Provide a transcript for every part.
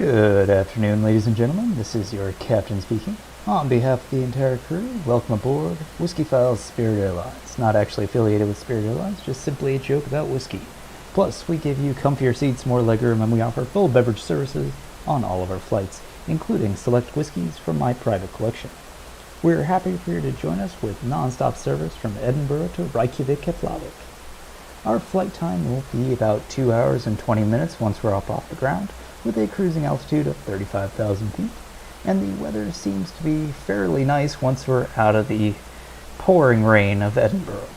Good afternoon, ladies and gentlemen. This is your captain speaking. On behalf of the entire crew, welcome aboard Whiskyfile Spirit Airlines. Not actually affiliated with Spirit Airlines, just simply a joke about whiskey. Plus, we give you comfier seats, more legroom, and we offer full beverage services on all of our flights, including select whiskeys from my private collection. We're happy for you to join us with non-stop service from Edinburgh to Reykjavik, Keflavik. Our flight time will be about 2 hours and 20 minutes once we're up off the ground, with a cruising altitude of 35,000 feet, and the weather seems to be fairly nice once we're out of the pouring rain of Edinburgh.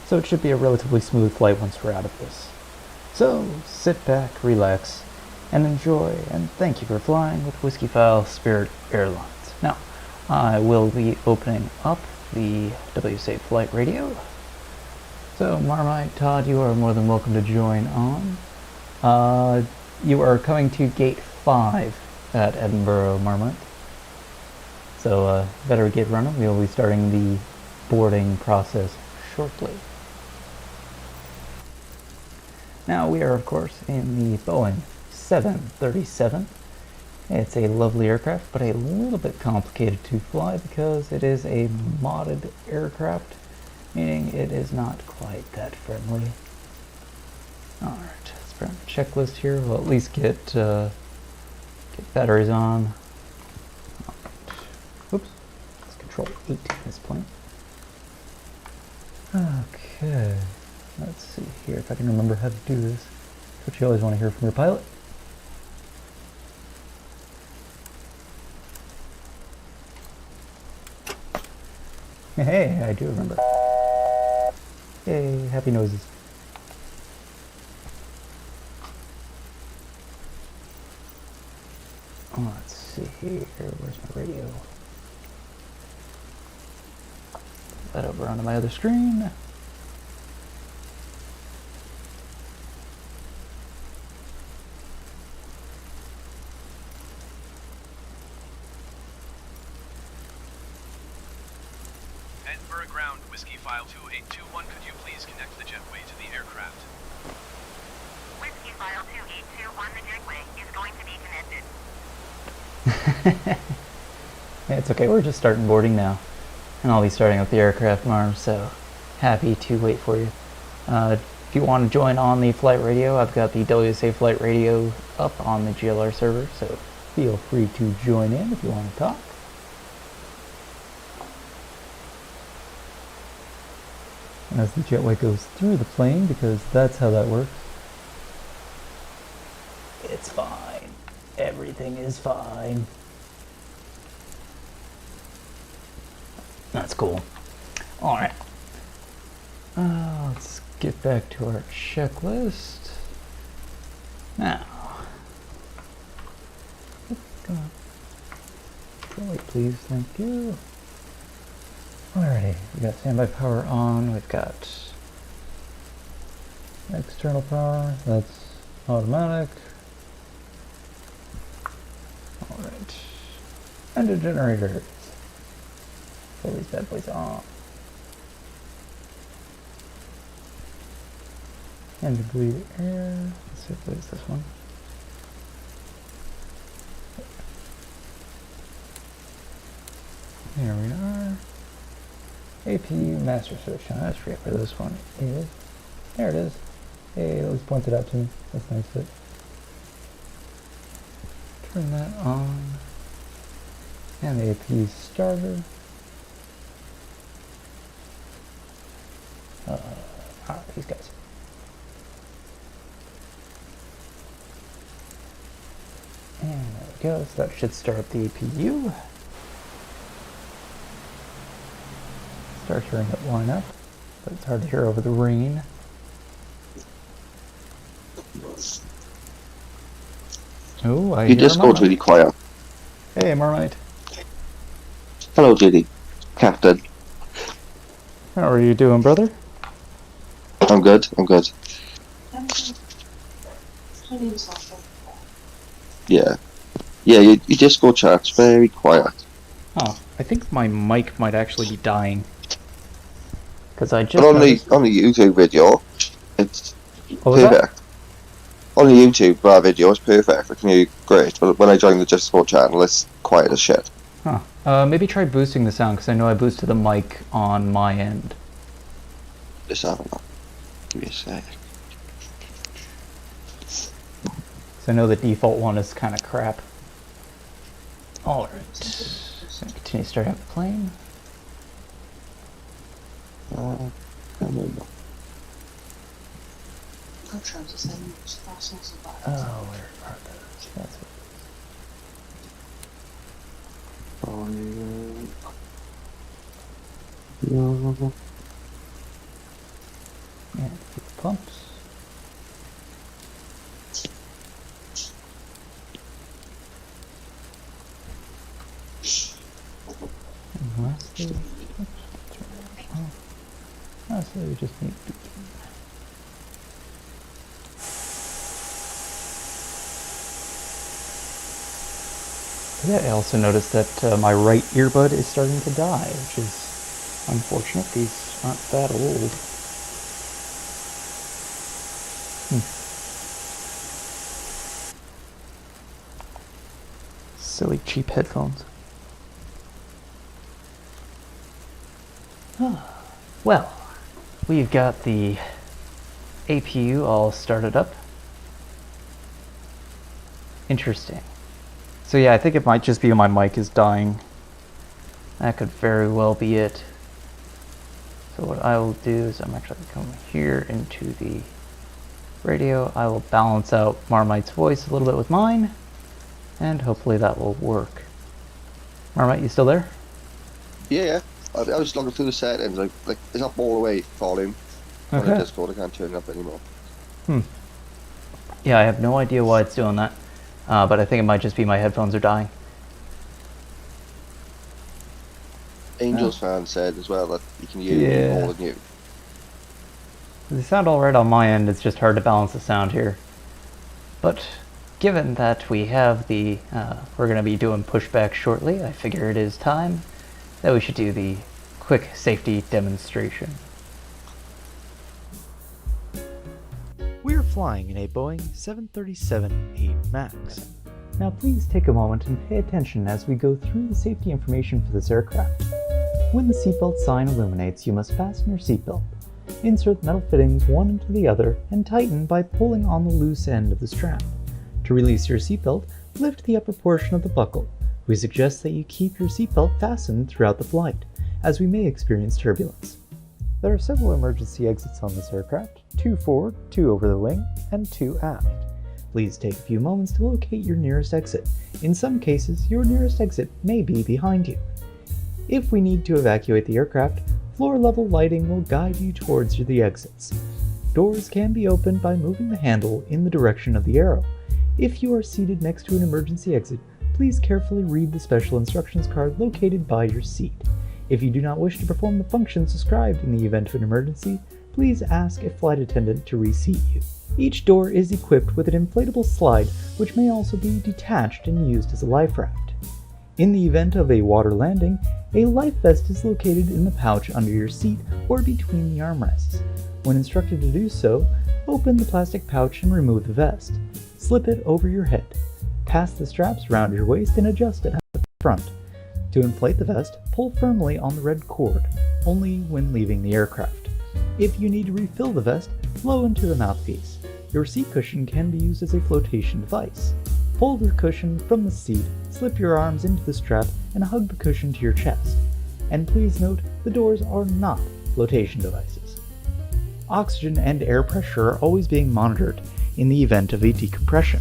So it should be a relatively smooth flight once we're out of this. So sit back, relax, and enjoy, and thank you for flying with Whiskyfile Spirit Airlines. Now, I will be opening up the WSA flight radio. So Marmite, Todd, you are more than welcome to join on. You are coming to gate 5 at Edinburgh, Marmite. So better get running. We'll be starting the boarding process shortly. Now we are, of course, in the Boeing 737. It's a lovely aircraft, but a little bit complicated to fly because it is a modded aircraft, meaning it is not quite that friendly. Alright. Checklist here. We'll at least get batteries on. Oops. Let's control 8 at this point. Okay. Let's see here if I can remember how to do this. That's what you always want to hear from your pilot. Hey, I do remember. Hey, happy noises. Let's see here, where's my radio? Put that over onto my other screen. Edinburgh ground, Whiskyfile 2821, could you please connect the jetway to the aircraft? Whiskyfile 2821, the jetway is going to be connected. Yeah, it's okay, we're just starting boarding now. And I'll be starting with the aircraft, Marm, so happy to wait for you. If you want to join on the flight radio, I've got the WSA flight radio up on the GLR server, so feel free to join in if you want to talk. As the jetway goes through the plane, because that's how that works. It's fine. Everything is fine. That's cool. Alright. Let's get back to our checklist. Now. Come on. Wait, please. Thank you. Alrighty. We got standby power on. We've got external power. That's automatic. Alright. Engine generators. Pull these bad boys on. And to bleed air. Let's see if it's this one. Here we are. APU master switch. I always forget where this one is. There it is. Hey, at least pointed out to me. That's nice of it. Turn that on. And the APU starter. These guys. And there we go. So that should start up the APU. Start hearing it line up, but it's hard to hear over the rain. Oh, I hear Your Discord's really quiet. Hey, Marmite. Hello, Judy. Captain. How are you doing, brother? I'm good, I'm good. Yeah. Yeah, your Discord chat's very quiet. Oh, I think my mic might actually be dying. Because I just But on the YouTube video, it's What was that? perfect. On the YouTube, our video is perfect. I can hear you great. But when I join the Just Sport channel, it's quiet as shit. Huh. Maybe try boosting the sound, because I know I boosted the mic on my end. Just have a look. Give me a sec. So I know the default one is kind of crap. Alright. Continue starting up the plane. Oh, where are those? That's what. Yeah, keep the pumps. And lastly, lastly we just need to. Yeah, I also noticed that my right earbud is starting to die, which is unfortunate. These aren't that old. Silly cheap headphones. Well, we've got the APU all started up. Interesting. So yeah, I think it might just be my mic is dying. That could very well be it. So what I will do is I'm actually going to come here into the radio. I will balance out Marmite's voice a little bit with mine, and hopefully that will work. Marmite, you still there? Yeah. I was logging through the settings. Like it's up all the way volume. On the Okay. Discord, I can't turn it up anymore. Yeah, I have no idea why it's doing that. But I think it might just be my headphones are dying. Angels fan said as well that you can use more than you. They sound alright on my end, it's just hard to balance the sound here. But given that we have the, we're going to be doing pushback shortly, I figure it is time that we should do the quick safety demonstration. We're flying in a Boeing 737-8 MAX. Now please take a moment and pay attention as we go through the safety information for this aircraft. When the seatbelt sign illuminates, you must fasten your seatbelt. Insert metal fittings one into the other and tighten by pulling on the loose end of the strap. To release your seatbelt, lift the upper portion of the buckle. We suggest that you keep your seatbelt fastened throughout the flight, as we may experience turbulence. There are several emergency exits on this aircraft, 2 forward, 2 over the wing, and 2 aft. Please take a few moments to locate your nearest exit. In some cases, your nearest exit may be behind you. If we need to evacuate the aircraft, floor-level lighting will guide you towards the exits. Doors can be opened by moving the handle in the direction of the arrow. If you are seated next to an emergency exit, please carefully read the special instructions card located by your seat. If you do not wish to perform the functions described in the event of an emergency, please ask a flight attendant to reseat you. Each door is equipped with an inflatable slide, which may also be detached and used as a life raft. In the event of a water landing, a life vest is located in the pouch under your seat or between the armrests. When instructed to do so, open the plastic pouch and remove the vest. Slip it over your head. Pass the straps around your waist and adjust it at the front. To inflate the vest, pull firmly on the red cord, only when leaving the aircraft. If you need to refill the vest, blow into the mouthpiece. Your seat cushion can be used as a flotation device. Pull the cushion from the seat, slip your arms into the strap, and hug the cushion to your chest. And please note, the doors are not flotation devices. Oxygen and air pressure are always being monitored in the event of a decompression.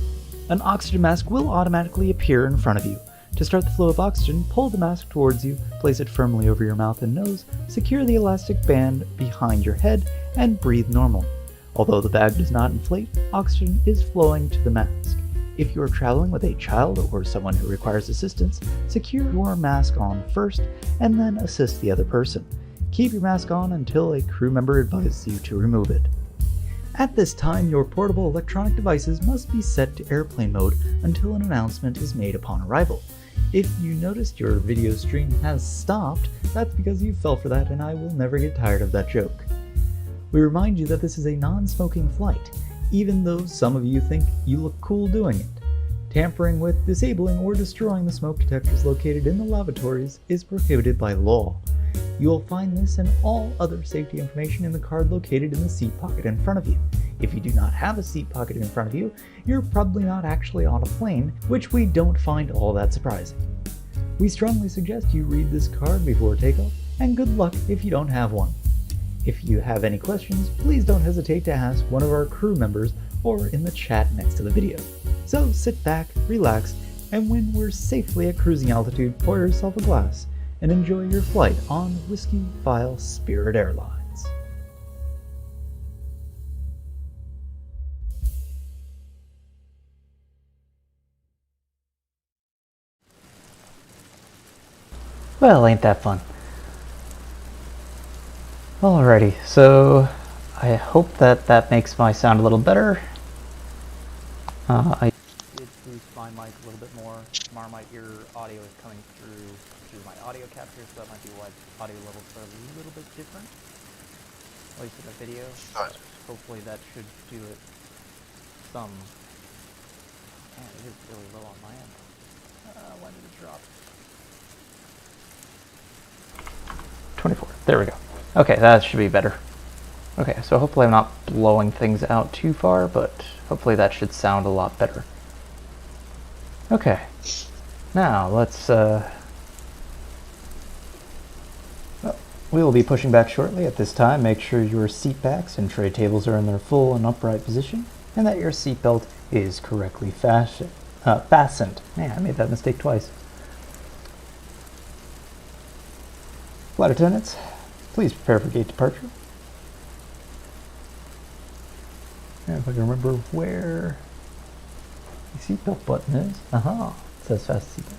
An oxygen mask will automatically appear in front of you. To start the flow of oxygen, pull the mask towards you, place it firmly over your mouth and nose, secure the elastic band behind your head, and breathe normally. Although the bag does not inflate, oxygen is flowing to the mask. If you are traveling with a child or someone who requires assistance, secure your mask on first and then assist the other person. Keep your mask on until a crew member advises you to remove it. At this time, your portable electronic devices must be set to airplane mode until an announcement is made upon arrival. If you noticed your video stream has stopped, that's because you fell for that and I will never get tired of that joke. We remind you that this is a non-smoking flight. even though some of you think you look cool doing it. Tampering with, disabling, or destroying the smoke detectors located in the lavatories is prohibited by law. You will find this and all other safety information in the card located in the seat pocket in front of you. If you do not have a seat pocket in front of you, you're probably not actually on a plane, which we don't find all that surprising. We strongly suggest you read this card before takeoff, and good luck if you don't have one. If you have any questions, please don't hesitate to ask one of our crew members or in the chat next to the video. So sit back, relax, and when we're safely at cruising altitude, pour yourself a glass and enjoy your flight on Whiskyfile Spirit Airlines. Well, ain't that fun? Alrighty, so I hope that makes my sound a little better. I did boost my mic a little bit more. Marmite, your audio is coming through my audio capture, so that might be why audio levels are a little bit different, at least in the video. Nice. Hopefully that should do it some. Man, it is really low on my end. When did it drop? 24. There we go. Okay, that should be better. Okay, so hopefully I'm not blowing things out too far, but hopefully that should sound a lot better. Okay, now let's, we will be pushing back shortly. At this time, make sure your seat backs and tray tables are in their full and upright position, and that your seatbelt is correctly fastened. Man, I made that mistake twice. Flight attendants, please prepare for gate departure. And if I can remember where the seatbelt button is. Aha, it says fast seatbelt.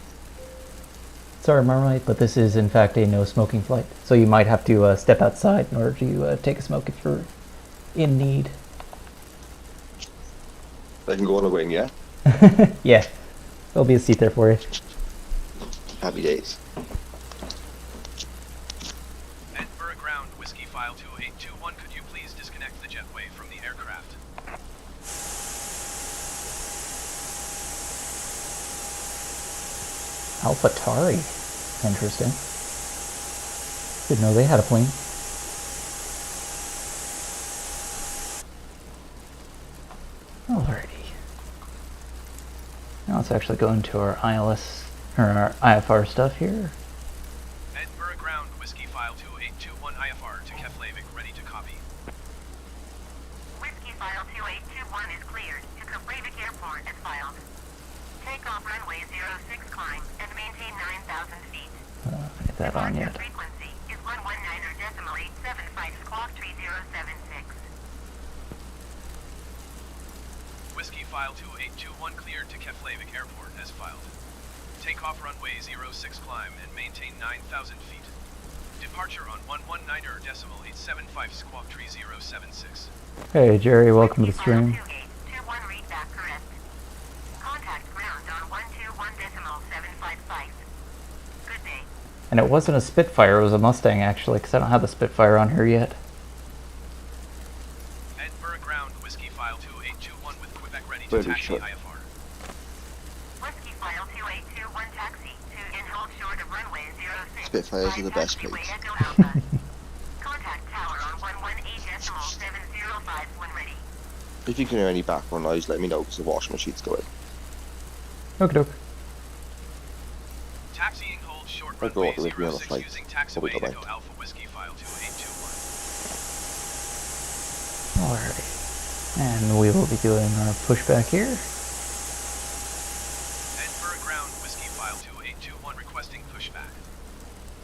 Sorry, Marmite, but this is in fact a no smoking flight. So you might have to step outside in order to take a smoke if you're in need. I can go on a wing, yeah? Yeah, there'll be a seat there for you. Happy days. Edinburgh ground, Whiskyfile 2821, could you please disconnect the jetway from the aircraft? AlphaTauri. Interesting. Didn't know they had a plane. Alrighty. Now let's actually go into our ILS, or our IFR stuff here. Edinburgh ground, Whiskyfile 2821 IFR to Keflavik, ready to copy. Whiskyfile 2821 is cleared to Keflavik Airport as filed. Takeoff runway 06 climb and maintain 9,000 feet. Get that on Departure yet. frequency is 119.875 squawk 3076. Whiskyfile 2821 cleared to Keflavik Airport as filed. Takeoff runway 06 climb and maintain 9,000 feet. Departure on 119.875 squawk 3076. Hey Jerry, welcome to the stream. 21 readback correct. Contact ground on 121.755. Good day. And it wasn't a Spitfire, it was a Mustang actually, because I don't have the Spitfire on here yet. Edinburgh ground, Whiskyfile 2821 with Quebec ready to Very taxi short. IFR. Whiskyfile 2821 taxi to and hold short of runway 06. Spitfires are the best Taxiway planes. Echo Alpha. Contact tower on 118.705 when ready. If you can hear any background noise, let me know because the washing machine's going. Okie doke. Taxiing hold short I'll go runway all the way to the other 06 flight. using Probably taxiway go Echo back. Alpha Whiskyfile 2821. Alrighty. And we will be doing our pushback here. Edinburgh ground, Whiskyfile 2821 requesting pushback.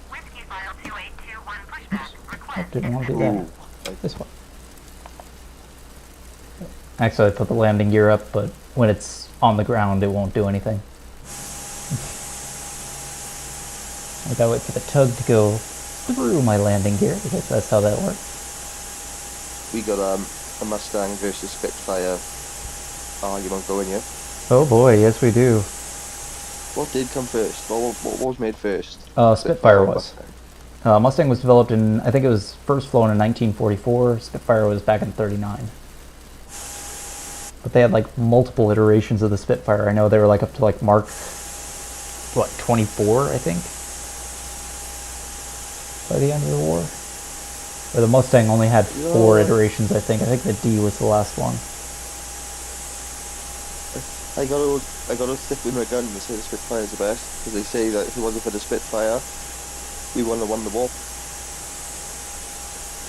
Whiskyfile 2821 pushback. Request. Didn't want to do Ooh, that. This one. Actually, I put the landing gear up, but when it's on the ground, it won't do anything. I gotta wait for the tug to go through my landing gear, because that's how that works. we got a Mustang versus Spitfire argument going here. Oh boy, yes we do. What did come first? What was made first? Spitfire or was. Mustang? Mustang was developed in, I think it was first flown in 1944. Spitfire was back in 39. but they had like multiple iterations of the Spitfire. I know they were like up to like Mark, what, 24, I think, by the end of the war. Or the Mustang only had 4 iterations, I think. I think the D was the last one. I gotta stick with my gun and say the Spitfire is the best, because they say that if it wasn't for the Spitfire, we wouldn't have won the war.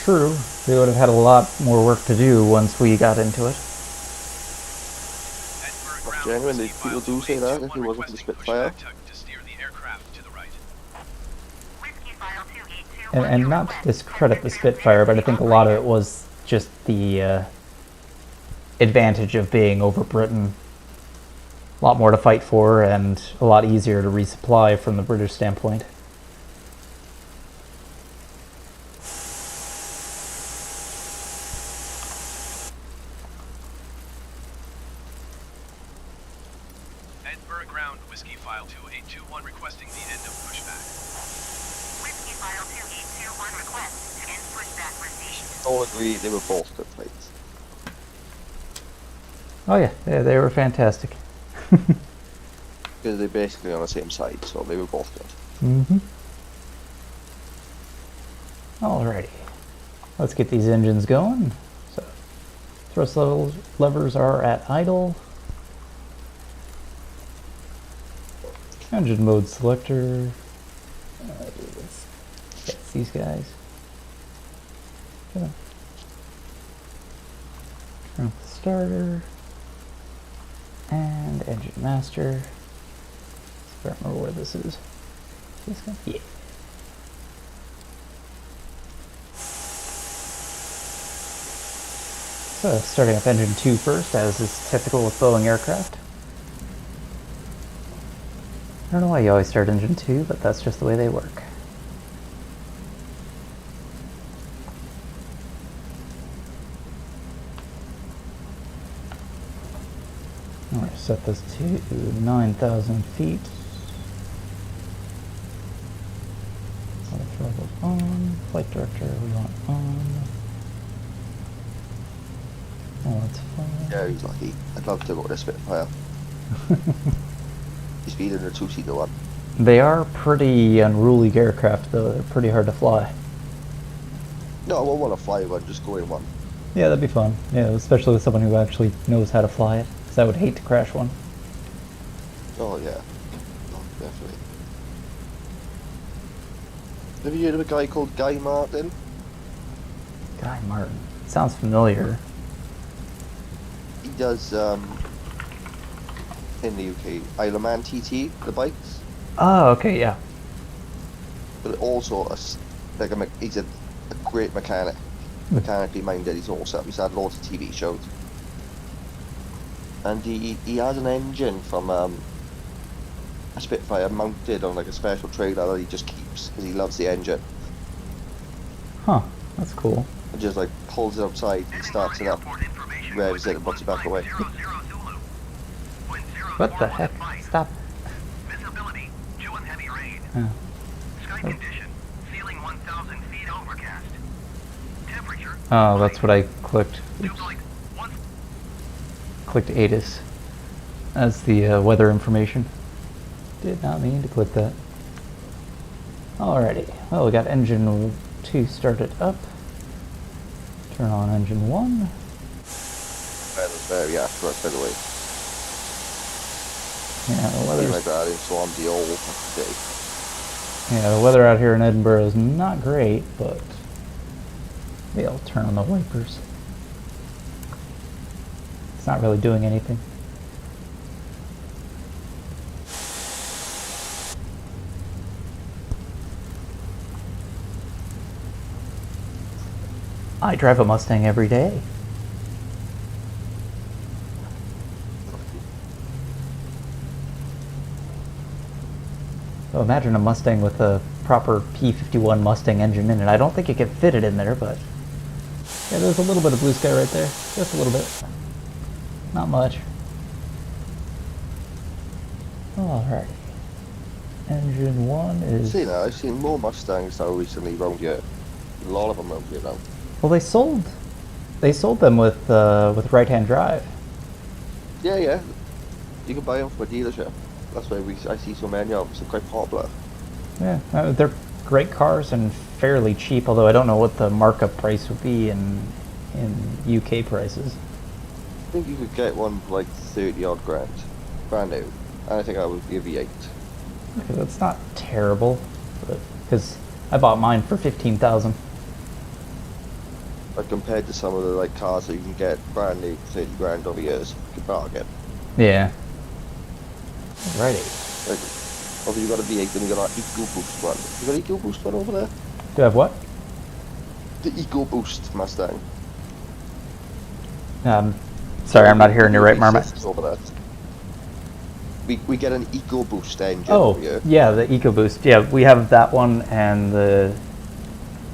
True. They would have had a lot more work to do once we got into it. Genuinely, people do say that if it wasn't for the Spitfire. And not to discredit the Spitfire, but I think a lot of it was just the advantage of being over Britain. A lot more to fight for and a lot easier to resupply from the British standpoint. Edinburgh ground, Whiskyfile 2821 requesting the end of pushback. Whiskyfile 2821 request to end pushback received. All agree they were both good fights. Oh yeah, they were fantastic. Because they're basically on the same side, so they were both good. Mm-hmm. Alrighty. Let's get these engines going. So, thrust levers are at idle. Engine mode selector. Let's get these guys. Turn off the starter. And engine master. I don't remember where this is. This guy? Yeah. So, starting up engine 2 first, as is typical with Boeing aircraft. I don't know why you always start engine 2, but that's just the way they work. I'm going to set this to 9,000 feet. Auto throttle on. Flight director we want on. Oh, that's fine. Yeah, he's lucky. I'd love to go with a Spitfire. He's beating a 2-seater one. They are pretty unruly aircraft, though. They're pretty hard to fly. No, I won't want to fly one, just go in one. Yeah, that'd be fun. Yeah, especially with someone who actually knows how to fly it. Because I would hate to crash one. Oh, yeah. Oh, definitely. Have you heard of a guy called Guy Martin? Guy Martin. Sounds familiar. He does, in the UK, Isle of Man TT, the bikes. Oh, okay, yeah. But also, he's a great mechanic. Mechanically minded, he's awesome. He's had lots of TV shows. And he has an engine from a Spitfire mounted on like a special trailer that he just keeps because he loves the engine. Huh, that's cool. And just like pulls it outside and starts it up, revs it and puts it back away. What the heck? Stop. Visibility, dew and heavy rain. Oh. Sky condition, ceiling 1,000 feet overcast. Temperature. Oh, that's what I clicked. Oops. Like one. Clicked ATIS as the weather information. Did not mean to click that. Alrighty. Well, we got engine 2 started up. Turn on engine 1. That was very accurate, by the way. Yeah, the Something weather's like that in Swansea all day. Yeah, the weather out here in Edinburgh is not great, but maybe I'll turn on the wipers. It's not really doing anything. I drive a Mustang every day. So imagine a Mustang with a proper P51 Mustang engine in it. I don't think you can fit it in there, but yeah, there's a little bit of blue sky right there. Just a little bit. Not much. Alright. Engine 1 is... See now, I've seen more Mustangs now recently around here. A lot of them around here now. Well, they sold them with right-hand drive. Yeah, yeah. You can buy them from a dealership. That's why I see so many of them. They're quite popular. Yeah, they're great cars and fairly cheap. Although I don't know what the markup price would be in UK prices. I think you could get one for like 30 odd grand, brand new. And I think that would be a V8. Okay, that's not terrible, because I bought mine for 15,000. But compared to some of the like cars that you can get brand new for 30 grand over years, you could bargain. Yeah. Alrighty. Like, obviously you got a V8, then you got an EcoBoost one. You got an EcoBoost one over there? Do I have what? The EcoBoost Mustang. Sorry, I'm not hearing you right, Marmot. Over there. We get an EcoBoost engine Oh, over here. yeah, the EcoBoost. Yeah, we have that one and the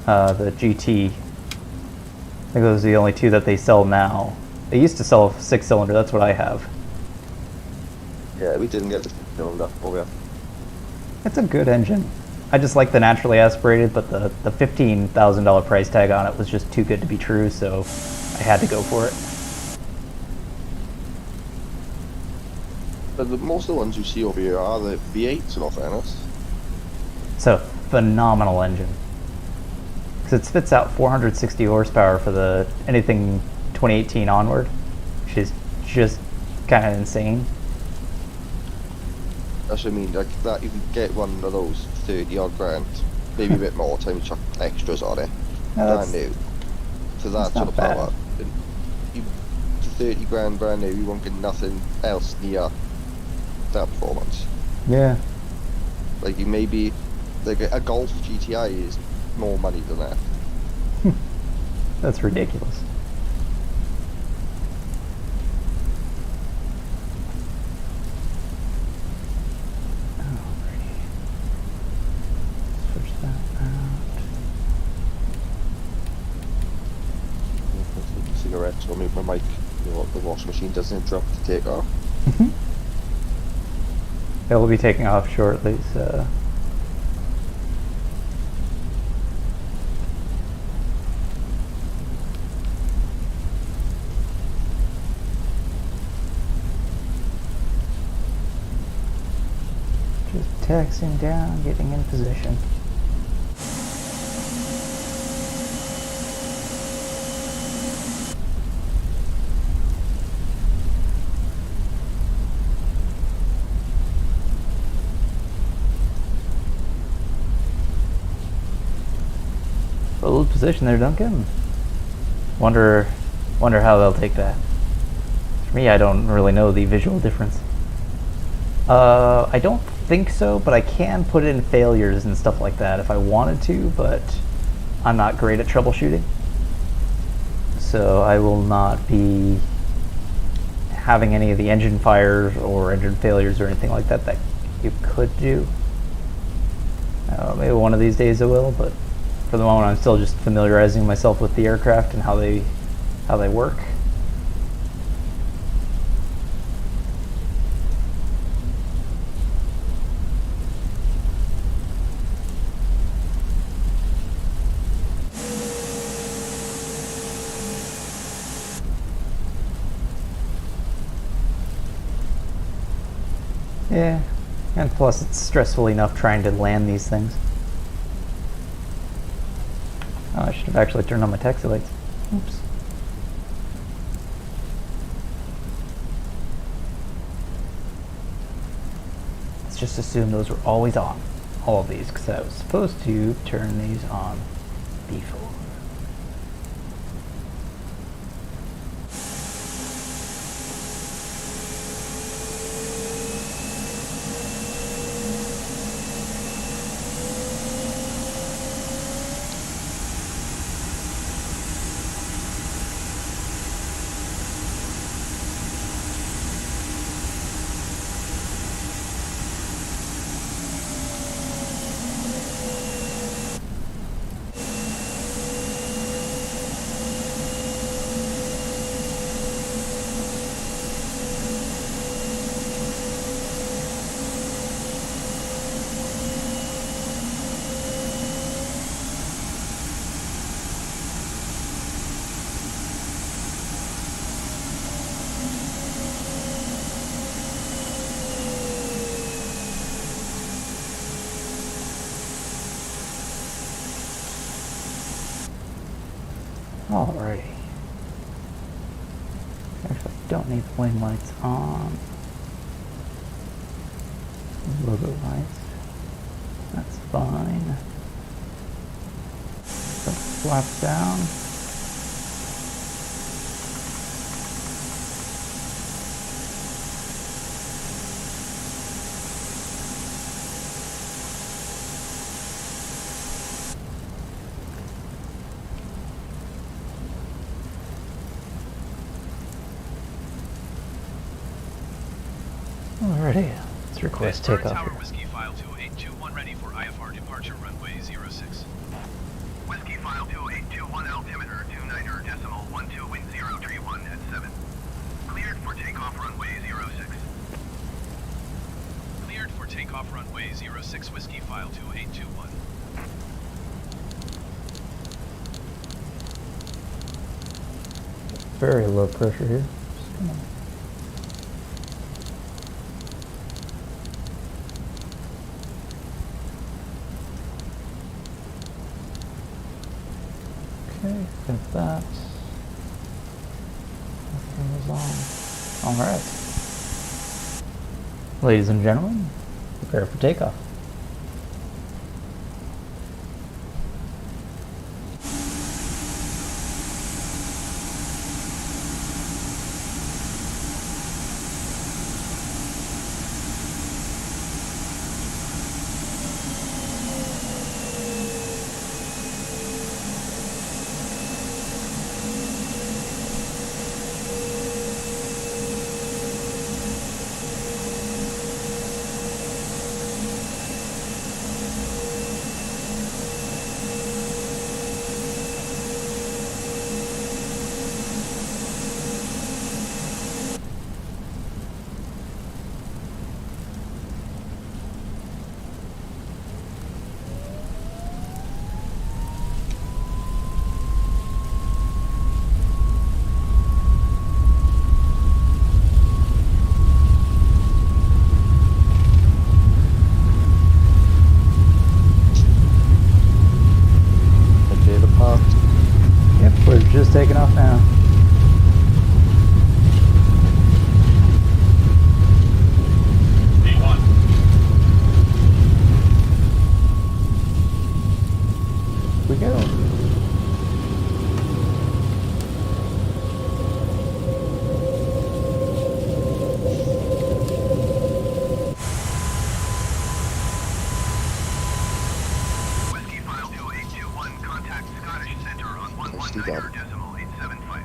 GT. I think those are the only two that they sell now. They used to sell a 6-cylinder. That's what I have. Yeah, we didn't get the cylinder over here. It's a good engine. I just like the naturally aspirated, but the $15,000 price tag on it was just too good to be true, so I had to go for it. But most of the ones you see over here are the V8s, in all fairness. It's a phenomenal engine. Because it spits out 460 horsepower for the anything 2018 onward, which is just kind of insane. That's what I mean, like that you can get one of those 30 odd grand, maybe a bit more time you chuck extras on it. No, Brand new. For that that's sort not of bad. power. And you, for 30 grand brand new, you won't get nothing else near that performance. Yeah. Like you maybe, like a Golf GTI is more money than that. That's ridiculous. Alrighty. Switch that out. Cigarettes, or maybe my mic, you know, the washing machine doesn't interrupt to take off. Yeah, we'll be taking off shortly, so. Just taxiing down, getting in position. Bold position there, Duncan. Wonder how they'll take that. For me, I don't really know the visual difference. I don't think so, but I can put in failures and stuff like that if I wanted to, but I'm not great at troubleshooting. So I will not be having any of the engine fires or engine failures or anything like that that you could do. Maybe one of these days I will, but for the moment I'm still just familiarizing myself with the aircraft and how they work. Yeah, and plus it's stressful enough trying to land these things. Oh, I should have actually turned on my taxi lights. Oops. Let's just assume those were always on, all of these, because I was supposed to turn these on before. Alrighty. Actually, I don't need the wing lights on. Logo lights. That's fine. Put the flaps down. Alrighty, let's request Tower takeoff here. Whiskyfile 2821 ready for IFR departure runway 06. Whiskyfile 2821 altimeter 29er decimal 12 wind 031 at 7. Cleared for takeoff runway 06. Cleared for takeoff runway 06 Whiskyfile 2821. Very low pressure here. Just gonna okay, think that. Nothing was on. Alright. Ladies and gentlemen, prepare for takeoff. Yep, we're just taking off now. We go. Whiskyfile 2821 contact Scottish Center on 119er decimal 875.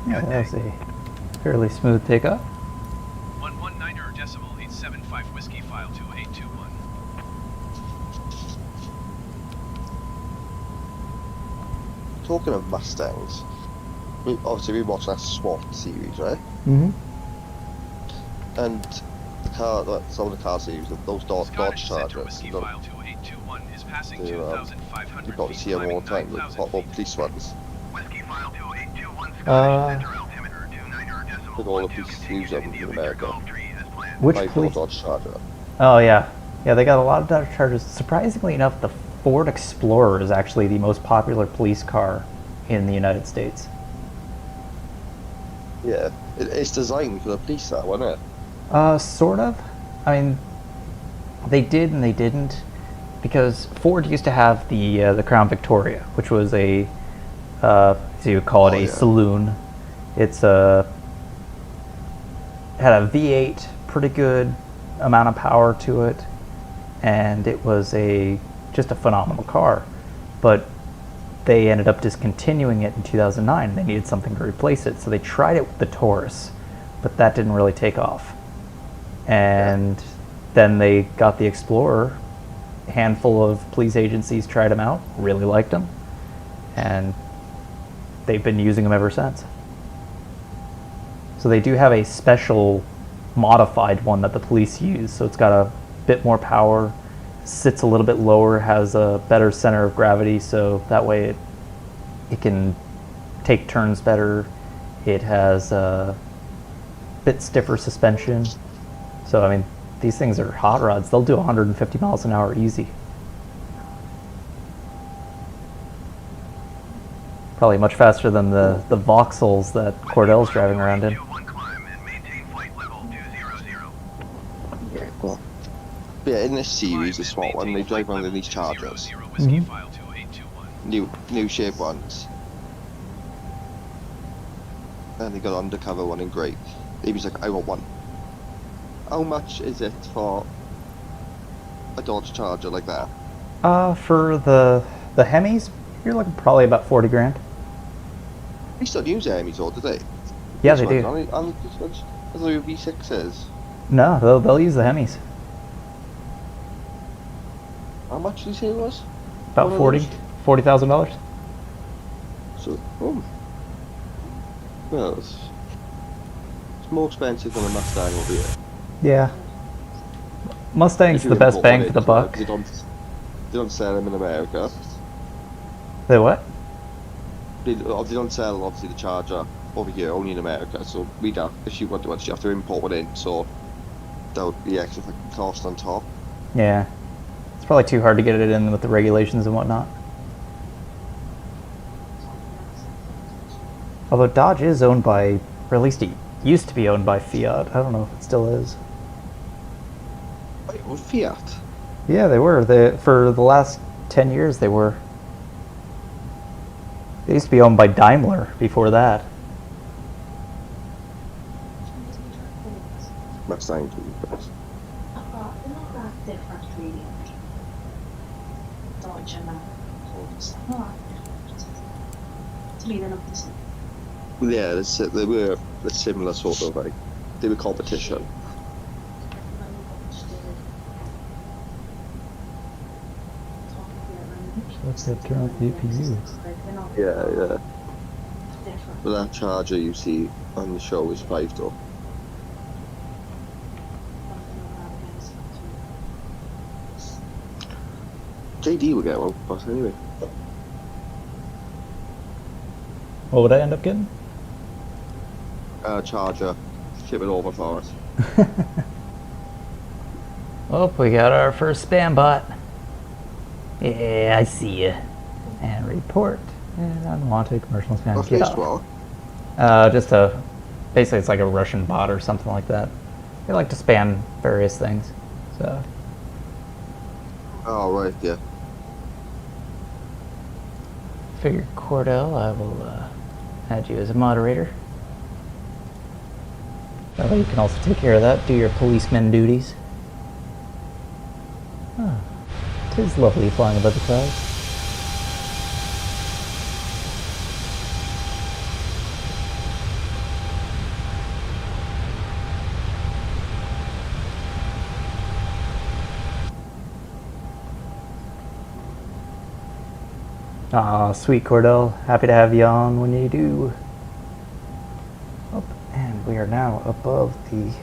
Yeah, that was a fairly smooth takeoff. 119er decimal 875 Whiskyfile 2821. Talking of Mustangs, obviously we watched that SWAT series, right? Mm-hmm. And the car, some of the car series, those Dodge Scottish Center Chargers, Whiskyfile 2821 is passing you 2,500 probably feet, see them all the climbing time, the 9,000 pop up feet. police ones. Whiskyfile 2821 Scottish Center altimeter 29er decimal With all the 12 police continues use of India in Victor America. Golf 3 as planned. Which Like police? Dodge Charger. Oh yeah, yeah. They got a lot of Dodge Chargers. Surprisingly enough, the Ford Explorer is actually the most popular police car in the United States. Yeah, it's designed for the police, that one, isn't it? Sort of. I mean, they did and they didn't, because Ford used to have the Crown Victoria, which was a, so you would call it a saloon. It's had a V8, pretty good amount of power to it, and it was just a phenomenal car. But they ended up discontinuing it in 2009. They needed something to replace it, so they tried it with the Taurus, but that didn't really take off. And then they got the Explorer. A handful of police agencies tried them out, really liked them, and they've been using them ever since. So they do have a special modified one that the police use, so it's got a bit more power, sits a little bit lower, has a better center of gravity, so that way it can take turns better. It has a bit stiffer suspension. So I mean, these things are hot rods. They'll do 150 miles an hour easy. Probably much faster than the Vauxhalls that Cordell's driving around in. 201 climb and maintain flight level 200. Yeah, well. But yeah, in this series, the small one, they drive around in these Chargers. Whiskyfile 2821. New shape ones. And they got an undercover one in grey. He was like, I want one. How much is it for a Dodge Charger like that? For the Hemis, you're looking probably about 40 grand. They still use Hemis, or do they? Yeah, they do. I thought they were V6s. No, they'll use the Hemis. How much did you say it was? About $40,000. So, well, it's more expensive than a Mustang over here. Yeah. Mustang's If you the best import bang it, for the buck. They don't sell them in America. They what? They don't sell, obviously, the Charger over here, only in America. So we'd have, if you want to, you have to import it in. So that would be extra cost on top. Yeah. It's probably too hard to get it in with the regulations and whatnot. Although Dodge is owned by, or at least it used to be owned by Fiat. I don't know if it still is. Wait, what Fiat? Yeah, they were. For the last 10 years, they were. They used to be owned by Daimler before that. Mustang. They're not that different, really. Dodge and Ford, not that different. To me, they're not the same. Yeah, they were a similar sort of, like, they were competition. Let's turn off the APU. Yeah. But that Charger you see on the show is 5 though. JD will get one, but anyway. What would I end up getting? Charger. Ship it over for us. Oh, we got our first spam bot. Yeah, I see you. And report. And unwanted commercial spam. What's Get this off. for? Just basically it's like a Russian bot or something like that. They like to spam various things. So. Oh, right, yeah. Figured Cordell, I will add you as a moderator. That way you can also take care of that, do your policeman duties. Ah, 'tis lovely flying above the clouds. Ah, sweet Cordell. Happy to have you on when you do. Oh, and we are now above the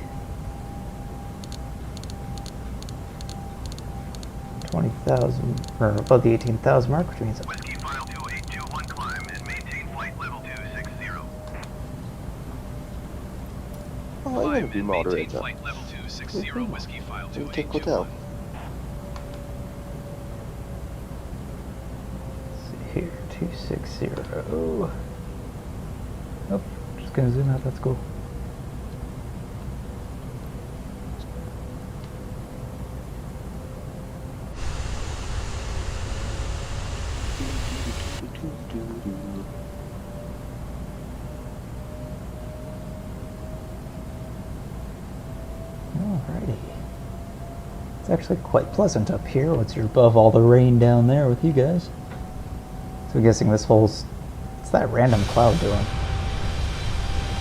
20,000, or above the 18,000 mark, which means Whiskyfile 2821 climb and maintain flight level 260. Oh, I want to be Climb and maintain moderator. flight level 260. Whiskyfile You take Cordell. 2821. here, 260. Oh, just gonna zoom out, that's cool. Alrighty. It's actually quite pleasant up here once you're above all the rain down there with you guys. So I'm guessing this what's that random cloud doing?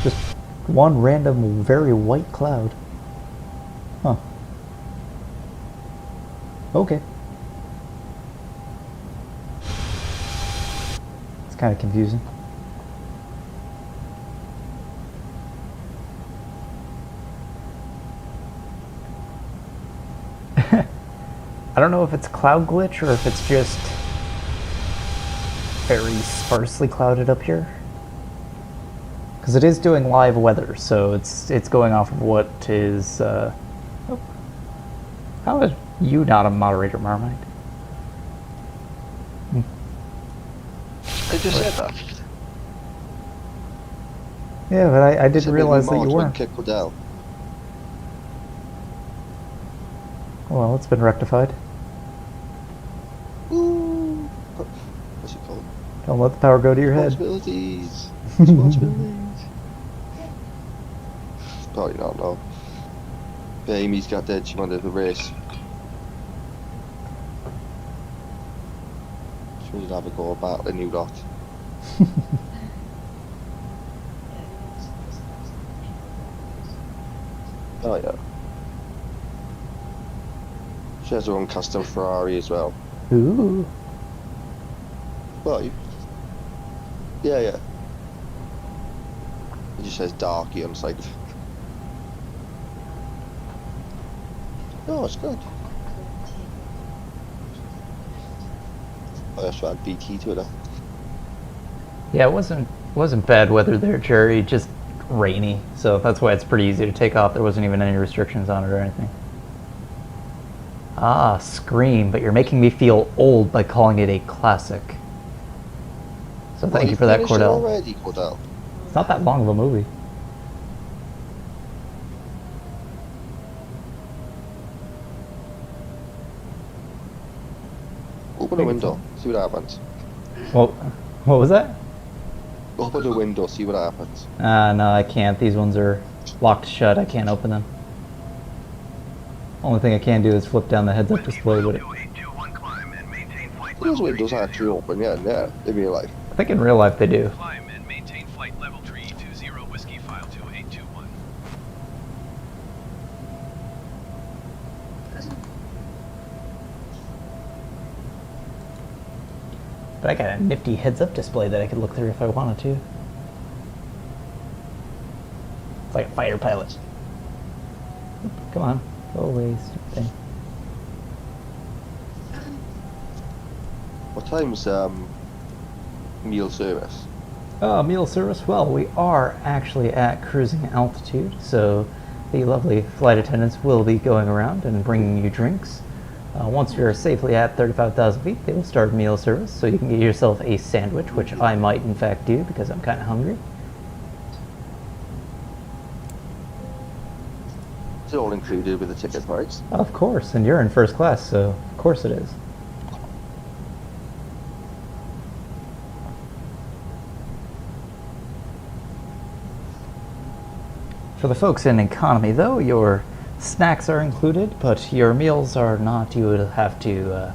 Just one random, very white cloud. Huh. Okay. It's kind of confusing. I don't know if it's cloud glitch or if it's just very sparsely clouded up here, because it is doing live weather, so it's going off of what is. Oh. How is you not a moderator, Marmite? I just said that. Yeah, but I didn't Said realize that maybe you Marge weren't. Kick Cordell. Well, it's been rectified. Ooh. What's it called? Don't let the power go to your head. Responsibilities. Responsibilities. Probably not, no. But Amy's got dead, she wanted the race. She wanted to have a go about the new lot. Oh yeah. She has her own custom Ferrari as well. Ooh. Well, yeah. It just says darky on the side. No, it's good. I just add BT to it. Yeah, it wasn't bad weather there, Jerry. Just rainy, so that's why it's pretty easy to take off. There wasn't even any restrictions on it or anything. Ah, Scream, but you're making me feel old by calling it a classic. So thank you for that, finished it Cordell. already, Cordell. It's not that long of a movie. Open the window, see what happens. Well, what was that? Open the window, see what happens. No, I can't. These ones are locked shut. I can't open them. Only thing I can do is flip down the heads-up display with it. 2821 climb and maintain flight Those level windows actually open, yeah, in real life. I think in real life they do. Climb and maintain flight level 320 Whiskyfile 2821. But I got a nifty heads-up display that I could look through if I wanted to. It's like a fighter pilot. Come on, go away, stupid thing. What time's meal service? Meal service. Well, we are actually at cruising altitude, so the lovely flight attendants will be going around and bringing you drinks. Once you're safely at 35,000 feet, they will start meal service, so you can get yourself a sandwich, which I might in fact do because I'm kind of hungry. It's all included with the ticket price. Of course, and you're in first class, so of course it is. For the folks in economy, though, your snacks are included, but your meals are not. You would have to...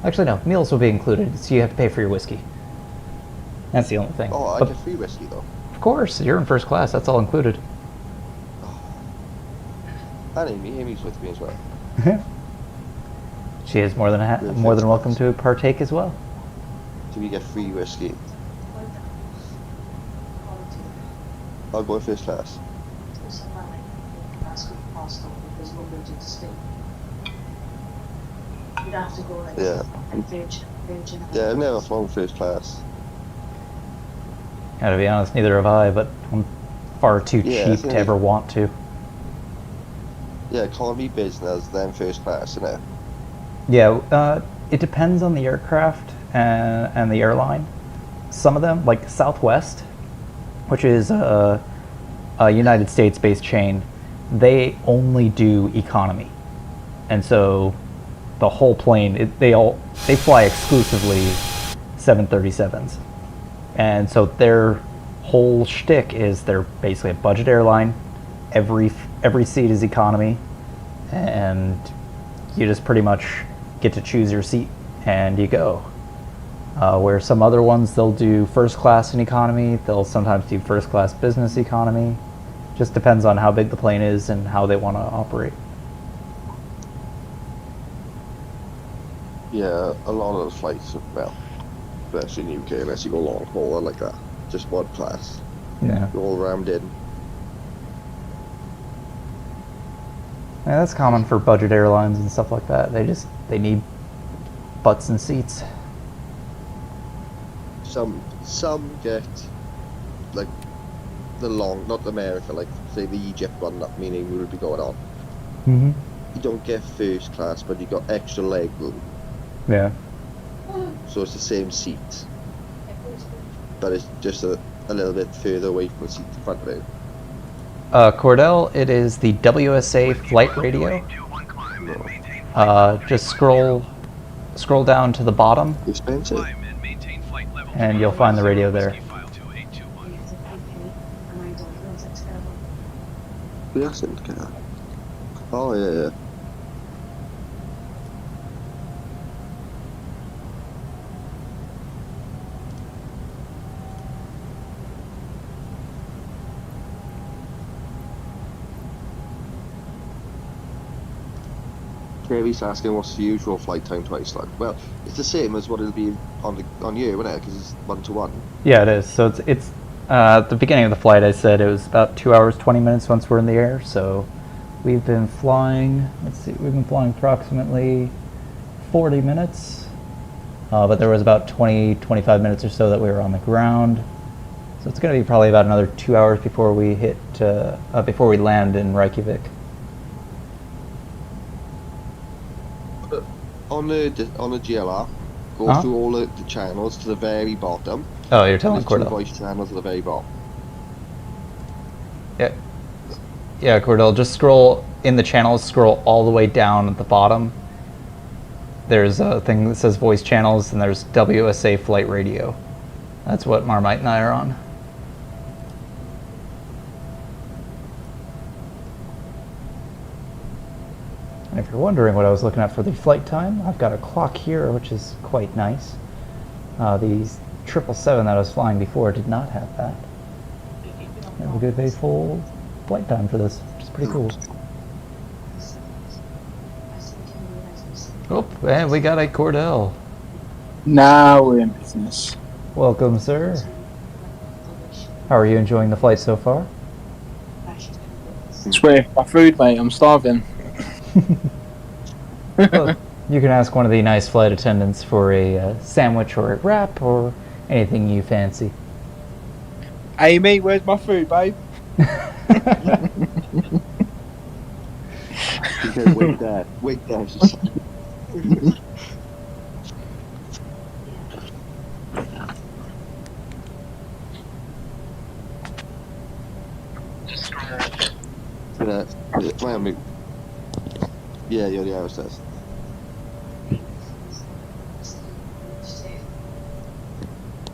Actually, no, meals will be included, so you have to pay for your whiskey. That's the only thing. Oh, I But get free whiskey though. of course, you're in first class. That's all included. And Amy's with me as well. She is more than more than welcome to partake as well. So we get free whiskey. I'll go first class. You'd have to go like Yeah. Virgin. Yeah, I've never flown first class. To be honest, neither have I, but I'm far too Yeah, cheap I to think- ever want to. Yeah, economy business, then first class, innit? Yeah, it depends on the aircraft and the airline. Some of them, like Southwest, which is a United States-based chain, they only do economy, and so the whole plane they fly exclusively 737s, and so their whole shtick is they're basically a budget airline. Every seat is economy, and you just pretty much get to choose your seat and you go. Where some other ones, they'll do first class and economy, they'll sometimes do first class business economy. Just depends on how big the plane is and how they want to operate. Yeah, a lot of those flights, well, especially in the UK, unless you go long haul or like that, just one class. Yeah. You're all rammed in. Yeah, that's common for budget airlines and stuff like that. They need butts and seats. Some get like the long, not America, like say the Egypt one, that meaning we would be going on. Mm-hmm. You don't get first class, but you got extra leg room, Yeah. so it's the same seat, but it's just a a little bit further away from the seat in front of it. Cordell, it is the WSA flight radio. Just scroll down to the bottom, Expensive. Climb and maintain flight level and you'll find the radio there. Whiskyfile 2821. Yeah, it's a PP, and I don't know what's terrible. The accent car. Oh yeah. Kerry's asking what's the usual flight time to Iceland. Well, it's the same as what it'll be on you, isn't it? Because it's 1-to-1. Yeah, it is. So it's at the beginning of the flight, I said it was about 2 hours 20 minutes once we're in the air. So we've been flying. Let's see, we've been flying approximately 40 minutes, but there was about 20-25 minutes or so that we were on the ground. So it's going to be probably about another 2 hours before we before we land in Reykjavik. On the GLR, go Huh? through all the channels to the very bottom. Oh, you're telling There's two Cordell. voice channels at the very bottom. Yeah, Cordell, just scroll in the channels, scroll all the way down at the bottom. There's a thing that says voice channels, and there's WSA flight radio. That's what Marmite and I are on. And if you're wondering what I was looking at for the flight time, I've got a clock here, which is quite nice. The 777 that I was flying before did not have that. We have a good faithful flight time for this, which is pretty cool. Oh, and we got a Cordell. Now we're in business. Welcome, sir. How are you enjoying the flight so far? Swear, my food, mate. I'm starving. Well, you can ask one of the nice flight attendants for a sandwich or a wrap or anything you fancy. Amy, where's my food, babe? Okay, wait there. Wait there. Yeah, you're the Irish test.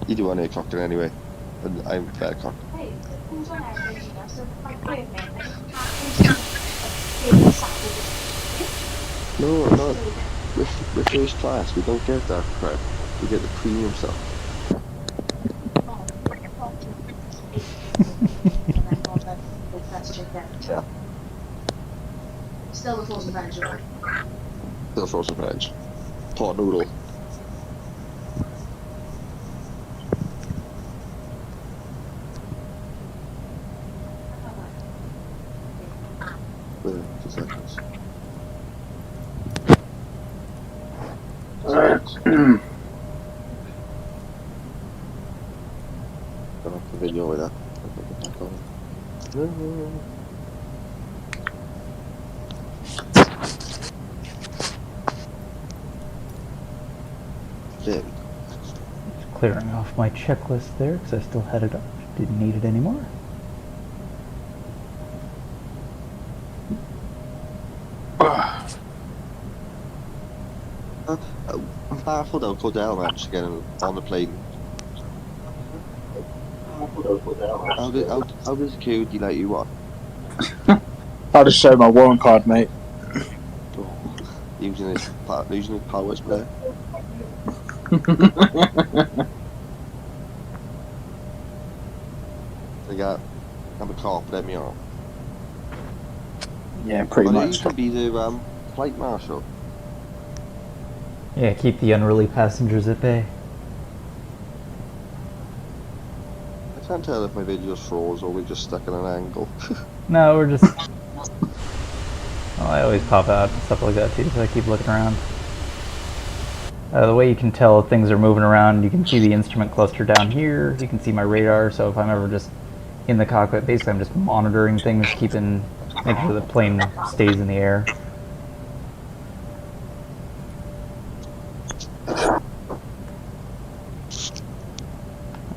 You do want a cocktail anyway, and I'm fair cock. Hey, who's on average, you know, so like, wait a minute, No, we're first class. We don't get that crap. We get the premium stuff. Yeah. Still the frozen veg, right? The frozen veg. Pot noodle. Wait 2 seconds. Don't have to video with that. I'll put it back on. There we go. Clearing off my checklist there because I still had it up. Didn't need it anymore. I'm baffled how Cordell managed to get on the plane. How does security let you on? I'll just show my warrant card, mate. Using his powers there. I'm a cop, let me on. Yeah, pretty Well, much. you can be the flight marshal. Yeah, keep the unruly passengers at bay. I can't tell if my video's froze or we're just stuck in an angle. No, we're just... Well, I always pop out and stuff like that too, so I keep looking around. The way you can tell if things are moving around, you can see the instrument cluster down here, you can see my radar, so if I'm ever just in the cockpit, basically I'm just monitoring things, making sure the plane stays in the air.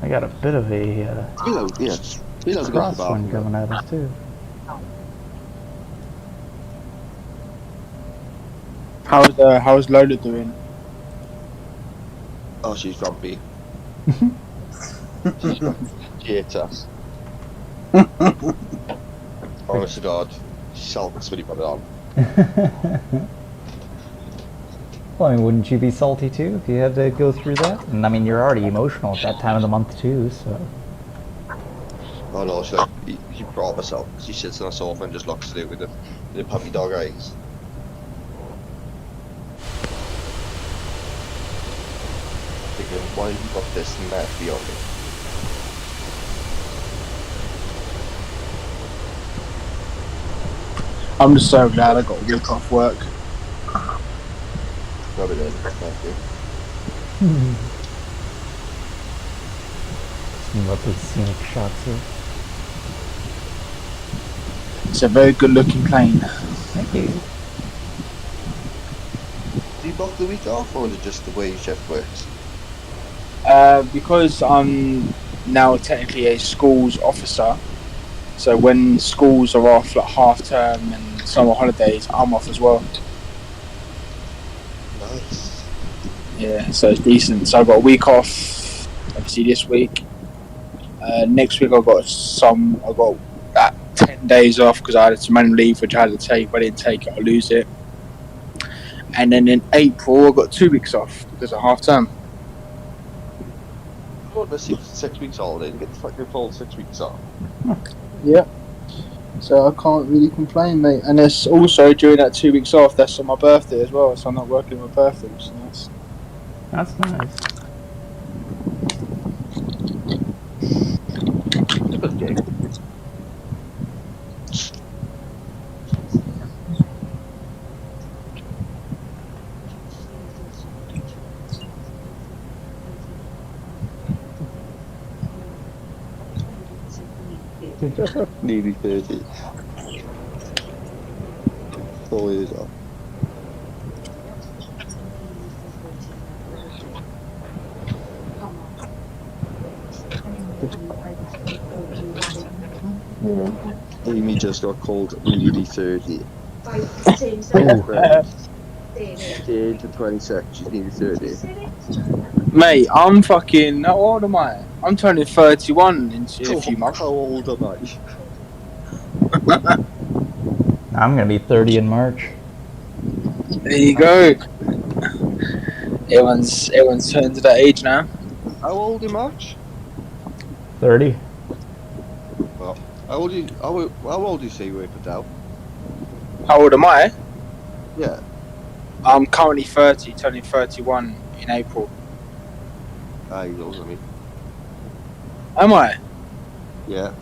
I got a bit of a Speedo's a good crosswind bathroom. coming at us too. How's Lola doing? Oh, she's grumpy. She hates us. Honest to God, she's saltless when you put it on. Well, I mean, wouldn't you be salty too if you had to go through that? And I mean, you're already emotional at that time of the month too, so. Oh no, she brought herself. She sits on the sofa and just looks at it with the puppy dog eyes. Thinking, why have you got this and that beyond me? I'm just so glad I got a week off work. Rub it in, thank you. Some lovely scenic shots here. It's a very good looking plane. Thank you. Do you book the week off, or is it just the way your shift works? Because I'm now technically a schools officer, so when schools are off, like half term and summer holidays, I'm off as well. Nice. Yeah, so it's decent. So I've got a week off, obviously this week. Next week I've got that 10 days off because I had some annual leave which I had to take. If I didn't take it, I'll lose it. And then in April I've got 2 weeks off because of half term. God, let's see 6 weeks holiday and get the fucking full 6 weeks off. Yeah. So I can't really complain, mate. And it's also during that 2 weeks off, that's on my birthday as well, so I'm not working on my birthday, which is nice. That's nice. Good game. Nearly 30. 4 years off. Amy just got called nearly 30. Age of 26, she's nearly 30. Mate, I'm fucking... How old am I? I'm turning 31 in a few months. How old am I? I'm gonna be 30 in March. There you go. Everyone's turned to that age now. How old in March? 30. Well, how old do you say you were for Dell? How old am I? Yeah. I'm currently 30, turning 31 in April. He's older than me. Am I? Yeah.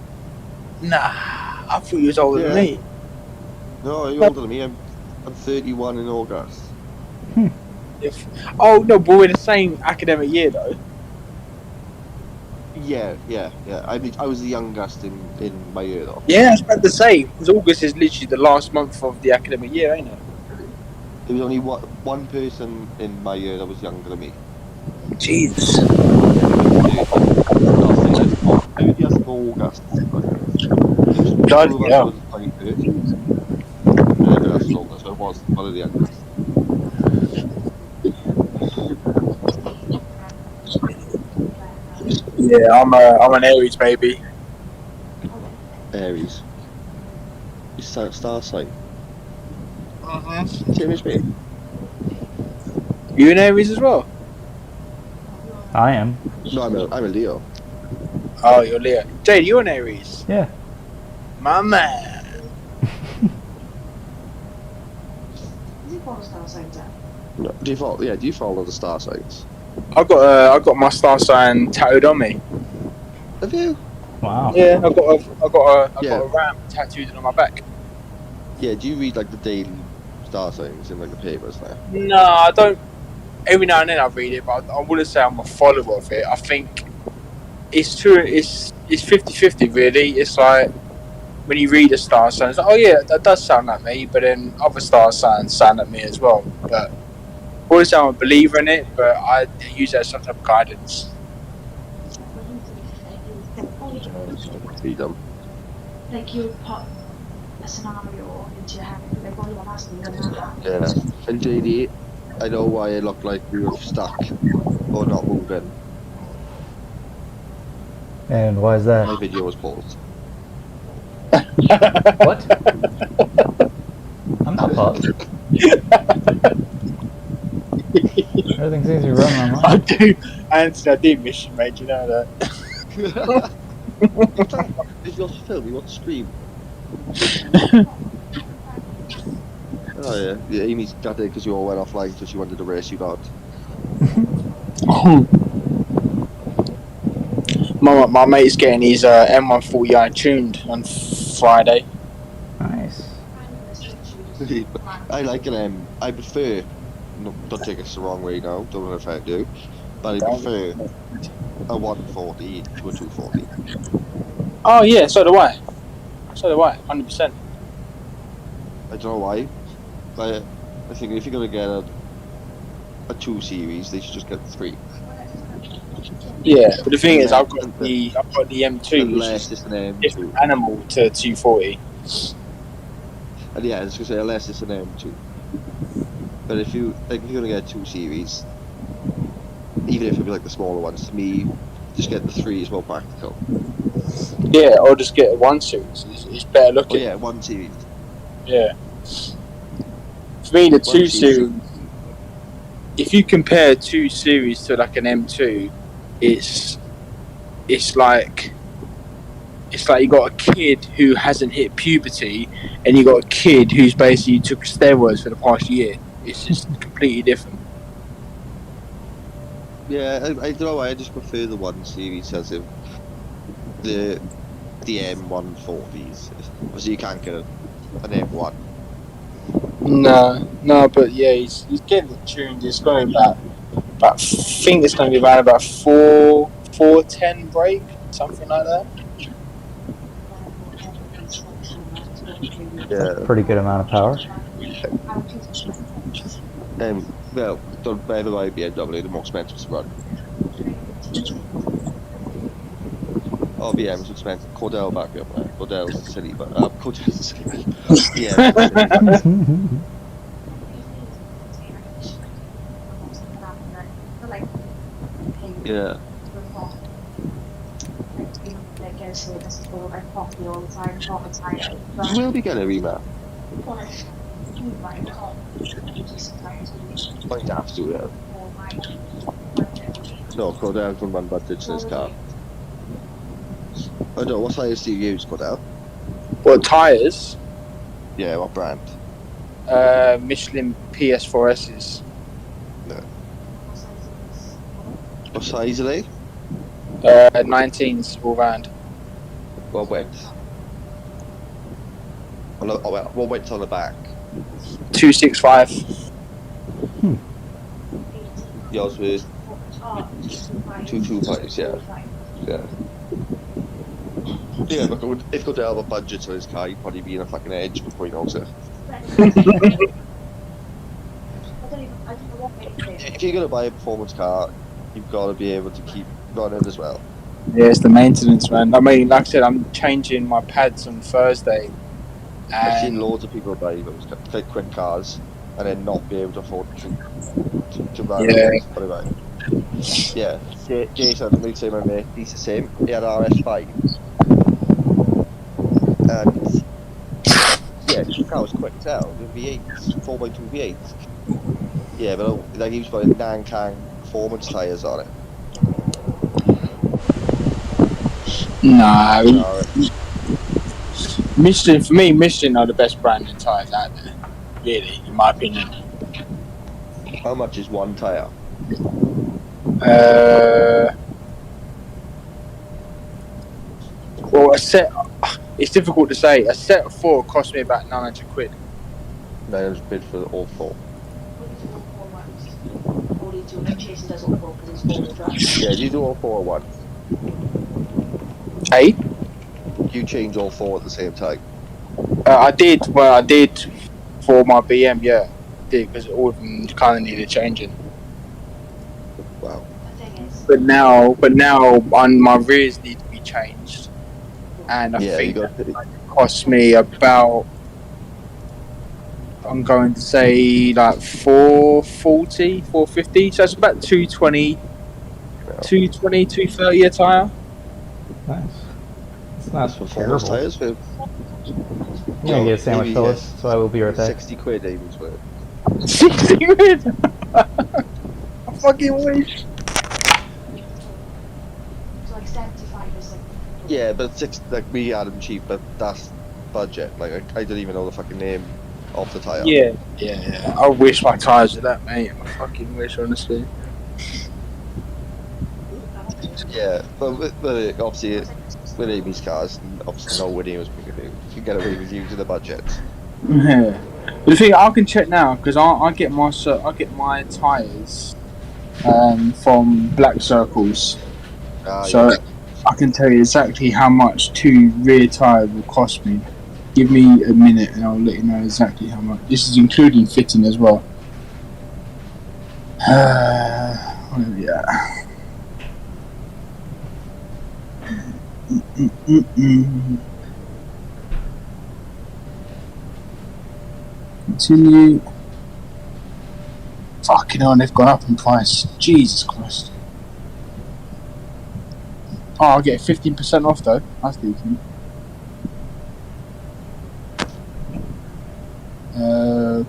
Nah, I thought you was older than Yeah. me. No, you're older than me. I'm 31 in August. Oh no, but we're the same academic year though. Yeah. I was the youngest in my year though. Yeah, it's about the same. Because August is literally the last month of the academic year, ain't it? There was only one person in my year that was younger than me. Jesus. Maybe just August. Bloody hell. Was 21st. And everyone else was older, so it was one of the youngest. Yeah, I'm an Aries baby. Aries. You star sign. Mm-hmm. Same as me. You an Aries as well? I am. No, I'm a Leo. Oh, you're Leo. Jade, you an Aries? Yeah. My man. No, do you follow the star signs? I got my star sign tattooed on me. Have you? Wow. Yeah, I got Yeah. a ram tattooed on my back. Yeah, do you read like the daily star signs in like the papers now? No, I don't. Every now and then I read it, but I wouldn't say I'm a follower of it. I think it's true. It's 50-50 really. It's like when you read a star sign, it's like, oh yeah, that does sound like me. But then other star signs sound like me as well. But I wouldn't say I'm a believer in it, but I use that as some type of guidance. freedom. Like you put a scenario into your head, like, oh, yeah, that's me, and that happens. Yeah. And JD, I know why it looked like we were stuck or not moving. And why is My that? video was paused. What? I'm not paused. Everything seems to be running on I mine. do, Anthony, I do miss you, mate. You know that. If you're film, you want to scream. Oh yeah, yeah. Amy's got it because you all went offline, so she wanted to race you out. My mate's getting his M140i tuned on Friday. Nice. I like an I prefer. No, don't take us the wrong way now. Don't know if I do, but I prefer a 140 to a 240. Oh yeah, so do I. 100%. I don't know why, but I think if you're gonna get a 2 series, they should just get 3. Yeah, but the thing is, I've got the M2, which Unless is it's an M2. different animal to 240. And yeah, I was gonna say unless it's an M2. But if you're gonna get a 2 series, even if it'd be like the smaller ones, to me, just get the 3 is more practical. Yeah, or just get a 1 series. It's better Oh looking. yeah, 1 series. Yeah. For me, the 2 series, if you compare 2 series to like an M2, it's like you got a kid who hasn't hit puberty, and you got a kid who's basically took steroids for the past year. It's just completely different. Yeah, I don't know why, I just prefer the 1 series as if the M140s. Obviously you can't get an M1. No, but yeah, he's getting it tuned. It's going about I think it's going to be around about 410 brake, something like that. Yeah. Pretty good amount of power. Well, don't ever buy a BMW, the more expensive to run. Oh, BM's expensive. Cordell back me up there. Cordell's the city, but Cordell's the city. Yeah. Yeah. You will be getting a remap. Might have to, yeah. No, Cordell can run budgets in his car. I don't know, what tyres do you use, Cordell? What tyres? Yeah, what brand? Michelin PS4Ss. No. What size are they? 19s all round. What width? What width on the back? 265. Yours with 225s, yeah. Yeah. Yeah, but if Cordell had a budget on his car, he'd probably be in a fucking Edge before he knows it. If you're gonna buy a performance car, you've got to be able to keep running as well. Yeah, it's the maintenance, man. I mean, like I said, I'm changing my pads on Thursday. I've seen And loads of people buy those quick cars and then not be able to afford to run. Yeah. Put it right. Yeah, Jason, me too, my mate. He's the same. He had RS5, and yeah, the car was quick as hell. The V8, 4x2 V8. Yeah, but like he was putting Nankang performance tyres on it. no, Michelin, for me, Michelin are the best brand in tyres out there. Really, in my opinion. How much is one tyre? Well, a set. It's difficult to say. A set of 4 cost me about 900 quid. 900 quid for all 4. Yeah, you do all 4 at once. Hey, You change all 4 at the same time. I did. Well, I did for my BM. Yeah, I did, because all of them kind of needed changing. Wow. But now, on my rears need to be changed. and I Yeah, you think got that cost me about, I'm going to say like 440, 450. So it's about 220, 220, 230 a tyre. Nice. It's this not performance terrible. tires for I'm gonna get a sandwich, maybe fellas, so I will be right back. 60 quid Amy's worth. 60 quid. I fucking wish. It's like 75 is like. Yeah, but like we had them cheap, but that's budget. Like I don't even know the fucking name of the tire. Yeah. I wish my tyres were that, mate. I fucking wish, honestly. Yeah, but with obviously with Amy's cars, and obviously no one was bigger. You can get away with using the budget. Yeah. The thing I can check now because I get my tyres from Black Circles, so Yeah. I can tell you exactly how much 2 rear tyres will cost me. Give me a minute and I'll let you know exactly how much. This is including fitting as well. Where are we at? Continue. Fucking hell, they've gone up in price. Jesus Christ. Oh, I'll get 15% off though. That's decent.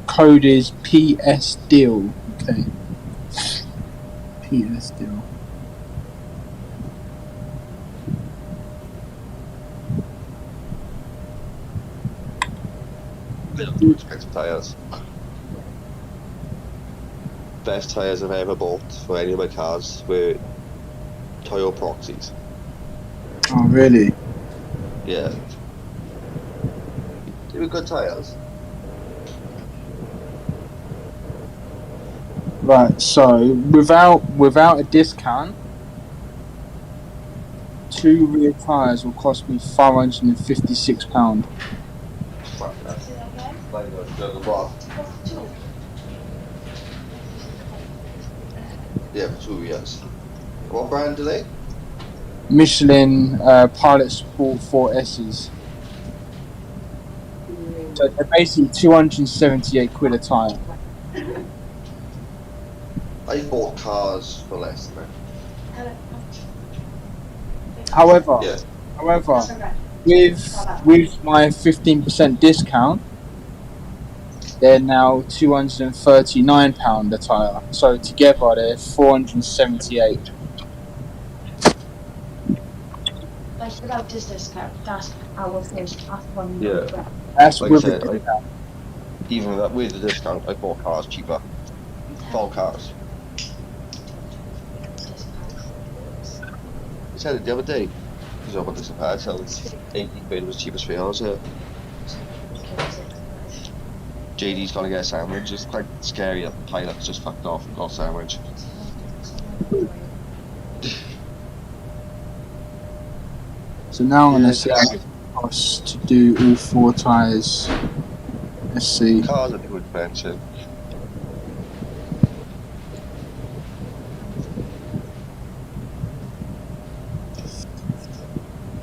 Code is PS Deal. Okay. PS Deal. Too expensive tires. Best tires I've ever bought for any of my cars were Toyo Proxies. Oh, really? Yeah. They were good tires. Right, so without a discount, 2 rear tyres will cost me £556. Fuck that. Like the rock. Yeah, for 2 years. What brand are they? Michelin Pilot Sport 4S's. So they're basically 278 quid a tyre. I bought cars for less than that. However, Yeah. with my 15% discount, they're now £239 a tyre. So together they're 478. Like without this discount, that's our first one. Yeah. That's Like I with said, the discount. Even with the discount, I bought cars cheaper. Full cars. I said it the other day. Because I wanted some hard sell. 80 quid was cheapest for yours here. JD's gonna get a sandwich. It's quite scary that the pilot's just fucked off and got a sandwich. So now I'm Yeah, going to say it costs to do all 4 tyres. Let's see. Cars are too expensive.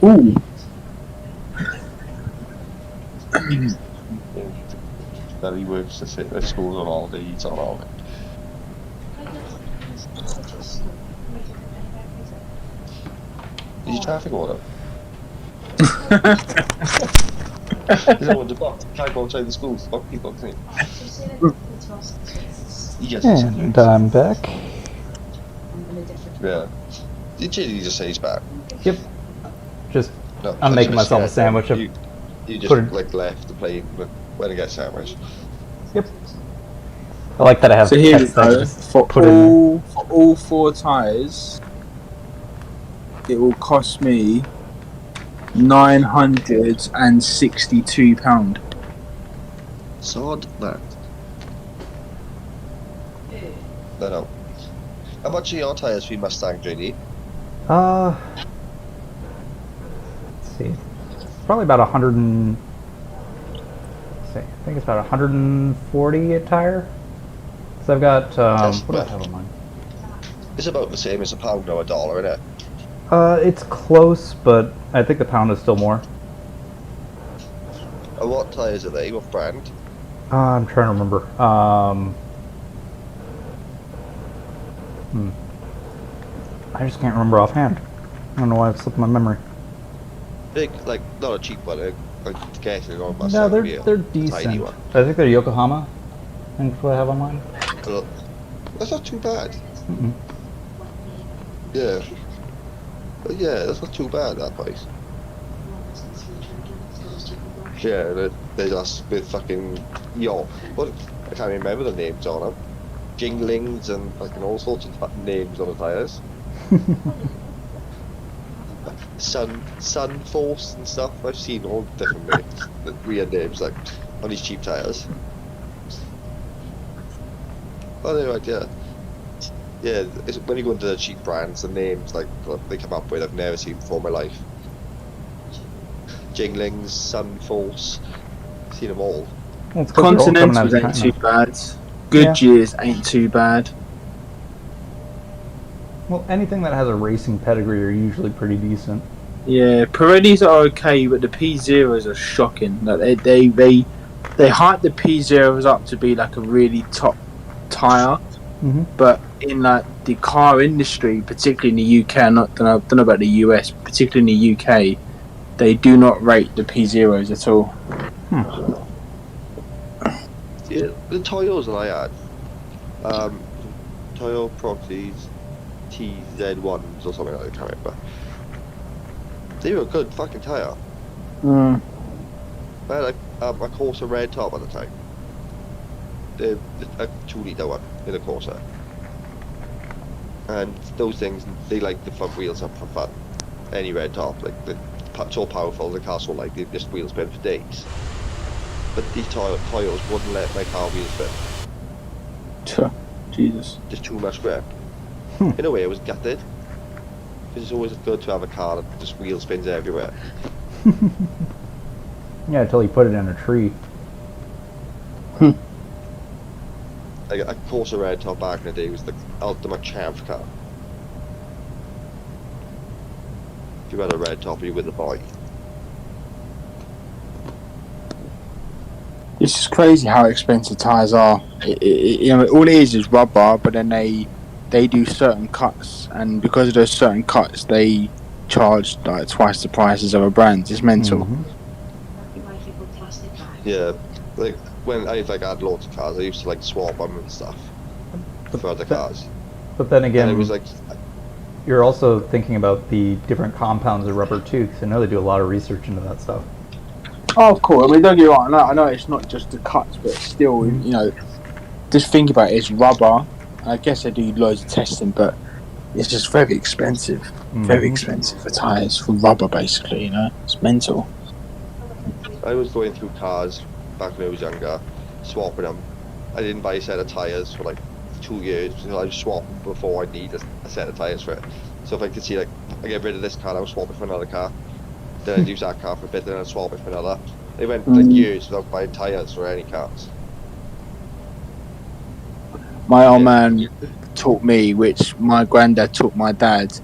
Ooh. That he works to sit at school on holiday, eats on holiday. Is your traffic order? There's no one to block. Can't go outside the school. Fuck people, can you? And I'm back. Yeah. Did JD just say he's back? Yep. Just No, I'm I making just myself a said sandwich. You just put it- like left the plane when I get a sandwich. Yep. I like that I have So here we text that I go. just For put in there. all 4 tyres, it will cost me £962. Sod that. No. How much are your tyres for your Mustang, JD? Let's see. Probably about 100 and... Let's see. I think it's about 140 a tire. So I've got... what do I have on mine? It's about the same as a pound or a dollar, isn't it? It's close, but I think the pound is still more. And what tyres are they? What brand? I'm trying to remember. I just can't remember offhand. I don't know why it slipped my memory. Big, like, not a cheap one. I guess it's on my No, they're Tiny decent. one. I think they're Yokohama. I think what I have on mine. Well, that's not too bad. Mm-mm. Yeah. But yeah, that's not too bad, that price. Yeah, they just with fucking what? I can't remember the names on them. Jinglings and fucking all sorts of fucking names on the tyres. Sun Force and stuff. I've seen all different names, weird names like on these cheap tyres. Oh, they're right, yeah. Yeah, when you go into the cheap brands, the names like they come up with, I've never seen before in my life. Jinglings, Sun Force, seen them all. Well, it's 'cause they're all coming out Continentals of ain't China. too bad. Goodyears ain't too bad. Well, anything that has a racing pedigree are usually pretty decent. Yeah, Pirellis are okay, but the P0s are shocking. Like they hype the P0s up to be like a really top tyre, but in like the car industry, particularly in the UK, I don't know about the US, but particularly in the UK, they do not rate the P0s at all. Yeah, the Toyos that I had, Toyo Proxies TZ1s or something like that, I can't remember. They were a good fucking tyre. I had like a Corsa red top at the time. A 2-litre one in a Corsa. And those things, they like the front wheels up for fun. Any red top, like so powerful, the car's so light, they just wheel spin for days. But these Toyos wouldn't let my car wheels spin. Jesus. Just too much grip. In a way, I was gutted. Because it's always good to have a car that just wheel spins everywhere. Yeah, until you put it in a tree. Like a Corsa red top back in the day was the ultimate champ car. If you had a red top, you were the boy. It's just crazy how expensive tyres are. All it is rubber, but then they do certain cuts, and because of those certain cuts, they charge like twice the price as other brands. It's mental. Yeah, like when I had loads of cars, I used to like swap them and stuff for other cars. But then again, And it was like, you're also thinking about the different compounds of rubber too, because I know they do a lot of research into that stuff. Oh, of course. I mean, don't get me wrong. I know it's not just the cuts, but still, just think about it. It's rubber. I guess they do loads of testing, but it's just very expensive. Very expensive for tyres, for rubber, basically. It's mental. I was going through cars back when I was younger, swapping them. I didn't buy a set of tyres for like 2 years because I was swapping before I need a set of tyres for it. So if I could see like I get rid of this car, I was swapping for another car. Then I'd use that car for a bit, then I'd swap it for another. It went like years without buying tyres for any cars. My old man taught me, which my granddad taught my dad,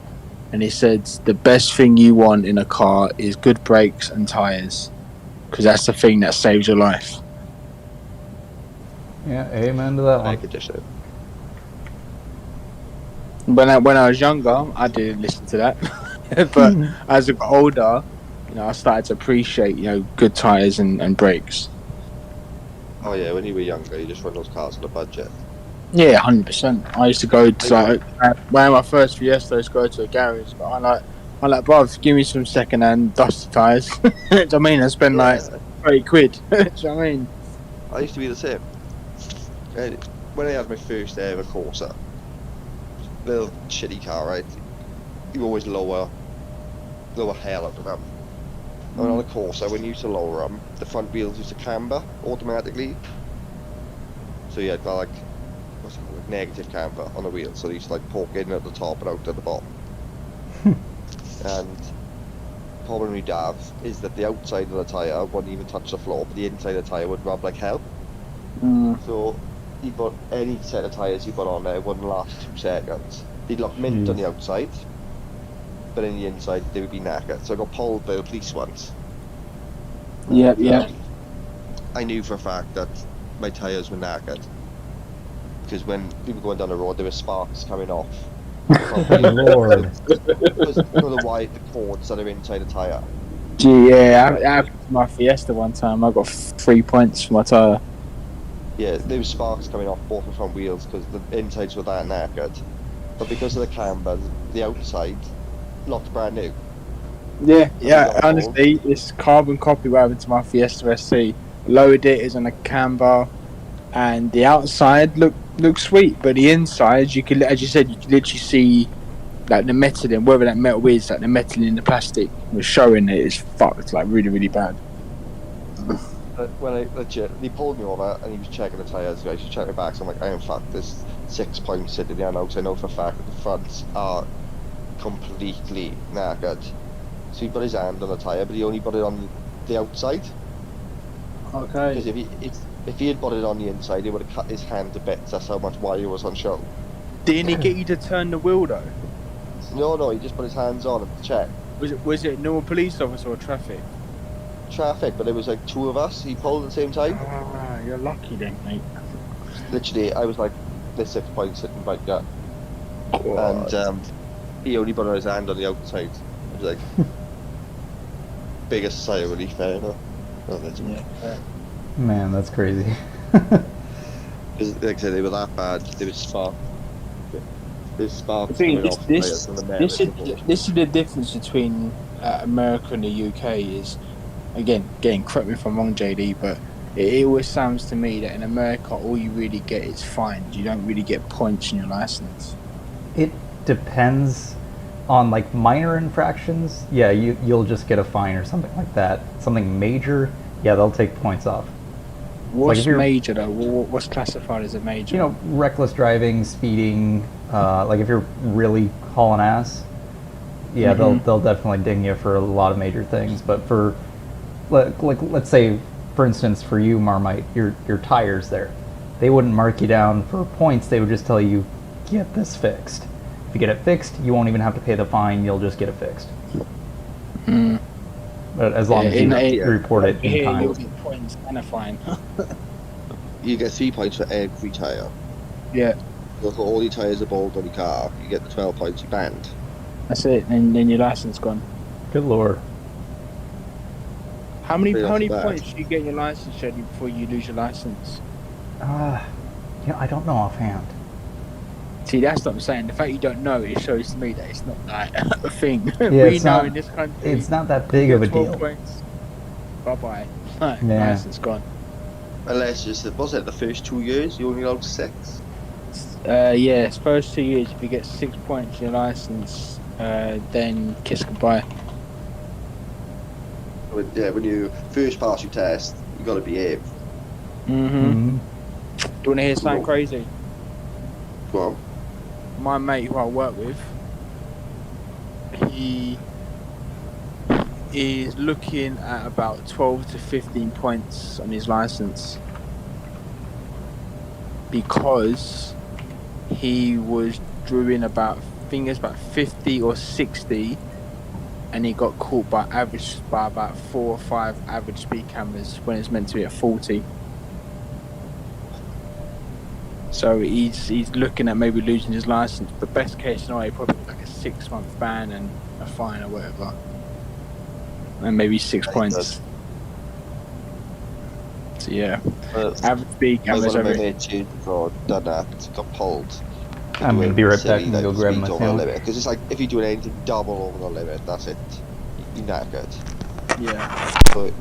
and he said the best thing you want in a car is good brakes and tyres, because that's the thing that saves your life. Yeah, amen to that Air one. conditioning. When I was younger, I didn't listen to that, but as I got older, I started to appreciate good tyres and brakes. Oh yeah, when you were younger, you just run those cars on a budget. Yeah, 100%. I used to go to when my first Fiesta, I used to go to a garage, but I'm like, bruv, give me some second-hand dusty tyres. Do you know what I mean? I spend like 30 quid. Do you know what I mean? I used to be the same. And when I had my first ever Corsa, little shitty car, right? You always lower hell out of them. And on a Corsa, when you used to lower them, the front wheels used to camber automatically. So you had like negative camber on the wheel, so they used to like poke in at the top and out at the bottom. And the problem we'd have is that the outside of the tyre wouldn't even touch the floor, but the inside of the tyre would rub like hell. So you put any set of tyres you put on there, it wouldn't last 2 seconds. They'd look mint on the outside, but in the inside they would be knackered. So I got pulled by the police once. Yeah, yeah. I knew for a fact that my tyres were knackered. Because when we were going down the road, there were sparks coming off. Good lord. Because of the cords that are inside the tyre. Gee, yeah, I happened to my Fiesta one time. I got 3 points for my tyre. Yeah, there was sparks coming off both the front wheels because the insides were that knackered. But because of the camber, the outside looked brand new. Yeah, honestly, it's carbon copy what happened to my Fiesta SC. Lowered it, is on a camber, and the outside looked sweet, but the inside, you could, as you said, you could literally see like the metal in, whether that metal is, like the metal in the plastic was showing it is fucked, like really, really bad. When he pulled me over and he was checking the tyres, guys, he checked my back, so I'm like, I am fucked, there's 6 points sitting there now, because I know for a fact that the fronts are completely knackered. So he put his hand on the tyre, but he only put it on the outside. Okay. Because if he had put it on the inside, he would have cut his hand to bits, that's how much wire was on show. Didn't he get you to turn the wheel though? No, he just put his hands on it to check. Was it a normal police officer or traffic? Traffic, but it was like 2 of us, he pulled at the same time. Ah, you're lucky then, mate. Literally, I was like, there's 6 points sitting right there. And he only put his hand on the outside. It was like, biggest sigh of relief there, you know? Oh, that's Man, that's crazy. Because, like I said, they were that bad. They were sparks. There's sparks coming off the tyres from the metal. This is the difference between America and the UK is, again, correct me if I'm wrong, JD, but it always sounds to me that in America all you really get is fines. You don't really get points in your license. It depends on like minor infractions. Yeah, you'll just get a fine or something like that. Something major, yeah, they'll take points off. What's major though? What's classified as a major? You know, reckless driving, speeding. Like if you're really hauling ass, yeah, they'll definitely ding you for a lot of major things. But for like let's say, for instance, for you, Marmite, your tires there, they wouldn't mark you down for points. They would just tell you, get this fixed. If you get it fixed, you won't even have to pay the fine. You'll just get it fixed. But as long as you report it in time. You'll get points and a fine. You get 3 points for every tyre. Yeah. So if all your tyres are bald on your car, you get the 12 points, you're banned. That's it, and then your license gone. Good lord. How many points do you get in your license, Shady, before you lose your license? I don't know offhand. See, that's what I'm saying. The fact you don't know, it shows to me that it's not like a thing. Yeah, we know in this country. It's not that big of a deal. Points. Bye-bye. Yeah. License gone. Unless was it the first 2 years you only allowed 6? Yeah, it's first 2 years. If you get 6 points in your license, then kiss goodbye. When you first pass your test, you got to behave. Do you want to hear something crazy? Go on. My mate who I work with, he is looking at about 12 to 15 points on his license because he was doing about, I think it's about 50 or 60, and he got caught by about 4 or 5 average speed cameras when it's meant to be at 40. So he's looking at maybe losing his license. But best case scenario, probably like a 6-month ban and a fine or whatever, and maybe 6 points. So yeah, average speed cameras. One of my mates done that, got pulled. I'm gonna be right back and go grab my phone. Because it's like if you're doing anything double over the limit, that's it. You're knackered. Yeah. But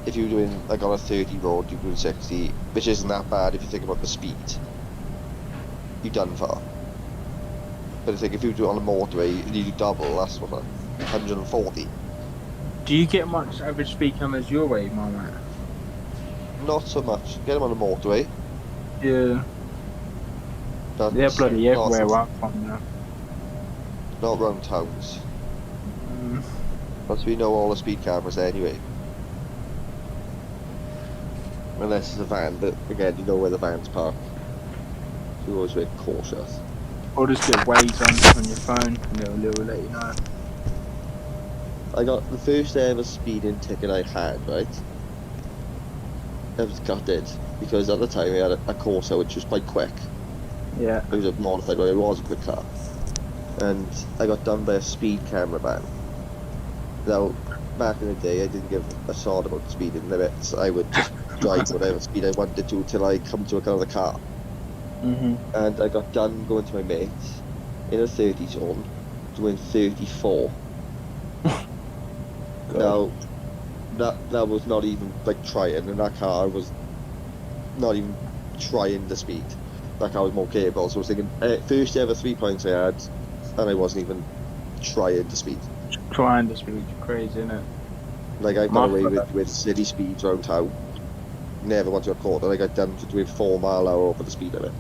if you're doing like on a 30 road, you're doing 60, which isn't that bad if you think about the speed. You're done for. But I think if you do it on a motorway and you do double, that's what, 140. Do you get much average speed cameras your way, Marmite? Not so much. Get them on a motorway. Yeah. They're bloody everywhere where I'm from now. Not around towns. Because we know all the speed cameras anyway. Unless it's a van, but again, you know where the van's parked. So you're always very cautious. Or just get Waze on your phone and it'll let you know. I got the first ever speeding ticket I had, right? I was gutted because at the time we had a Corsa which was quite quick. Yeah. It was a modified, but it was a quick car. And I got done by a speed cameraman. Now, back in the day, I didn't give a sod about the speeding limits. I would just drive whatever speed I wanted to till I come to another car. Mhm. And I got done going to my mates in a 30 zone, doing 34. Now, that was not even like trying, and that car was not even trying the speed. That car was more capable. So I was thinking, first ever 3 points I had, and I wasn't even trying the speed. Trying to speak crazy, innit? Like I got away with city speeds around town. Never once got caught, and I got done for doing 4 mile an hour over the speed limit.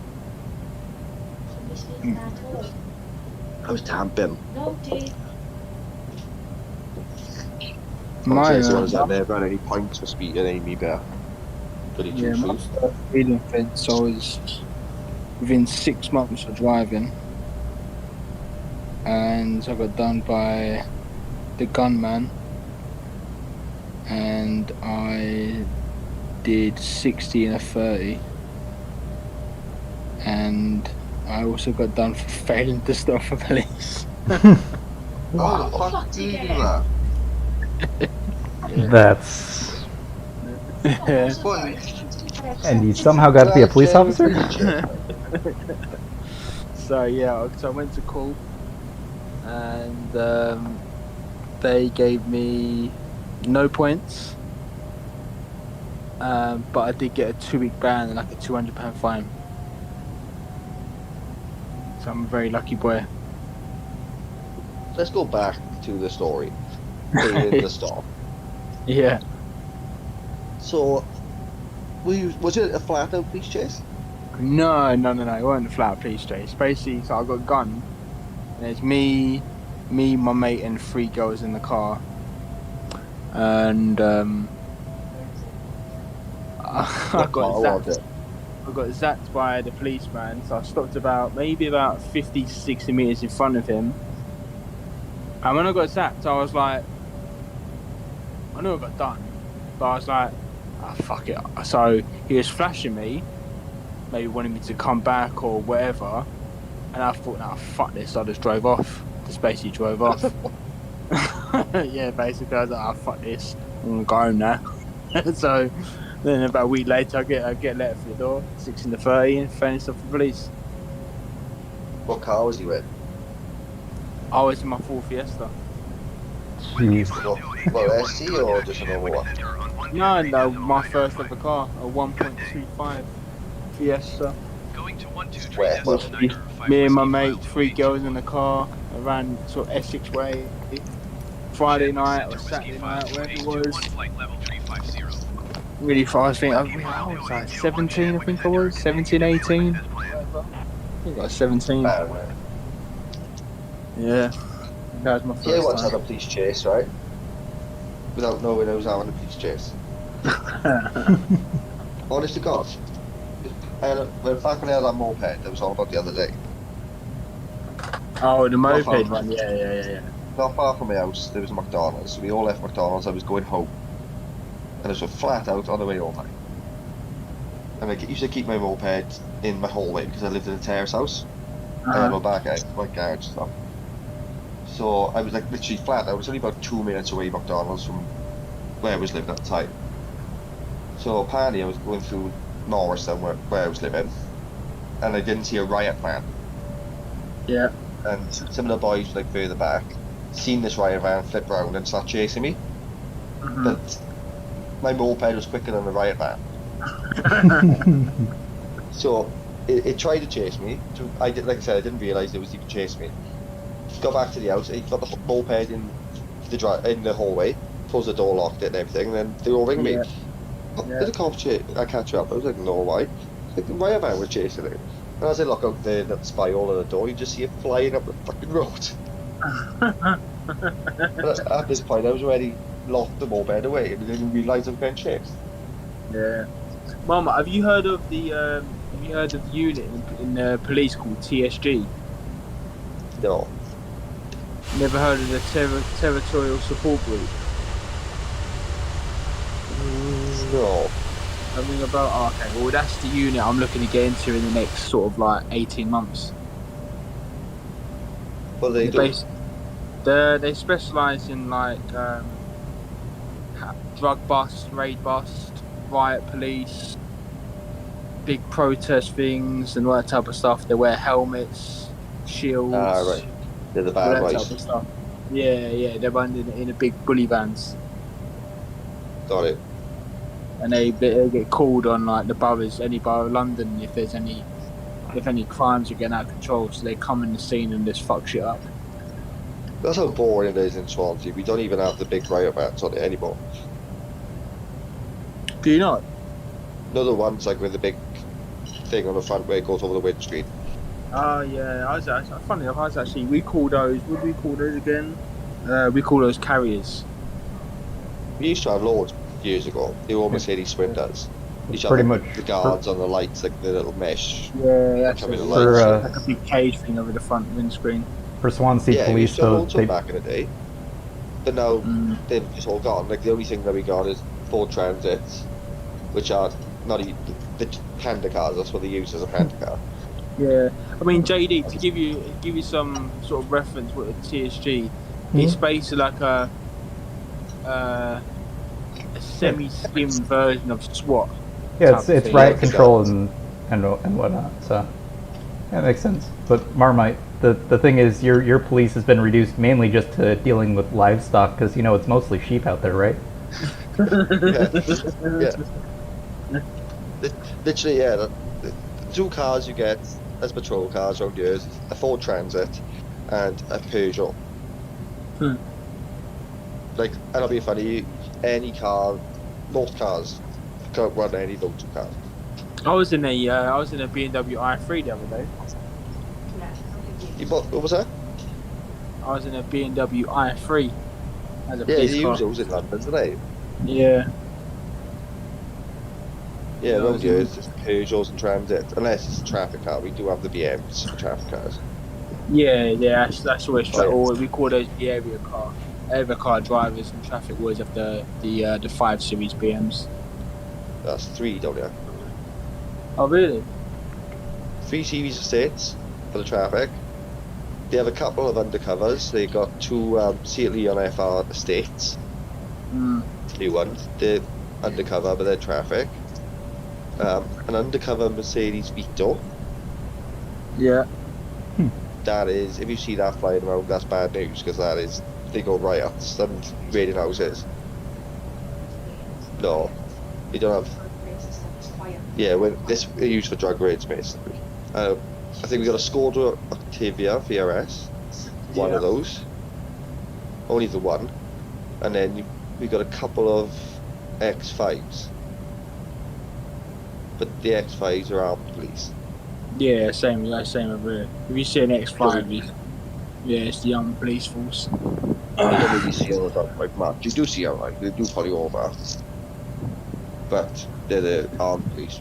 I was tamping. No, dude. My So I never had any points for speeding Amy Bear. Pretty yeah, true. my first speeding offence, I was within 6 months of driving, and I got done by the gunman, and I did 60 and a 30, and I also got done for failing to stop for police. Oh, the fuck do you do that? That's... Yeah. And you somehow got to be a police officer? So yeah, so I went to court, and they gave me no points, but I did get a 2-week ban and like a £200 fine. So I'm a very lucky boy. Let's go back to the story. In the stop. Yeah. So, was it a flat out police chase? No, it wasn't a flat police chase. Basically, so I got a gun, and it's me, my mate, and 3 girls in the car, and I got zapped by the policeman. So I stopped maybe about 50 to 60 meters in front of him, and when I got zapped, I was like, I knew I got done, but I was like, oh, fuck it. So he was flashing me, maybe wanting me to come back or whatever, and I thought, nah, fuck this. I just drove off. Just basically drove off. Yeah, basically I was like, oh, fuck this. I'm gonna go home now. So then about a week later, I get a letter for the door, 6 in the 30, and failing stuff for police. What car was he with? I was in my Ford Fiesta. Jeez. Well, SC or just a normal one? No, my first ever car, a 1.25 Fiesta. Going to 123 Where? Desmond Snyder, 5 Me and my Whiskey mate, File 3 282. girls in the car, around sort of Essex way, Friday night or Center Saturday Whiskey File night, whatever it was. 2821, flight level 350. Really fast. I was like 17, I think I was 17, 18. Whatever. I think I was 17. Yeah, that was my first Yeah, once time. had a police chase, right? Without knowing I was having a police chase. Honest to God. Back when I had that moped, that was all about the other day. Oh, the Not moped far. one. Yeah. Not far from my house, there was a McDonald's. So we all left McDonald's, I was going home. And I was flat out on the way home. And I used to keep my moped in my hallway because I lived in a terrace house. I had my back out, my garage and stuff. So I was like literally flat. I was only about 2 minutes away McDonald's from where I was living at the time. So apparently I was going through Norris somewhere where I was living, and I didn't see a riot van. Yeah. And some of the boys like further back seen this riot van flip round and start chasing me. Mhm. But my moped was quicker than the riot van. So it tried to chase me. So like I said, I didn't realise it was even chasing me. Got back to the house. He got the moped in the hallway. Closed the door, locked it, and everything. And then they all ring me. Yeah. Oh, Yeah. did the cops I catch you up? I was like, no, why? Like the riot van was chasing it. And as I look out there, that spy hole of the door, you just see it flying up the fucking road. But at this point, I was already locked the moped away and didn't realise I was getting chased. Yeah. Mama, have you heard of the unit in police called TSG? No. Never heard of the territorial support group? No. I mean about okay, well that's the unit I'm looking to get into in the next sort of like 18 months. What do they do? They specialise in like drug bust, raid bust, riot police, big protest things and all that type of stuff. They wear helmets, shields, Right. They're the all bad that boys. type of stuff. Yeah, they're running in a big bully vans. Got it. And they get called on like the boroughs, any borough of London, if any crimes are getting out of control. So they come in the scene and just fuck shit up. That's how boring it is in Swansea. We don't even have the big riot bands on it anymore. Do you not? Another one's like with the big thing on the front where it goes over the windscreen. Oh yeah, funny enough, I was actually, we call those, what do we call those again? We call those carriers. We used to have loads years ago. They were all Mercedes Sprinters. You used to have Pretty like, much. the guards on the lights, like the little mesh. Yeah, that's Coming it. to life. Like a big cage thing over the front windscreen. For Swansea Yeah, we Police, used to have though, loads of them back in the day. But now they've just all gone. Like the only thing that we got is Ford Transits, which are not even the panda cars. That's what they use as a panda car. Yeah, I mean JD, to give you some sort of reference with the TSG, it's basically like a semi-skim version of SWAT. yeah, type of it's thing. riot control and whatnot. So that makes sense. But Marmite, the thing is, your police has been reduced mainly just to dealing with livestock because it's mostly sheep out there, right? Yeah. Literally, yeah. The two cars you get as patrol cars around here is a Ford Transit and a Peugeot. Like, and I'll be funny, any car, most cars can't run any of those two cars. I was in a BMW i3 the other day. You bought, what was that? I was in a BMW i3 as a Yeah, police they car. use those in London, don't they? Yeah. Yeah, around here it's just Peugeots and Transits. Unless it's a traffic car, we do have the BMs for traffic cars. Yeah, that's always Oh, yeah. or we call those the area car drivers in traffic always have the 5 Series BMs. That's 3 down there. Oh really? 3 series estates for the traffic. They have a couple of undercovers. They got 2 Seat Leon FR estates. New ones. They're undercover, but they're traffic. An undercover Mercedes Vito. Yeah. That is, if you see that flying around, that's bad news because that is, they go riots and raiding houses. No, you don't have. Yeah, when this is used for drug raids basically. I think we got a Skoda Octavia VRS, one of those. Only the one, and then we got a couple of X5s. But the X5s are armed police. Yeah, same over here. If you see an X5, it's the armed police force. You don't really see all of that quite much. You do see them, like, they do pull you over. But they're the armed police.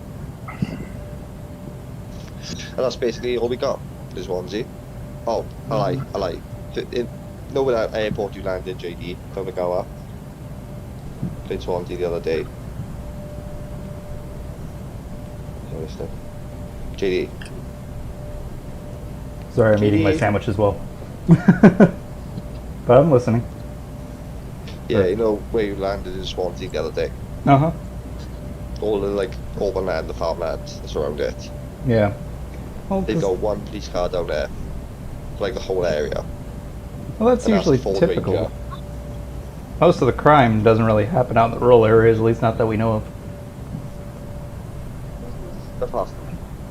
And that's basically all we got. There's Swansea. Oh, I lie. Know where that airport you landed, JD, from the Goa? Played Swansea the other day. JD. Sorry, I'm eating my sandwich as well. But I'm listening. Yeah, you know where you landed in Swansea the other day? Uh-huh. All the, like, open land, the farmland that's around it. Yeah. Well, They've got one police car down there, for, like, the whole area. well, that's And usually the Ford typical. Ranger. Most of the crime doesn't really happen out in the rural areas, at least not that we know of.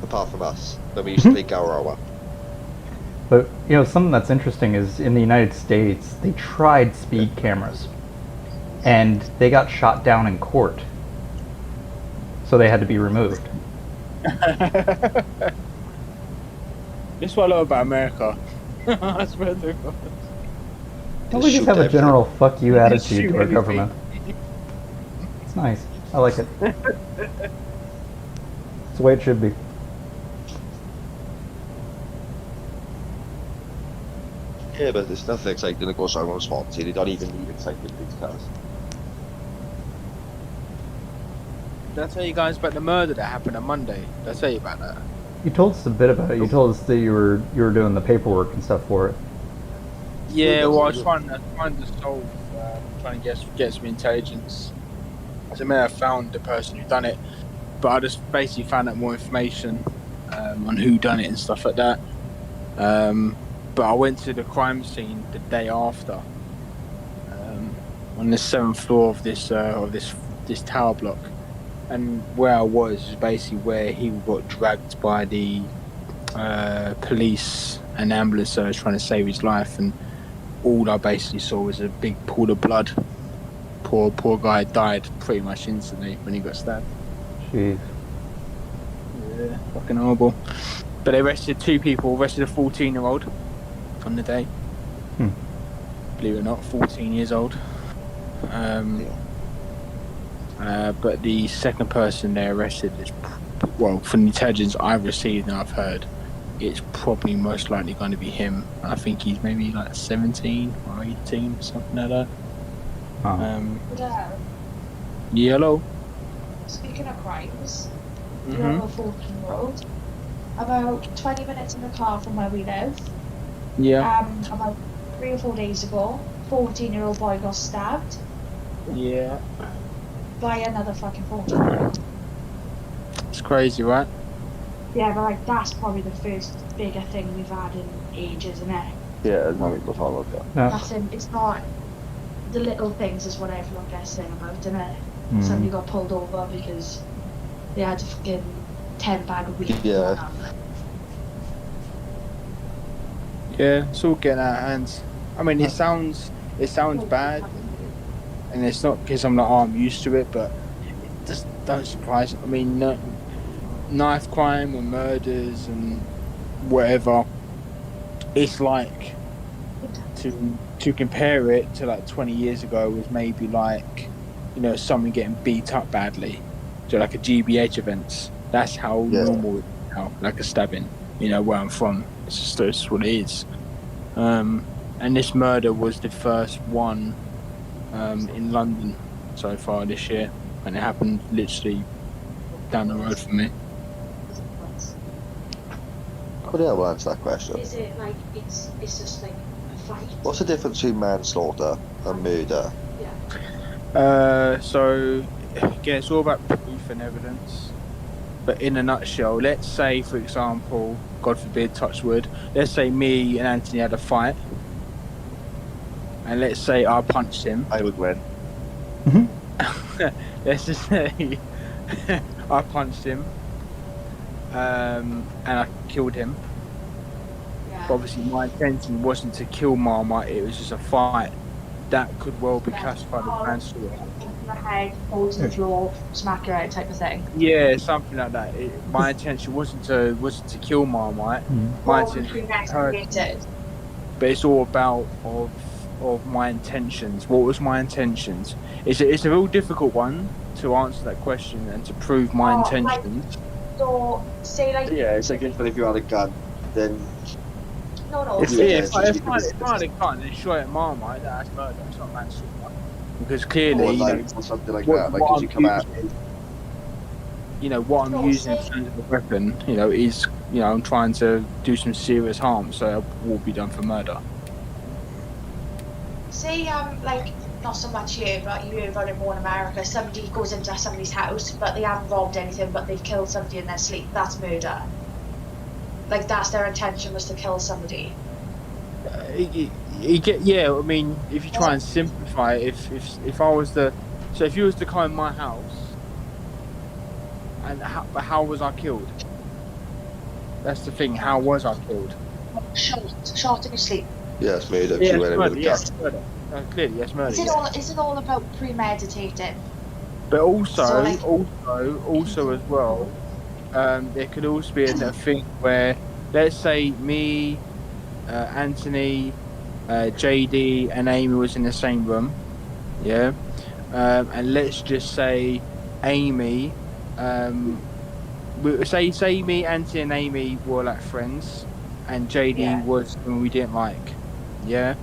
Apart from us, when we used to play Garawa. But, something that's interesting is in the United States, they tried speed cameras. And they got shot down in court. So they had to be removed. This is what I love about America. I swear to God. Well, we just have a general fuck you attitude to our government. It's nice. I like it. It's the way it should be. Yeah, but there's nothing exciting that goes wrong on Swansea. They don't even need excitement in these cars. Did I tell you guys about the murder that happened on Monday? Did I tell you about that? You told us a bit about it. You told us that you were doing the paperwork and stuff for it. Yeah, well, I was trying to solve, trying to get some intelligence. So I found the person who done it, but I just basically found out more information on who done it and stuff like that. But I went to the crime scene the day after, on the 7th floor of this tower block, and where I was basically where he got dragged by the police and ambulance service trying to save his life, and all I basically saw was a big pool of blood. Poor guy died pretty much instantly when he got stabbed. Jeez. Yeah, fucking horrible. But they arrested 2 people, arrested a 14-year-old on the day. Believe it or not, 14 years old. But the second person they arrested is, well, from the intelligence I've received and I've heard, it's probably most likely going to be him. I think he's maybe like 17 or 18, something like that. Yeah, hello. Speaking of crimes, Mhm. you're a 14-year-old. About 20 minutes in the car from where we live. Yeah. About 3 or 4 days ago, 14-year-old boy got stabbed Yeah. by another fucking 14-year-old. It's crazy, right? Yeah, but like that's probably the first bigger thing we've had in ages, isn't it? Yeah, there's no people follow that. No. That's in, it's not the little things is what everyone gets saying about, isn't it? Mm. Somebody got pulled over because they had a fucking 10 bag of weed. Yeah. Yeah, it's all getting out of hand. I mean, it sounds bad, and it's not because I'm like, oh, I'm used to it, but it just don't surprise me. I mean, knife crime and murders and whatever, it's like to compare it to like 20 years ago was maybe like, you know, someone getting beat up badly, so like a GBH events. That's how normal it is now, like a stabbing. You know, where I'm from, it's just that's what it is. And this murder was the first one in London so far this year, and it happened literally down the road from me. But yeah, we'll answer that question. Is it like it's just like a fight? What's the difference between manslaughter and murder? So again, it's all about proof and evidence. But in a nutshell, let's say, for example, God forbid, touch wood, let's say me and Anthony had a fight, and let's say I punched him. I would win. Let's just say I punched him, and I killed him. Yeah. But obviously, my intention wasn't to kill Marmite, it was just a fight. That could well be classified as manslaughter. The head, hold to the floor, smack her out type of thing. Yeah, something like that. My intention wasn't to kill Marmite. My intention was her. But it's all about of my intentions. What was my intentions? It's a real difficult one to answer that question and to prove my intentions. So say like Yeah, it's like if you had a gun, then no. If I had a gun and shot at Marmite, that's murder. It's not manslaughter. Because clearly, or you like, know, or something like what- that. Like what if you I'm come out, you know, what I'm No, using in say- terms of a weapon, you know, is, you know, I'm trying to do some serious harm, so it will be done for murder. Say like not so much here, but you hear about it more in America. Somebody goes into somebody's house, but they haven't robbed anything, but they've killed somebody in their sleep. That's murder. Like that's their intention was to kill somebody. Yeah, I mean, if you try and simplify it, if I was if you was to come in my house, and how was I killed? That's the thing. How was I killed? Shot in your sleep. yeah, it's murder. Yeah, You went in with a gun. yes, murder. Clearly, yes, murder. Is it all about premeditating? But also, So, like- also as well, there could also be a thing where, let's say me, Anthony, JD, and Amy was in the same room, yeah, and let's just say Amy, say me, Anthony, and Amy were like friends, and JD was someone we didn't like. Yeah,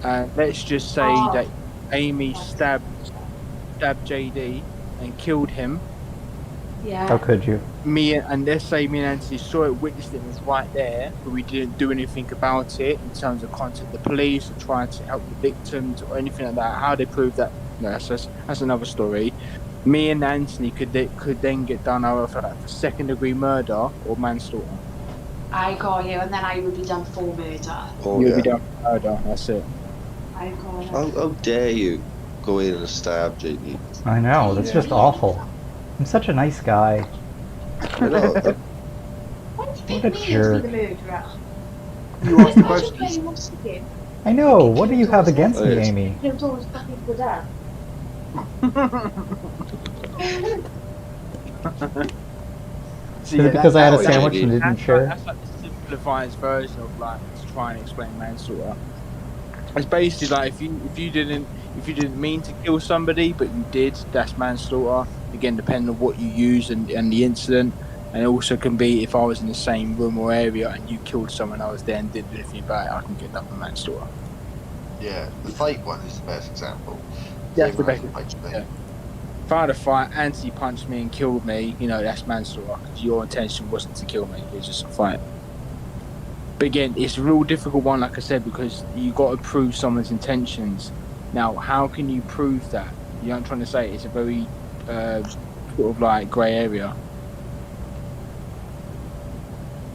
and let's just say that Amy stabbed JD and killed him. Yeah. How could you? Let's say me and Anthony saw it, witnessed it, was right there, but we didn't do anything about it in terms of contact the police or trying to help the victims or anything like that. How they prove that? No, that's another story. Me and Anthony could then get done over for like second-degree murder or manslaughter. I got you, and then I would be done for murder. Oh, You'll yeah. be done for murder. That's it. I got you. How dare you go in and stab JD? I know, that's just awful. I'm such a nice guy. I know. What a jerk. You asked the question. I know, what do you have against me, Amy? See, Is it because I had a that- sandwich and didn't share? That's like the simplified version of like to try and explain manslaughter. It's basically like if you didn't mean to kill somebody but you did, that's manslaughter. Again, depending on what you use and the incident, and it also can be if I was in the same room or area and you killed someone I was there and didn't do anything about it, I can get done for manslaughter. Yeah, the fight one is the best example. That's the best. Yeah. If I had a fight, Anthony punched me and killed me, that's manslaughter because your intention wasn't to kill me, it was just a fight. But again, it's a real difficult one, like I said, because you got to prove someone's intentions. Now, how can you prove that? You know what I'm trying to say? It's a very sort of like grey area.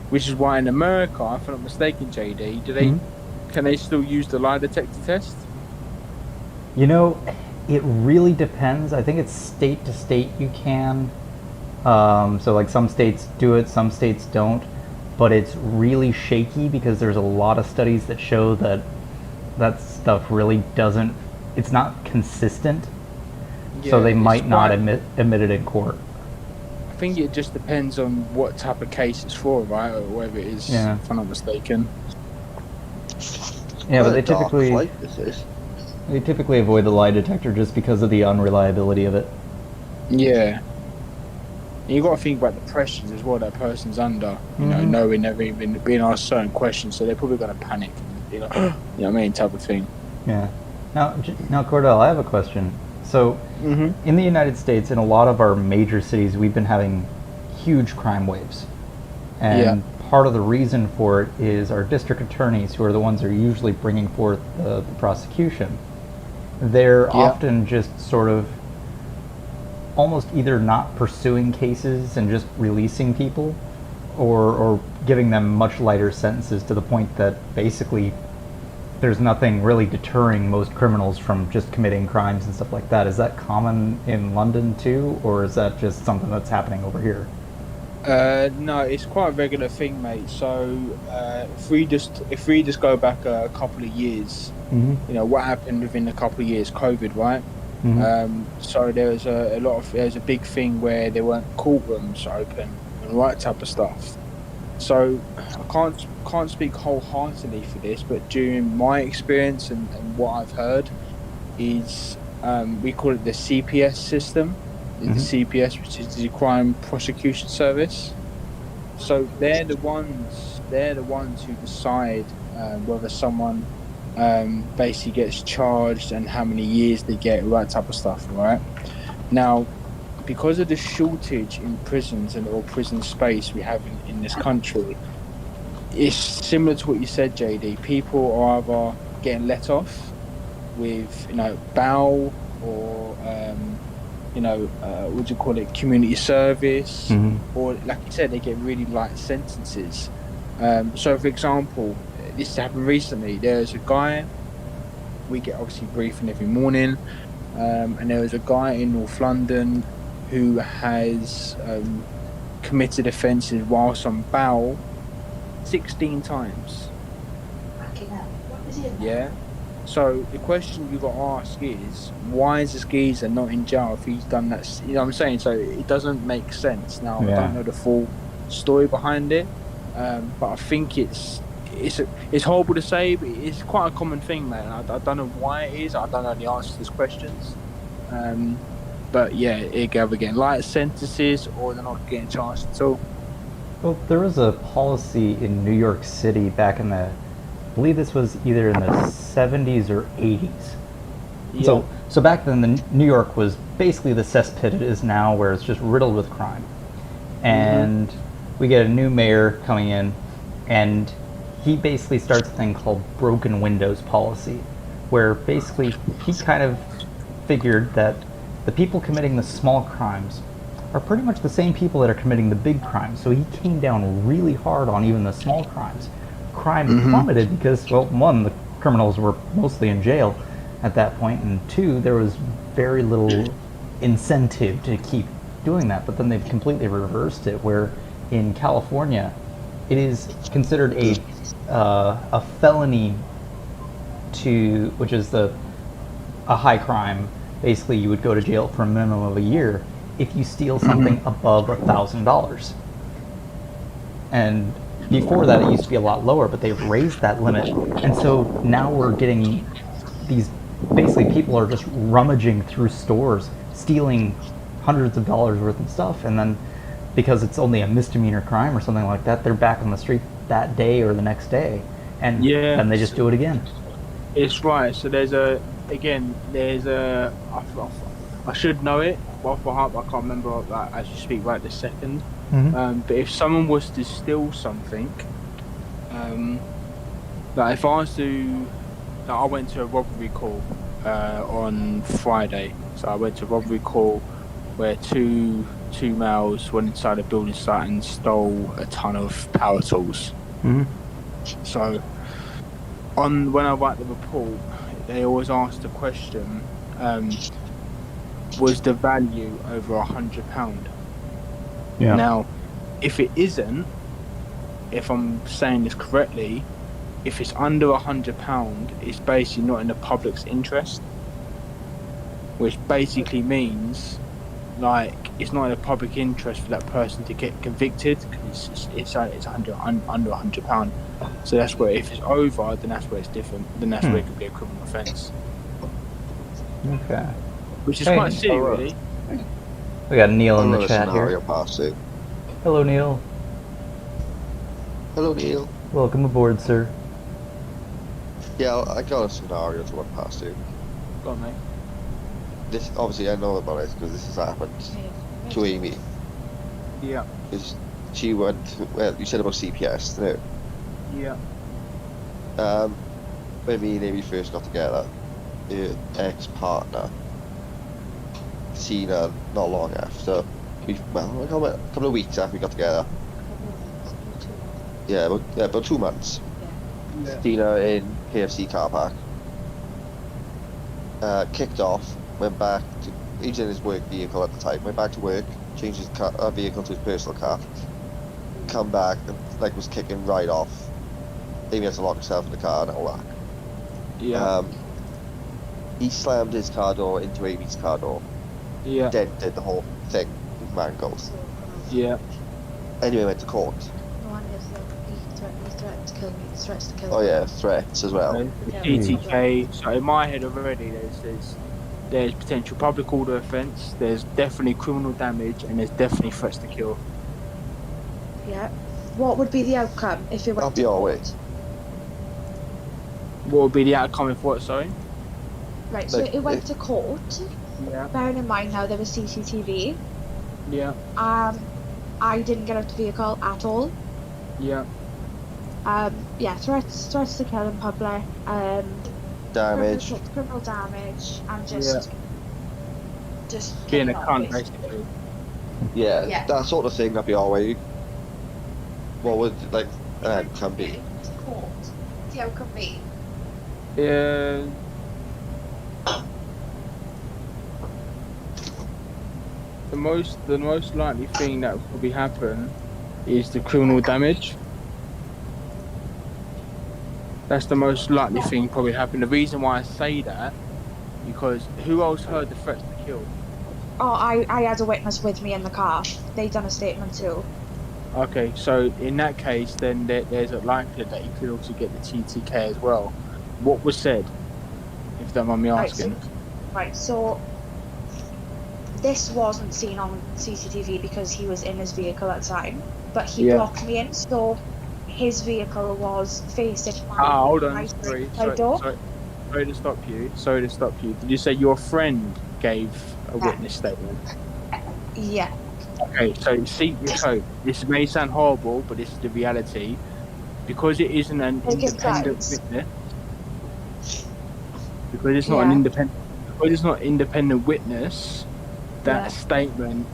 Which is why in America, if I'm not mistaken, JD, can they still use the lie detector test? You know, it really depends. I think it's state to state you can. So like some states do it, some states don't. But it's really shaky because there's a lot of studies that show that that stuff really doesn't, it's not consistent. So they might not admit it in court. I think it just depends on what type of case it's for, right? Or whatever it is, if I'm not mistaken. Yeah, but What a dark fight this is. they typically avoid the lie detector just because of the unreliability of it. Yeah. And you got to think about the pressures as well that person's under, knowing they've even being asked certain questions, so they're probably going to panic, you know what I mean, type of thing. Yeah. Now, Cordell, I have a question. So, in the United States, in a lot of our major cities, we've been having huge crime waves. And part of the reason for it is our district attorneys, who are the ones that are usually bringing forth the prosecution. They're often just sort of almost either not pursuing cases and just releasing people, or giving them much lighter sentences to the point that basically there's nothing really deterring most criminals from just committing crimes and stuff like that. Is that common in London too, or is that just something that's happening over here? No, it's quite a regular thing, mate. So if we just go back a couple of years, what happened within a couple of years? COVID, right? So there was a big thing where there weren't courtrooms open and all that type of stuff. So I can't speak wholeheartedly for this, but during my experience and what I've heard is we call it the CPS system. The CPS, which is the Crime Prosecution Service. So they're the ones who decide whether someone basically gets charged and how many years they get, all that type of stuff, right? Now, because of the shortage in prisons or prison space we have in this country, it's similar to what you said, JD. People are either getting let off with, bail or, what do you call it, community service, or like you said, they get really light sentences. So, for example, this happened recently. There's a guy, we get obviously briefing every morning, and there was a guy in North London who has committed offences whilst on bail 16 times. Yeah. So the question you got to ask is, why is this geezer not in jail if he's done that? You know what I'm saying? So it doesn't make sense. Now I don't know the full story behind it, but I think it's horrible to say, but it's quite a common thing, man. I don't know why it is. I don't know the answer to these questions. But yeah, again, light sentences or they're not getting charged at all. Well, there was a policy in New York City back in the believe this was either in the 70s or 80s. Yeah. So back then, New York was basically the cesspit it is now, where it's just riddled with crime. And we get a new mayor coming in, and he basically starts a thing called broken windows policy, where basically he kind of figured that the people committing the small crimes are pretty much the same people that are committing the big crimes. So he came down really hard on even the small crimes. Crime plummeted because, well, one, the criminals were mostly in jail at that point, and two, there was very little incentive to keep doing that. But then they've completely reversed it, where in California, it is considered a felony which is a high crime. Basically, you would go to jail for a minimum of a year if you steal something above $1,000. And before that, it used to be a lot lower, but they've raised that limit. And so now we're getting these, basically people are just rummaging through stores, stealing hundreds of dollars worth of stuff, and then because it's only a misdemeanor crime or something like that, they're back on the street that day or the next day, and then they just do it again. It's right. So I should know it off by heart, but I can't remember that as you speak right this second. But if someone was to steal something, like if I was to, like I went to a robbery call on Friday. So I went to a robbery call where two males went inside a building site and stole a ton of power tools. So when I write the report, they always ask the question, was the value over £100? Yeah. Now, if it isn't, if I'm saying this correctly, if it's under £100, it's basically not in the public's interest, which basically means like it's not in the public interest for that person to get convicted because it's under £100. So that's where, if it's over, then that's where it's different. Then that's where it could be a criminal offence. Okay. Which is quite serious, really. We got Neil in the chat here. Hello, Neil. Hello, Neil. Welcome aboard, sir. Yeah, I got a scenario to run past you. Go on, mate. This, obviously, I know about it because this has happened to Amy. Yeah. She went to, well, you said about CPS, didn't you? Yeah. When me and Amy first got together, her ex-partner seen her not long after. A couple of weeks after we got together. Yeah, about 2 months. Yeah. Seen her in KFC car park. Kicked off, went back to, he was in his work vehicle at the time, went back to work, changed his vehicle to his personal car, come back and was kicking right off. Amy had to lock herself in the car and all that. Yeah. He slammed his car door into Amy's car door. Yeah. Dented the whole thing with mangled. Yeah. Anyway, went to court. He threats to kill Oh yeah, threats as well. TTK. So in my head already, there's potential public order offence. There's definitely criminal damage, and there's definitely threats to kill. Yeah. What would be the outcome if it went That'll to be all court? right. What would be the outcome if what? Sorry. Right. So it went to court. Yeah. Bearing in mind now there was CCTV. Yeah. I didn't get out the vehicle at all. Yeah. Yeah, threats to kill in public, Damage. criminal damage, and just Being a killing cunt, off, basically. Yeah, Yeah. that sort of thing, that'd be all right. What would, an outcome be? To court. The outcome be. Yeah. The most likely thing that will probably happen is the criminal damage. That's the most likely thing probably happen. The reason why I say that, because who else heard the threats to kill? Oh, I had a witness with me in the car. They done a statement too. Okay, so in that case, then there's a likelihood that you could also get the TTK as well. What was said, if you don't mind me asking? Right, so this wasn't seen on CCTV because he was in his vehicle at the time, but he Yeah. blocked me in, so his vehicle was facing my Hold on. my Sorry door. to stop you. Did you say your friend gave a Yeah. witness statement? Yeah. Okay, so this may sound horrible, but this is the reality. Because it isn't an Like it independent sounds. witness, because it's Yeah. not independent witness, that Yeah. statement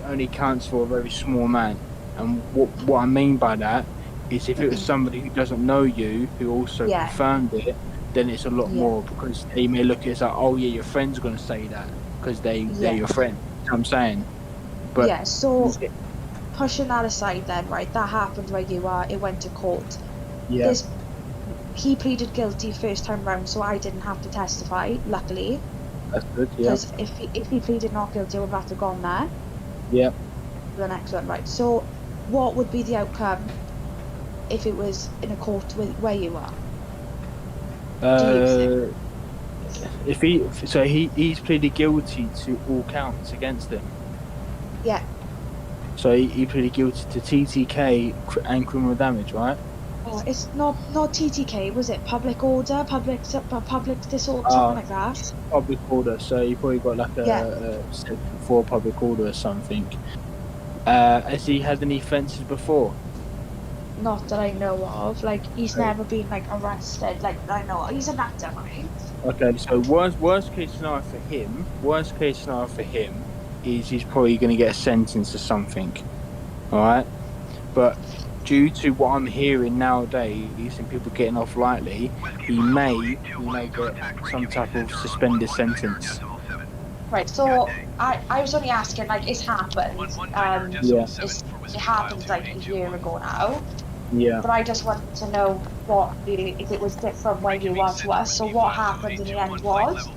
only counts for a very small amount. And what I mean by that is if it was somebody who doesn't know you who also Yeah. confirmed it, then it's a lot Yeah. more, because they may look at it as like, oh yeah, your friend's going to say that because they're your friend. You know what I'm saying? But Yeah, so pushing that aside then, right, that happened where you are, it went to court. yeah, He pleaded guilty first time round, so I didn't have to testify, luckily. that's good. Yeah, Because if he pleaded not guilty, I would have to go on there. yeah. The next one, right. So what would be the outcome if it was in a court where you are? He's pleaded guilty to all counts against him. Yeah. So he pleaded guilty to TTK and criminal damage, right? It's not TTK, was it? Public order, public disorder, something like that. Public order. So he probably got like a section 4 public order or something. Has he had any offences before? Not that I know of. Like, he's never been like arrested. Like, I know he's an actor, right? Okay, so worst case scenario for him is he's probably going to get a sentence or something. All right, but due to what I'm hearing nowadays and people getting off lightly, he may get some type of suspended sentence. Right. So I was only asking, like, it's happened. It happened like a year ago now. Yeah. But I just wanted to know if it was different where you were to us. So what happened in the end was,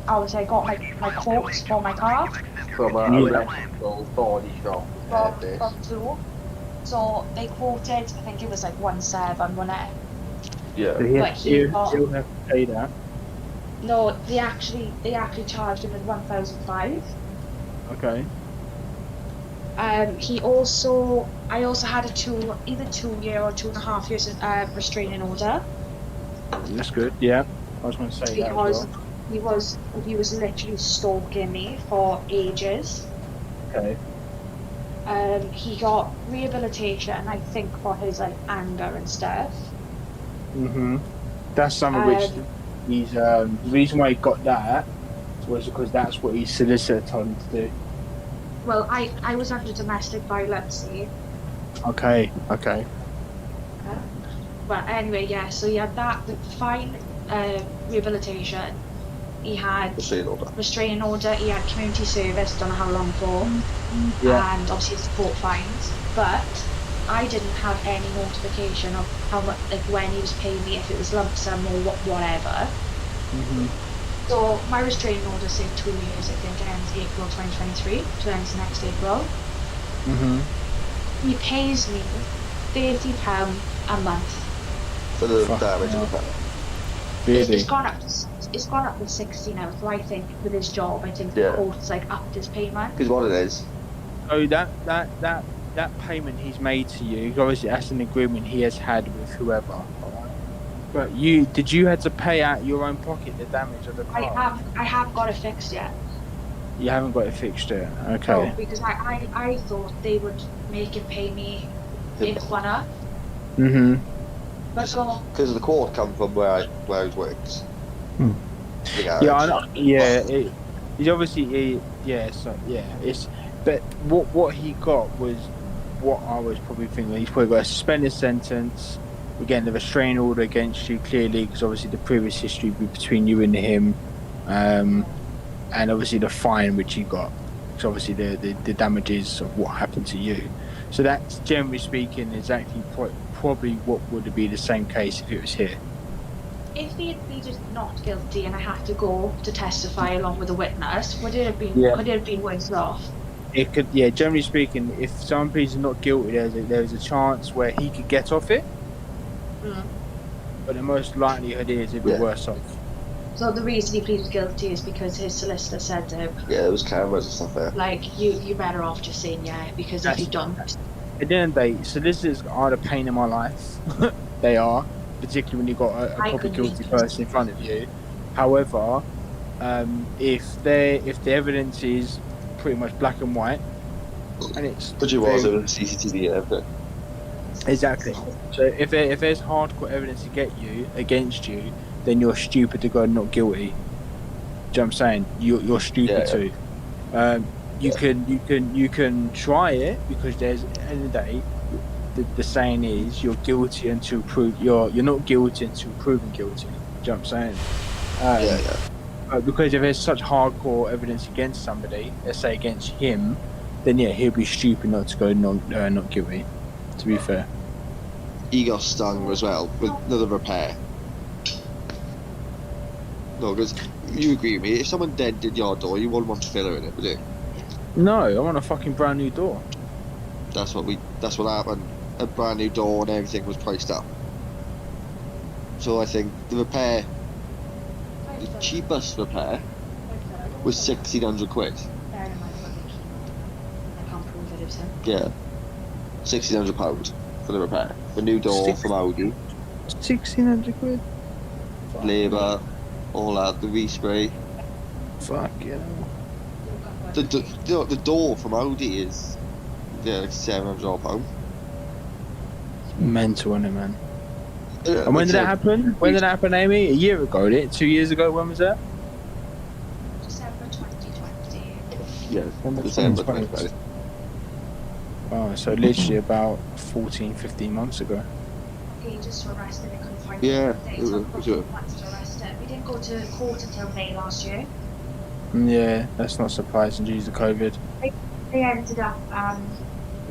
obviously I got my quotes for my car From a reputable body shop. from two. So they quoted, I think it was like 1.7, wasn't it? Yeah. So he'll have to pay that. No, they actually charged him with 1,005. Okay. I also had either 2 year or 2.5 years restraining order. That's good. Yeah, I was going to say that as well. He was literally stalking me for ages. Okay. He got rehabilitation, I think, for his like anger and stuff. That's something which he's the reason why he got that was because that's what his solicitor told him to do. Well, I was under domestic violence, see. Okay. But anyway, yeah, so he had that, the fine, rehabilitation. He had restraining order, he had community service, don't know how long for, and obviously the support fines. But I didn't have any notification of how much, like when he was paying me, if it was lump sum or whatever. So my restraining order said 2 years, I think, ends April 2023, so ends next April. He pays me £30 a month. For the damage of the car. Really? It's gone up to 60 now, so I think with his job, I think the court's like upped his payment. Because what it is. So that payment he's made to you, obviously that's an agreement he has had with whoever. But did you have to pay out your own pocket the damage of the car? I haven't got it fixed yet. You haven't got it fixed yet. Okay. No, because I thought they would make him pay me if one up. But so Because the quote come from where it works. Yeah, I know. Yeah, he's obviously but what he got was what I was probably thinking. He's probably got a suspended sentence. Again, the restraining order against you clearly, because obviously the previous history between you and him, and obviously the fine which you got, because obviously the damages of what happened to you. So that's, generally speaking, exactly probably what would be the same case if it was here. if he had pleaded not guilty and I had to go to testify along with a witness, would it have been could it have been worse off? It could, yeah. Generally speaking, if someone pleads not guilty, there's a chance where he could get off it. But the most likelihood is it'd be worse off. So the reason he pleaded guilty is because his solicitor said to him, yeah, there was cameras and stuff there. like, you're better off just saying because if you don't, at the end of the day, solicitors are the pain in my life. They are, particularly when you've got a I probably agree. guilty person in front of you. However, if the evidence is pretty much black and white, and it's But you was with CCTV and everything. exactly. So if there's hardcore evidence against you, then you're stupid to go not guilty. Do you know what I'm saying? You're stupid too. You can try it, because there's at the end of the day, the saying is you're guilty until you're not guilty until proven guilty. Do you know what I'm saying? Because if there's such hardcore evidence against somebody, let's say against him, then yeah, he'll be stupid not to go not guilty. To be fair, He got stung as well with another repair. No, because you agree with me. If someone dented your door, you wouldn't want filler in it, would you? no, I want a fucking brand new door. That's what happened. A brand new door and everything was priced up. So I think the repair, the cheapest repair, was 1,600 quid. Bearing in mind what I can't prove it, it's him. Yeah, £1,600 for the repair. The new door from Audi, 1,600 quid. labour, all that, the respray. Fuck yeah. The door from Audi is like £700. Mental, isn't it, man? And when did that happen? When did that happen, Amy? A year ago, did it? 2 years ago? When was that? December 2020. Yeah, December December 2020. 2020. Oh, so literally about 14, 15 months ago. He just arrested and couldn't find Yeah, him. it was a- To arrest it. We didn't go to court until May last year. Yeah, that's not surprising due to COVID. They ended up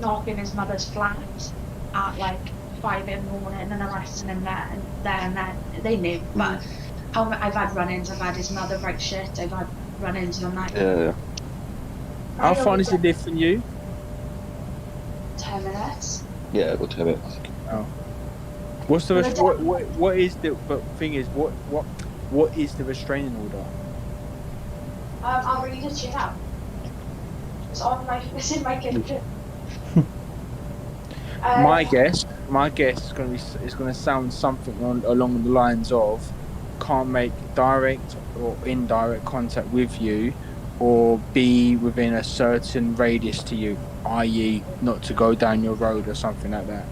knocking his mother's flat at like 5 in the morning and arresting him there and then. They knew, but I've had run-ins. I've had his mother write shit. I've had run-ins on that. Yeah. How far does it live from you? 10 minutes. Yeah, about 10 minutes. What's the Well, what is the thing is what is the restraining order? I'll read it to you now. It's in my kitchen. My guess is going to sound something along the lines of can't make direct or indirect contact with you, or be within a certain radius to you, i.e., not to go down your road or something like that.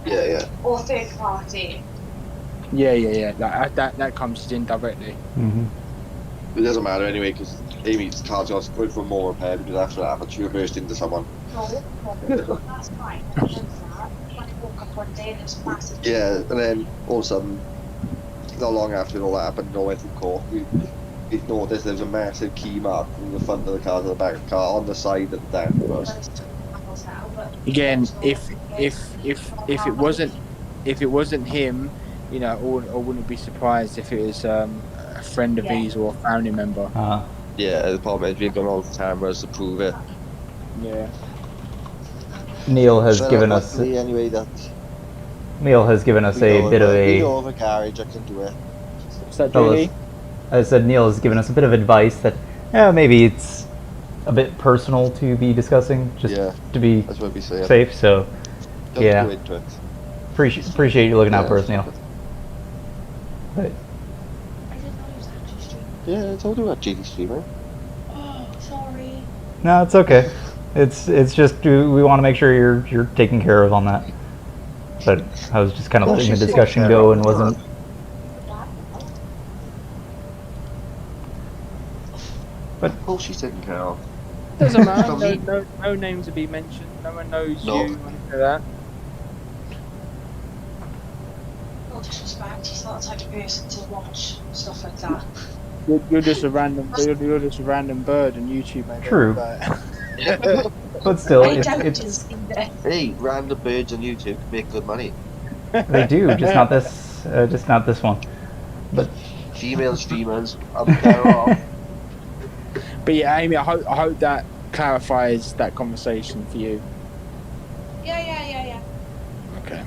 Yeah. Or third party. Yeah. That comes indirectly. Mm-hmm. It doesn't matter anyway, because Amy's car's just going for more repair, because after that happened, she reversed into someone. No, that's fine. When I woke up one day, there was massive. Yeah, and then all of a sudden, not long after all that happened, no went through court. We noticed there was a massive key mark from the front of the car to the back of the car on the side of the downwards. Again, if it wasn't him, you know, I wouldn't be surprised if it was a friend of his or a family member. Yeah, the problem is we've got all the cameras to prove it. Yeah. Neil has So given us luckily, anyway, that a bit of we a. know of a garage, I can do it. Is that Fellas, Julie? I said Neil has given us a bit of advice that maybe it's a bit personal to be discussing, just Yeah, to be that's what we say. safe. So Don't yeah. go into it. appreciate you looking out for us, Neil. But I didn't know he was actually streaming. Yeah, I told you about GT streamer. Oh, sorry. no, it's okay. It's just we want to make sure you're taken care of on that. But I was just kind of Well, letting the she's discussion taken care go of. and wasn't. Of course she's taken care of. Doesn't matter. From me. No names to be mentioned. No one knows No. you or anything like that. No disrespect, he's not the type of person to watch stuff like that. You're just a random. You're just a random bird on YouTube, mate. True. But But still, I doubt it's he's seen it. Hey, random birds on YouTube can make good money. they do, just not this one. But Female streamers, I'm better off. But yeah, Amy, I hope that clarifies that conversation for you. Yeah. Okay.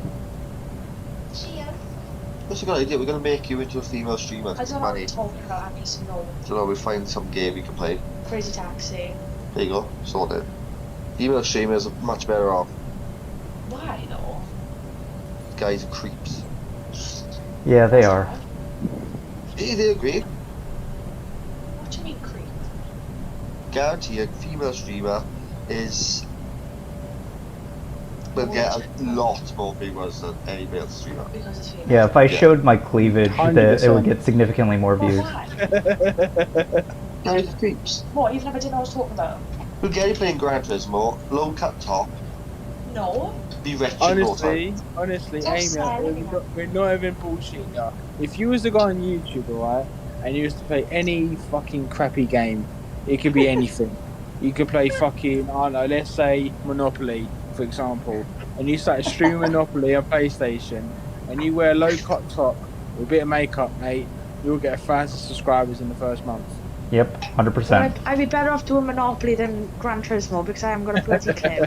That's a good idea. We're gonna make you into a female streamer I for don't know what money. you're talking about, I need to know. So now we find some game we can play. Crazy Taxi. There you go, sorted. Female streamers are much better off. guys are creeps. Yeah, they are. They agree. What do you mean creep? Guarantee a female streamer will get a lot more viewers than any male streamer. Because it's female. Yeah, if I Yeah. showed my cleavage, it would 100%. get significantly more views. Why? Guys are creeps. What, even if I didn't know what I was talking about? We'll get you playing Gran Turismo, low cut top, No. be wretched all the time. Honestly, Don't Amy, say we're not even bullshitting now. If you was to go on YouTube, alright, and you was to play any fucking crappy game, it could be anything. You could play fucking, I don't know, let's say Monopoly, for example, and you start streaming Monopoly on PlayStation, and you wear a low cut top with a bit of makeup, mate, you'll get 1,000 subscribers in the first month. Yep, 100%. I'd be better off doing Monopoly than Gran Turismo because I haven't got a bloody clue.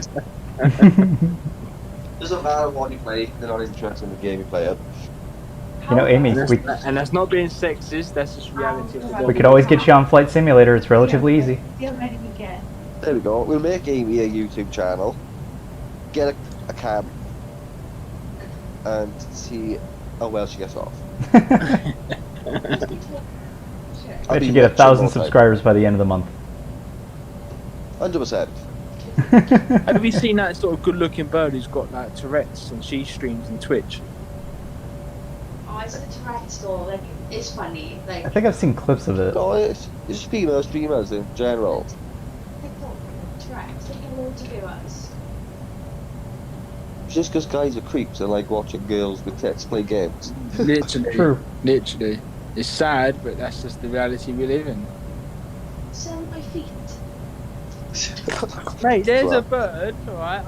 Doesn't matter what you play, they're not interested in the game you play at. You know, Amy, And that's not being sexist, that's just reality of the we could always get you on Flight Simulator. It's relatively easy. There we go, we'll make Amy a YouTube channel, get a cam, and see how well she gets off. Bet you get 1,000 subscribers by the end of the month. 100%. Have you seen that sort of good-looking bird who's got like Tourette's and she streams on Twitch? Oh, it's a Tourette's though, like, it's funny, like, I think I've seen clips of it. No, it's just female streamers in general. Tourette's, they get loads of viewers. Just because guys are creeps and like watching girls with tits play games. Literally. True. Literally. It's sad, but that's just the reality we live in. Sell my feet. Mate, there's a bird, alright?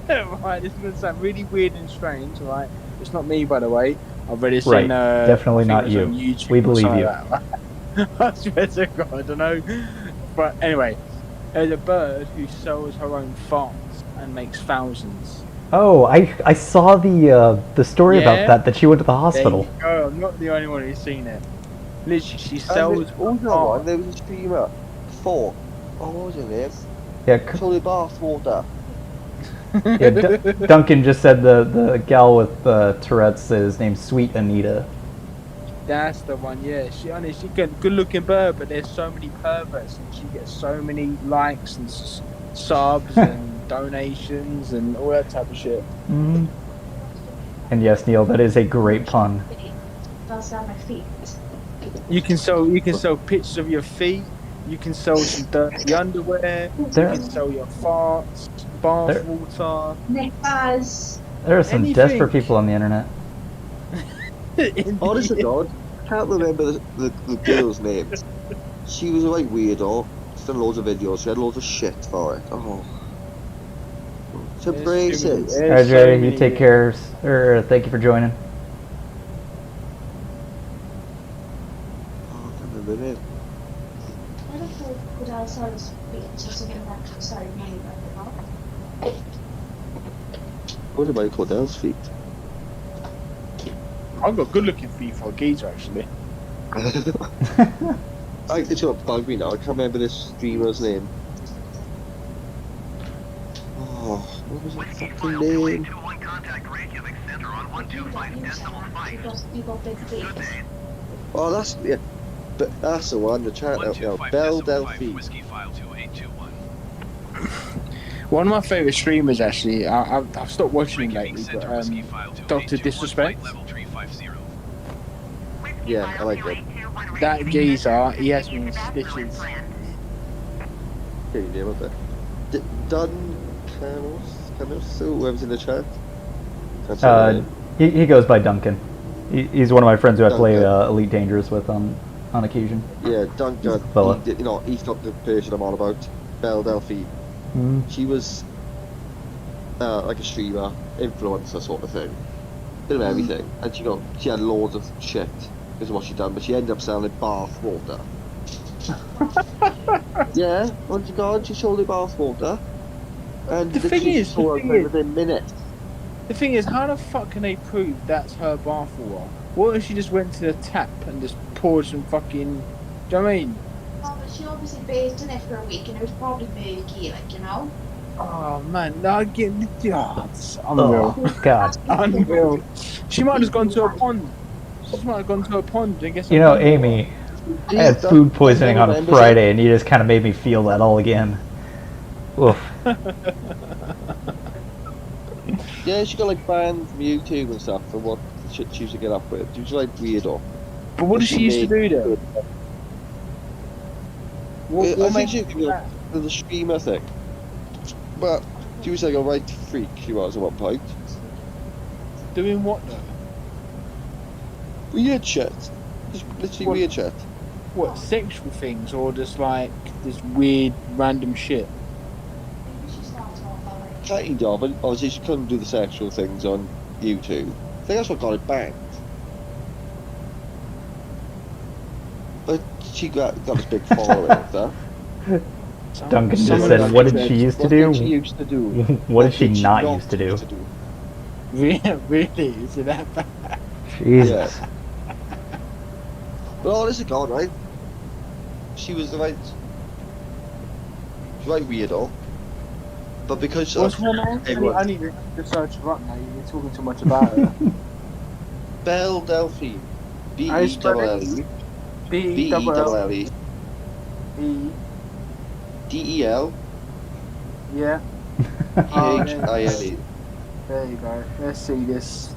Right, this is going to sound really weird and strange, alright? It's not me, by the way. I've already seen Right, definitely not things you. on YouTube We or believe something you. like that. I swear to God, I don't know. But anyway, there's a bird who sells her own farts and makes thousands. Oh, I saw the story about that she went to the hospital. There you go. I'm not the only one who's seen it. Literally, she sells farts. There was a streamer before. Oh, what was her name? Yeah, Totally bath water. yeah Duncan just said the gal with Tourette's is named Sweet Anita. That's the one, yeah. She honestly good looking bird, but there's so many perverts and she gets so many likes and subs and donations and all that type of shit. Mm. And yes, Neil, that is a great pun. They'll sell my feet. You can sell pictures of your feet. You can sell some dirty underwear. You can sell your farts, bath water. Nippers. There are some Anything. desperate people on the internet. Honest to God, can't remember the girl's name. She was a right weirdo. She's done loads of videos. She had loads of shit for it. Oh. To braces. Alright, Jerry, you take care. Thank you for joining. Oh, I can't remember her name. I don't know what else I was being just to get that sorry name What about Cordell's feet? I've got good looking feet for a geezer actually. I think it's bug me now. I can't remember this streamer's name. Oh, what was her fucking name? You got big feet. Oh, that's yeah. But that's the one. The chat out now. Belle Delphine. Whiskyfile 2821. One of my favourite streamers actually, I've stopped watching him lately, but Dr. Disrespect. Yeah, I like him. That geezer, he has me in stitches. Okay, you name it. Dun Camus, whoever's in the chat. Can't say her name. He goes by Duncan. He's one of my friends who I play Duncan. Elite Dangerous with on occasion. Yeah, Duncan. Fella. He's got the person I'm on about. Belle Delphine. Mm. She was like a streamer, influencer sort of thing. Bit of everything. And she had loads of shit is what she done, but she ended up selling bath water. Yeah, once God, she sold her bath water. And The thing is, within minutes. The thing is, how the fuck can they prove that's her bathwater? What if she just went to the tap and just poured some fucking... Do you know what I mean? Oh, but she obviously bathed in it for a week and it was probably murky, like, you know? Oh man, no, again, it's unreal. Oh, God. Unreal. She might have just gone to a pond. She just might have gone to a pond and get some. You know, pond Amy, I Jeez, had that- food that poisoning never on a remembers Friday, and you just kind of made me feel that all again. Oof. Yeah, she got like banned from YouTube and stuff for what shit she used to get up with. She was like weirdo. But what did she used to do then? I What think makes she you was do that? the streamer thing. But she was like a right freak, she was at one point. Doing what though? Weird shit. Just literally What? weird shit. What, sexual things or just like this weird random shit? Kind of, but obviously she couldn't do the sexual things on YouTube. I think that's what got it banned. But she got this big following with that. Duncan just Someone said, else what did said- she used to What do? did she used to do? What did she did not used to do? Really? Is it that bad? Jesus. Yeah. But all this is gone, right? She was the right weirdo. But because What's of her name? everyone- I need to search her up now. You're talking too much about her. Belle Delphine. How you spell it? B-E-L-L-E. B-E-L-L-E. B-E-L-L-E. D-E-L. Yeah. P-H-I-N-E. There you go. Let's see this.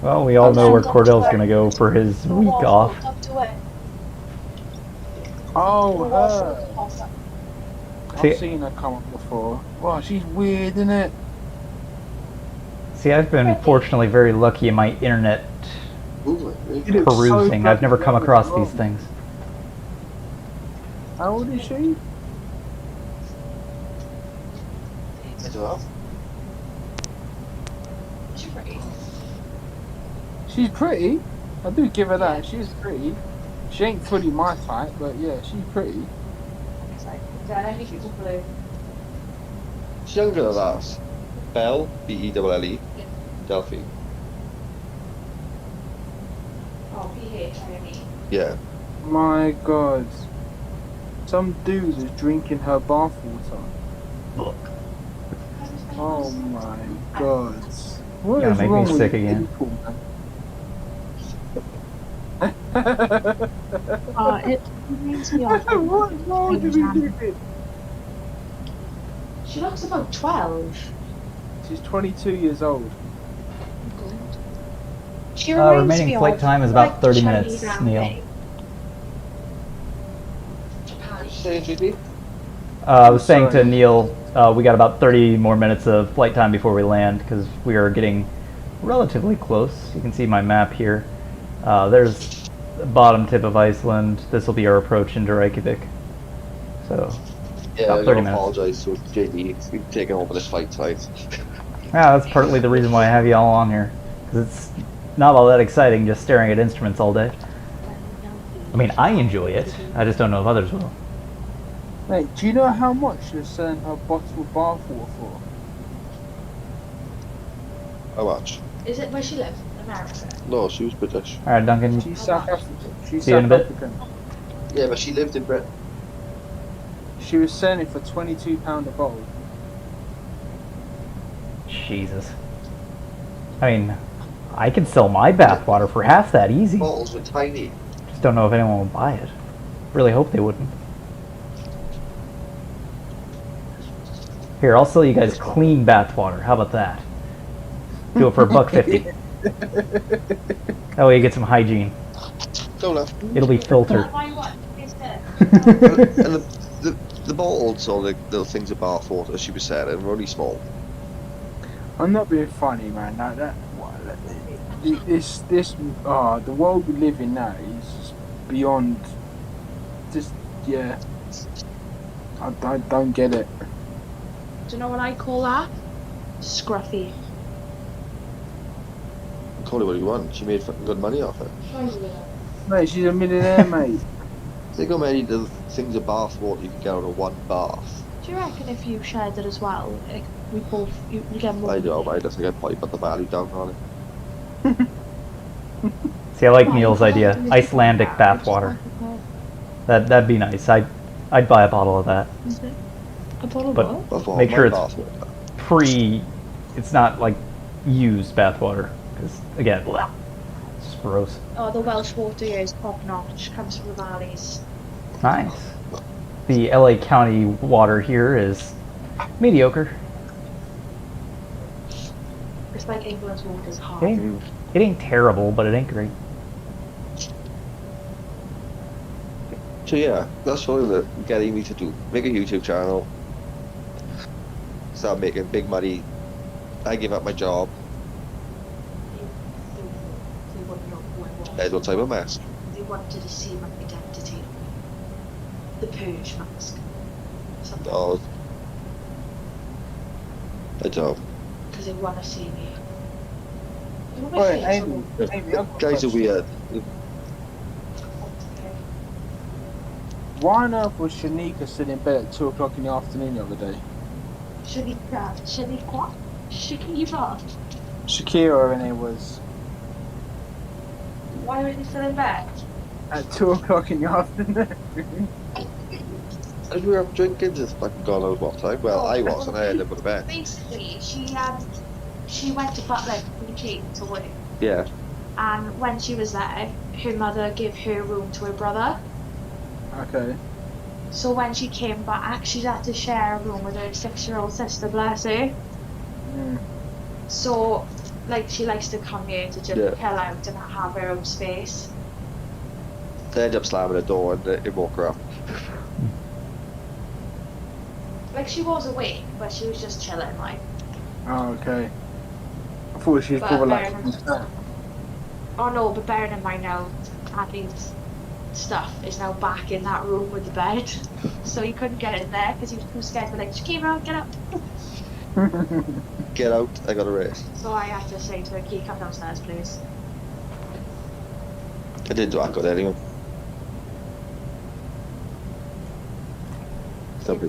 Well, we all know where Cordell's gonna go for his week off. Oh, her. See- I've seen her come up before. Wow, she's weird, isn't it? See, I've been fortunately very lucky in my internet Ooh, really? She looks so perusing. I've never come bloody across young. these things. How old is she? I don't know. She's pretty. I do give her that. She's pretty. She ain't fully my type, but yeah, she's pretty. She's younger than us. Belle, B-E-L-L-E. Delphine. Oh, P-H-I-N-E. Yeah. My God. Some dude is drinking her bathwater. Look. Oh my God. What Gonna is make me wrong with sick you again. people, man? It reminds me of... What's wrong with you people? She looks about 12. She's 22 years old. She reminds Remaining me flight of, time is about like, 30 Chinese minutes, anime. Neil. Japan. Say, JD? I was saying to Sorry. Neil, we got about 30 more minutes of flight time before we land because we are getting relatively close. You can see my map here. There's the bottom tip of Iceland. This will be our approach into Reykjavik. So, Yeah, about I 30 gotta minutes. apologise to JD. We've taken over this fight tonight. Yeah, that's partly the reason why I have you all on here. Because it's not all that exciting just staring at instruments all day. I mean, I enjoy it. I just don't know if others will. Mate, do you know how much you're selling her bottled bathwater for? How much? Is it where she lives? America? No, she was British. All right, Duncan. She's South African. She's See you in a South bit. African. Yeah, but she lived in Britain. She was selling it for £22 a bottle. Jesus. I mean, I could sell my bathwater for half that easy. Bottles were tiny. Just don't know if anyone will buy it. Really hope they wouldn't. Here, I'll sell you guys clean bathwater. How about that? Do it for $1.50. That way you get some hygiene. Don't know. It'll be filtered. And the bottles or the little things of bath water she was selling were only small. I'm not being funny, man. The world we live in now is beyond. Just yeah. I don't get it. Do you know what I call that? Scruffy. Call it what you want. She made fucking good money off it. Mate, she's a millionaire, mate. Think how many little things of bath water you can get out of one bath. Do you reckon if you shared it as well, like, we both, you get more? I know, mate. That's like I'd probably put the value down on it. See, I like Neil's idea. Icelandic bathwater. That'd be nice. I'd buy a bottle of that. A bottle But- of what? Before Make my sure it's- bath water. pre. It's not like used bathwater because again, blah, it's just gross. Oh, the Welsh water here is top notch. Comes from the valleys. Nice. The LA County water here is mediocre. It's like England's water's hot. It ain't terrible, but it ain't great. So yeah, that's what they're getting me to do. Make a YouTube channel. Start making big money. I give up my job. They wouldn't know who I was. Edward type of mask. They wanted to see my identity. The purge mask. Something. Oh. I don't. Because they want to see me. You know my Wait, face? Amy, I've got a Guys are question. weird. Why on earth was Shanika still in bed at 2 o'clock in the afternoon the other day? Shaniqua. Shaniqua. Shakira and it was Why were they still in bed? at 2 o'clock in the afternoon. And we were up drinking just fucking God knows what time. Well, I wasn't. I ended up with a bed. Basically, she went to Butler to work, Yeah. and when she was there, her mother gave her room to her brother. Okay. So when she came back, she had to share a room with her 6-year-old sister, bless her. Mm. So, like, she likes to come here to just Yeah. chill out and have her own space. They ended up slamming the door and it woke her up. Like, she was awake, but she was just chilling, like. Oh, okay. I thought she was But probably like. bearing- Oh no, but bearing in mind now, Andy's stuff is now back in that room with the bed. So he couldn't get in there because he was too scared to like, Shakira, get up. Get out, I got a race. So I had to say to her, can you come downstairs, please? I didn't do that good anyway.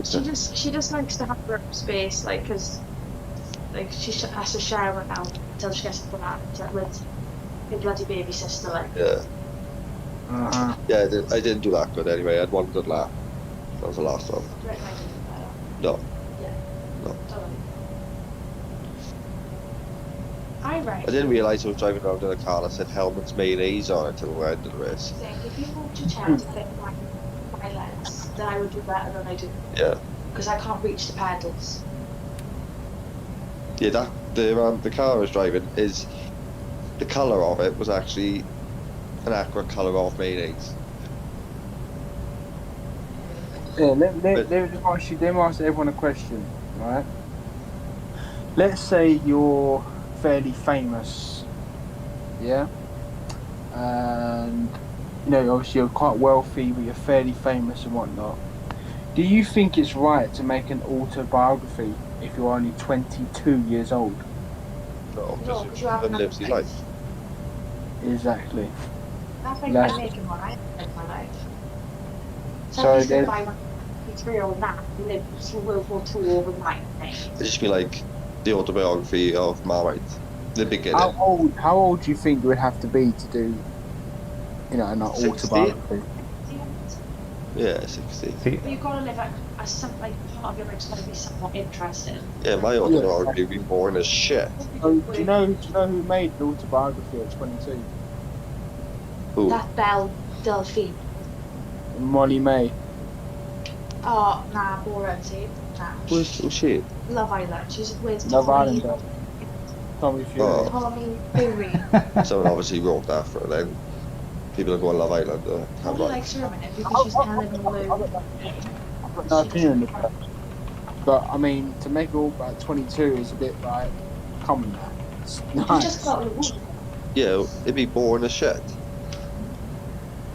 She just likes to have her own space, like, because like she has to share it now until she gets to that with her bloody baby sister, like. Yeah. Uh-huh. Yeah, I didn't do that good anyway. I had one good lap. That was the last one. Right, I didn't do better. No. Yeah. No. Totally. I reckon. I didn't realise I was driving around in a car that said helmets mayonnaise on it until the end of the race. Think if you moved your chair to fit my legs, then I would do better than I do. Yeah. Because I can't reach the pedals. Yeah, the car I was driving is the colour of it was actually an accurate colour of mayonnaise. Yeah, let me ask everyone a question, right? Let's say you're fairly famous, yeah? And, you know, obviously you're quite wealthy, but you're fairly famous and whatnot. Do you think it's right to make an autobiography if you're only 22 years old? No, No, just you haven't lives his had life. Exactly. That's like That's- I'm making one I in my life. So Somebody's then- gonna buy my 3-year-old now who lived through World War II overnight. It'd just be like the autobiography of Marmite, the beginning. How old do you think you would have to be to do, you know, an 60? autobiography? Yeah, 60. See, But you've got to live a some like part of your life's got to be somewhat interesting. Yeah, my autobiography would be boring as shit. So, do you know who made an autobiography at 22? Ooh. That Belle Delphine. Molly May. Oh, nah, boring, see? Nah. Who's she? Love Island. She's with Love Tommy. Island. Tommy Fury. Oh. Tommy Fury. Someone obviously wrote that for her then. People that go on Love Island have Nobody right. likes her a minute because she's telling all the... I've got no opinion on that. But I mean, to make it all at 22 is a bit like, come on now. It's You nice. just got to look. Yeah, it'd be boring as shit.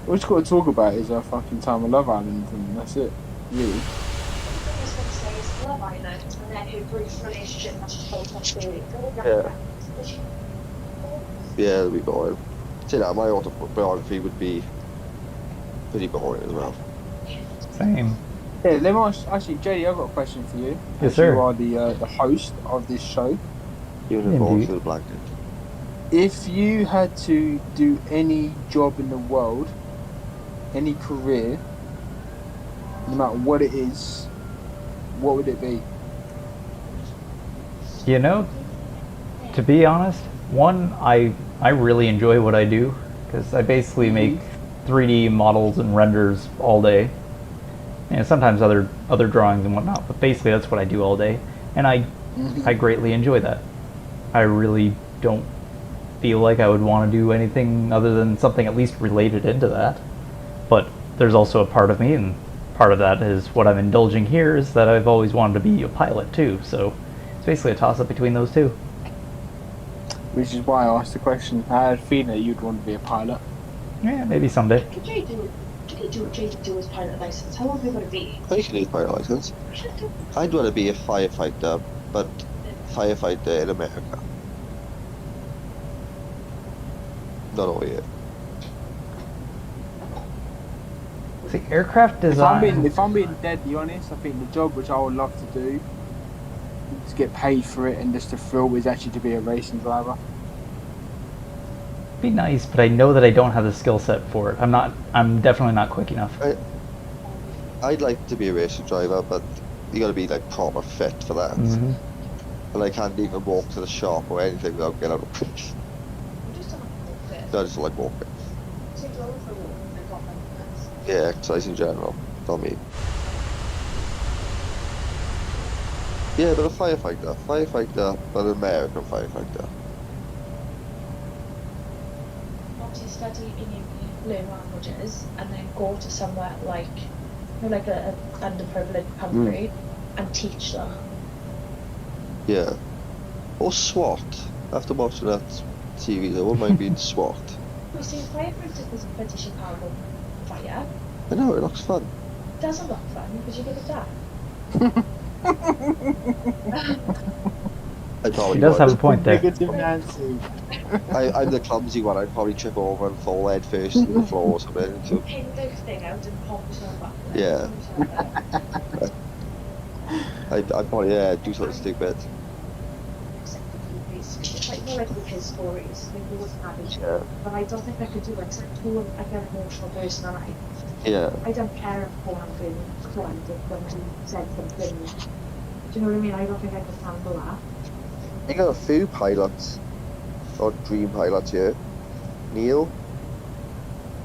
All we've got to talk about is our fucking time on Love Island, and that's it. Really. The thing is going to say is Love Island and then her brief relationship that she told us earlier. Yeah. Yeah, it'd be boring. Say that, my autobiography would be pretty boring as well. same. Yeah, let me ask, actually, JD, I've got a question for you. Yes, As sir. You are the host of this show. Even if Indeed. to the blanket. If you had to do any job in the world, any career, no matter what it is, what would it be? You know, to be honest, one, I really enjoy what I do because I basically make 3D models and renders all day, and sometimes other drawings and whatnot. But basically, that's what I do all day, and I greatly enjoy that. I really don't feel like I would want to do anything other than something at least related into that. But there's also a part of me, and part of that is what I'm indulging here, is that I've always wanted to be a pilot too. So it's basically a toss-up between those two. Which is why I asked the question. I had a feeling that you'd want to be a pilot. Yeah, maybe someday. Could you do his pilot license? How long are you going to be? I can need pilot license. I'd want to be a firefighter, but firefighter in America. Not over here. See, aircraft design. If I'm being deadly honest, I think the job which I would love to do, to get paid for it and just to thrill, is actually to be a racing driver. Be nice, but I know that I don't have the skill set for it. I'm definitely not quick enough. I'd like to be a racing driver, but you got to be like proper fit for that. Mm-hmm. And I can't even walk to the shop or anything without getting out of bed. No, I just like walking. Yeah, exercise in general. Not me. Yeah, but a firefighter, but an American firefighter. Obviously study in uni, learn languages, and then go to somewhere like, you know, like a underprivileged country and teach them. Yeah. Or SWAT. After watching that series, I wouldn't mind being SWAT. We see firefighters was a British Chicago fire. I know, it looks fun. It doesn't look fun because you're gonna die. I probably He does have a would. point there. Negative Nancy. I'm the clumsy one. I'd probably trip over and fall head first to the floor or something. So, Pin the thing out and pop yourself up. yeah. I'd probably do something stupid. It's like more like with his stories. Like we wouldn't have each Yeah. other. But I don't think I could do it. Cause I'm too like an emotional person, and Yeah. I don't care if Conan feeling cried when he said something. Do you know what I mean? I don't think I could handle that. You got a few pilots, or dream pilots here. Neil,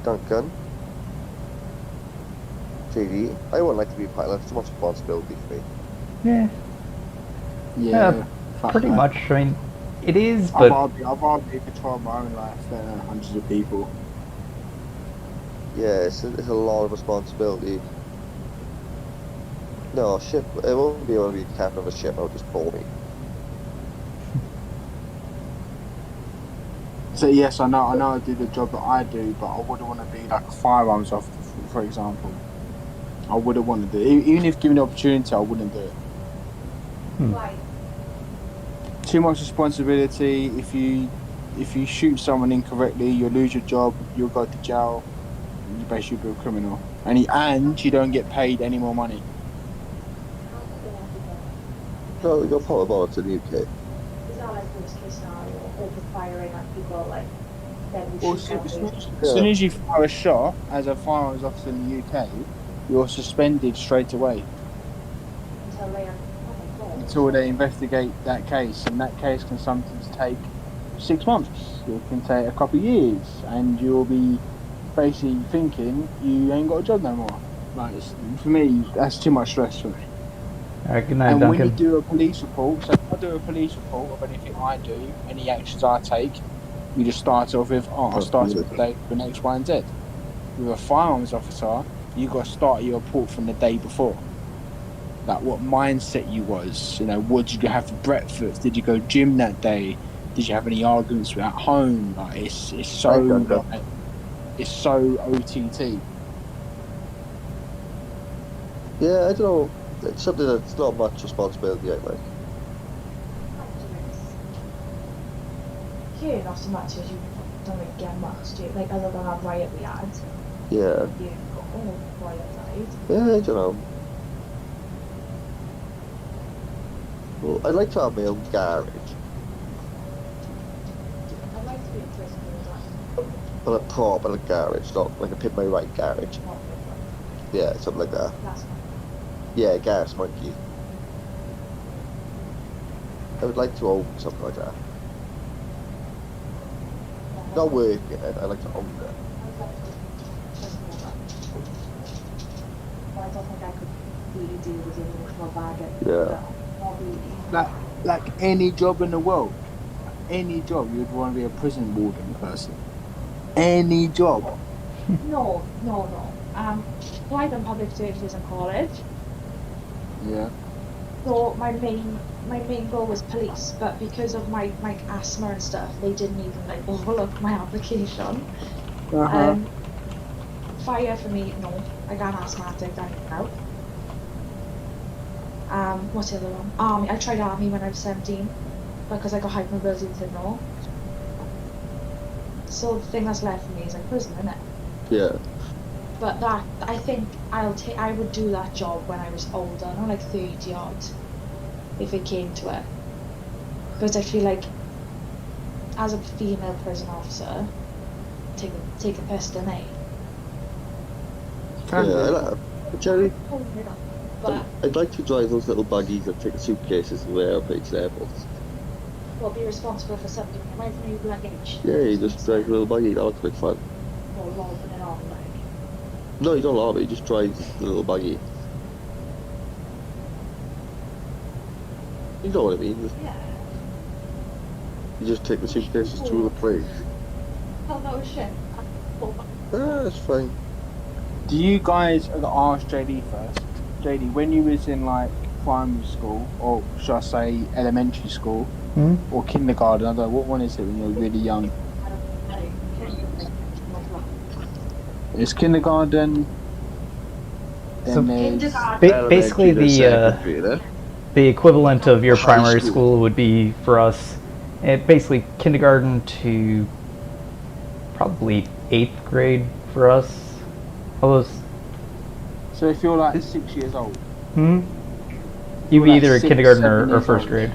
Duncan, JD. I wouldn't like to be a pilot. It's too much responsibility for me. Yeah, Yeah, fuck pretty that. much. I mean, it is, I'd but rather be control my own life than hundreds of people. Yeah, it's a lot of responsibility. No, ship. It won't be able to be the captain of a ship. It'll just bore me. So yes, I know I do the job that I do, but I wouldn't want to be like a firearms officer, for example. I wouldn't want to do it. Even if given the opportunity, I wouldn't do it. Why? Too much responsibility. If you shoot someone incorrectly, you'll lose your job. You'll go to jail. You basically be a criminal, and you don't get paid any more money. No, you're power bullets in the UK. Is that like worst case scenario? Open firing at people like then we Well, shoot them. as soon as you fire a shot as a firearms officer in the UK, you're suspended straight away Until they are. Oh my god. until they investigate that case, and that case can sometimes take 6 months. It can take a couple of years, and you'll be basically thinking you ain't got a job no more. Like, for me, that's too much stress for me. all right, good night, And when you Duncan. do a police report, so if I do a police report of anything I do, any actions I take, you just start off with, I started with the day for X, Y, and Z. With a firearms officer, you got to start your report from the day before. Like what mindset you was, what did you have for breakfast? Did you go gym that day? Did you have any arguments at home? Like it's so like, it's so OTT. Yeah, I don't know. It's something that's not much responsibility, I think. Here, not so much as you don't really get much, do you? Like other than that riot we had. Yeah. You got all riot died. Yeah, I don't know. Well, I'd like to have my own garage. I'd like to be in prison for But a proper garage, not like a pit my right garage. that. Yeah, something like that. That's fine. Yeah, gas monkey. I would like to own something like that. Not work it, I like to own it. But I don't think I could really deal with the emotional baggage. Yeah. Not really. Like any job in the world, any job, you'd want to be a prison warden person. Any job. No. So I done public services in college. Yeah. So my main goal was police, but because of my asthma and stuff, they didn't even like overlook my application. Fire for me, no. I got asthmatic, I'm out. What's the other one? Army. I tried army when I was 17 because I got hypermobility syndrome. So the thing that's left for me is like prison, innit? Yeah. But that, I think I would do that job when I was older, not like 30 odd, if it came to it. Because I feel like, as a female prison officer, take a piss, don't they? Jerry, But, I'd like to drive those little buggies that take suitcases to airplanes and airports. well, be responsible for something. Away from your luggage. Yeah, you just drive a little buggy, that looks like fun. Or lobbing it on, like. No, you don't love it, you just drive the little buggy. You know what I mean? Yeah. You just take the suitcases to the plane. Oh, no shit. That's fine. Do you guys ask JD first? JD, when you was in like primary school, or should I say elementary school, or kindergarten, I don't know, what one is it when you're really young? It's kindergarten, So then there's... basically the equivalent of your primary school would be for us, basically kindergarten to probably 8th grade for us. So if you're like 6 years old, You'd you're be like either 6, kindergarten 7 or years first old. grade.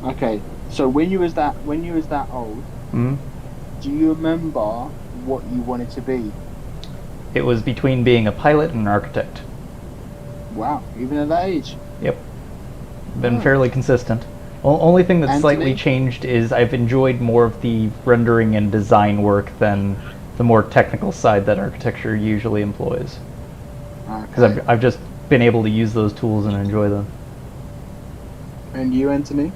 Okay, so when you was that old, do you remember what you wanted to be? It was between being a pilot and an architect. Wow, even at that age. Yep. Been fairly consistent. Only thing that's Anthony? slightly changed is I've enjoyed more of the rendering and design work than the more technical side that architecture usually employs. Because I've just been able to use those tools and enjoy them. And you, Anthony?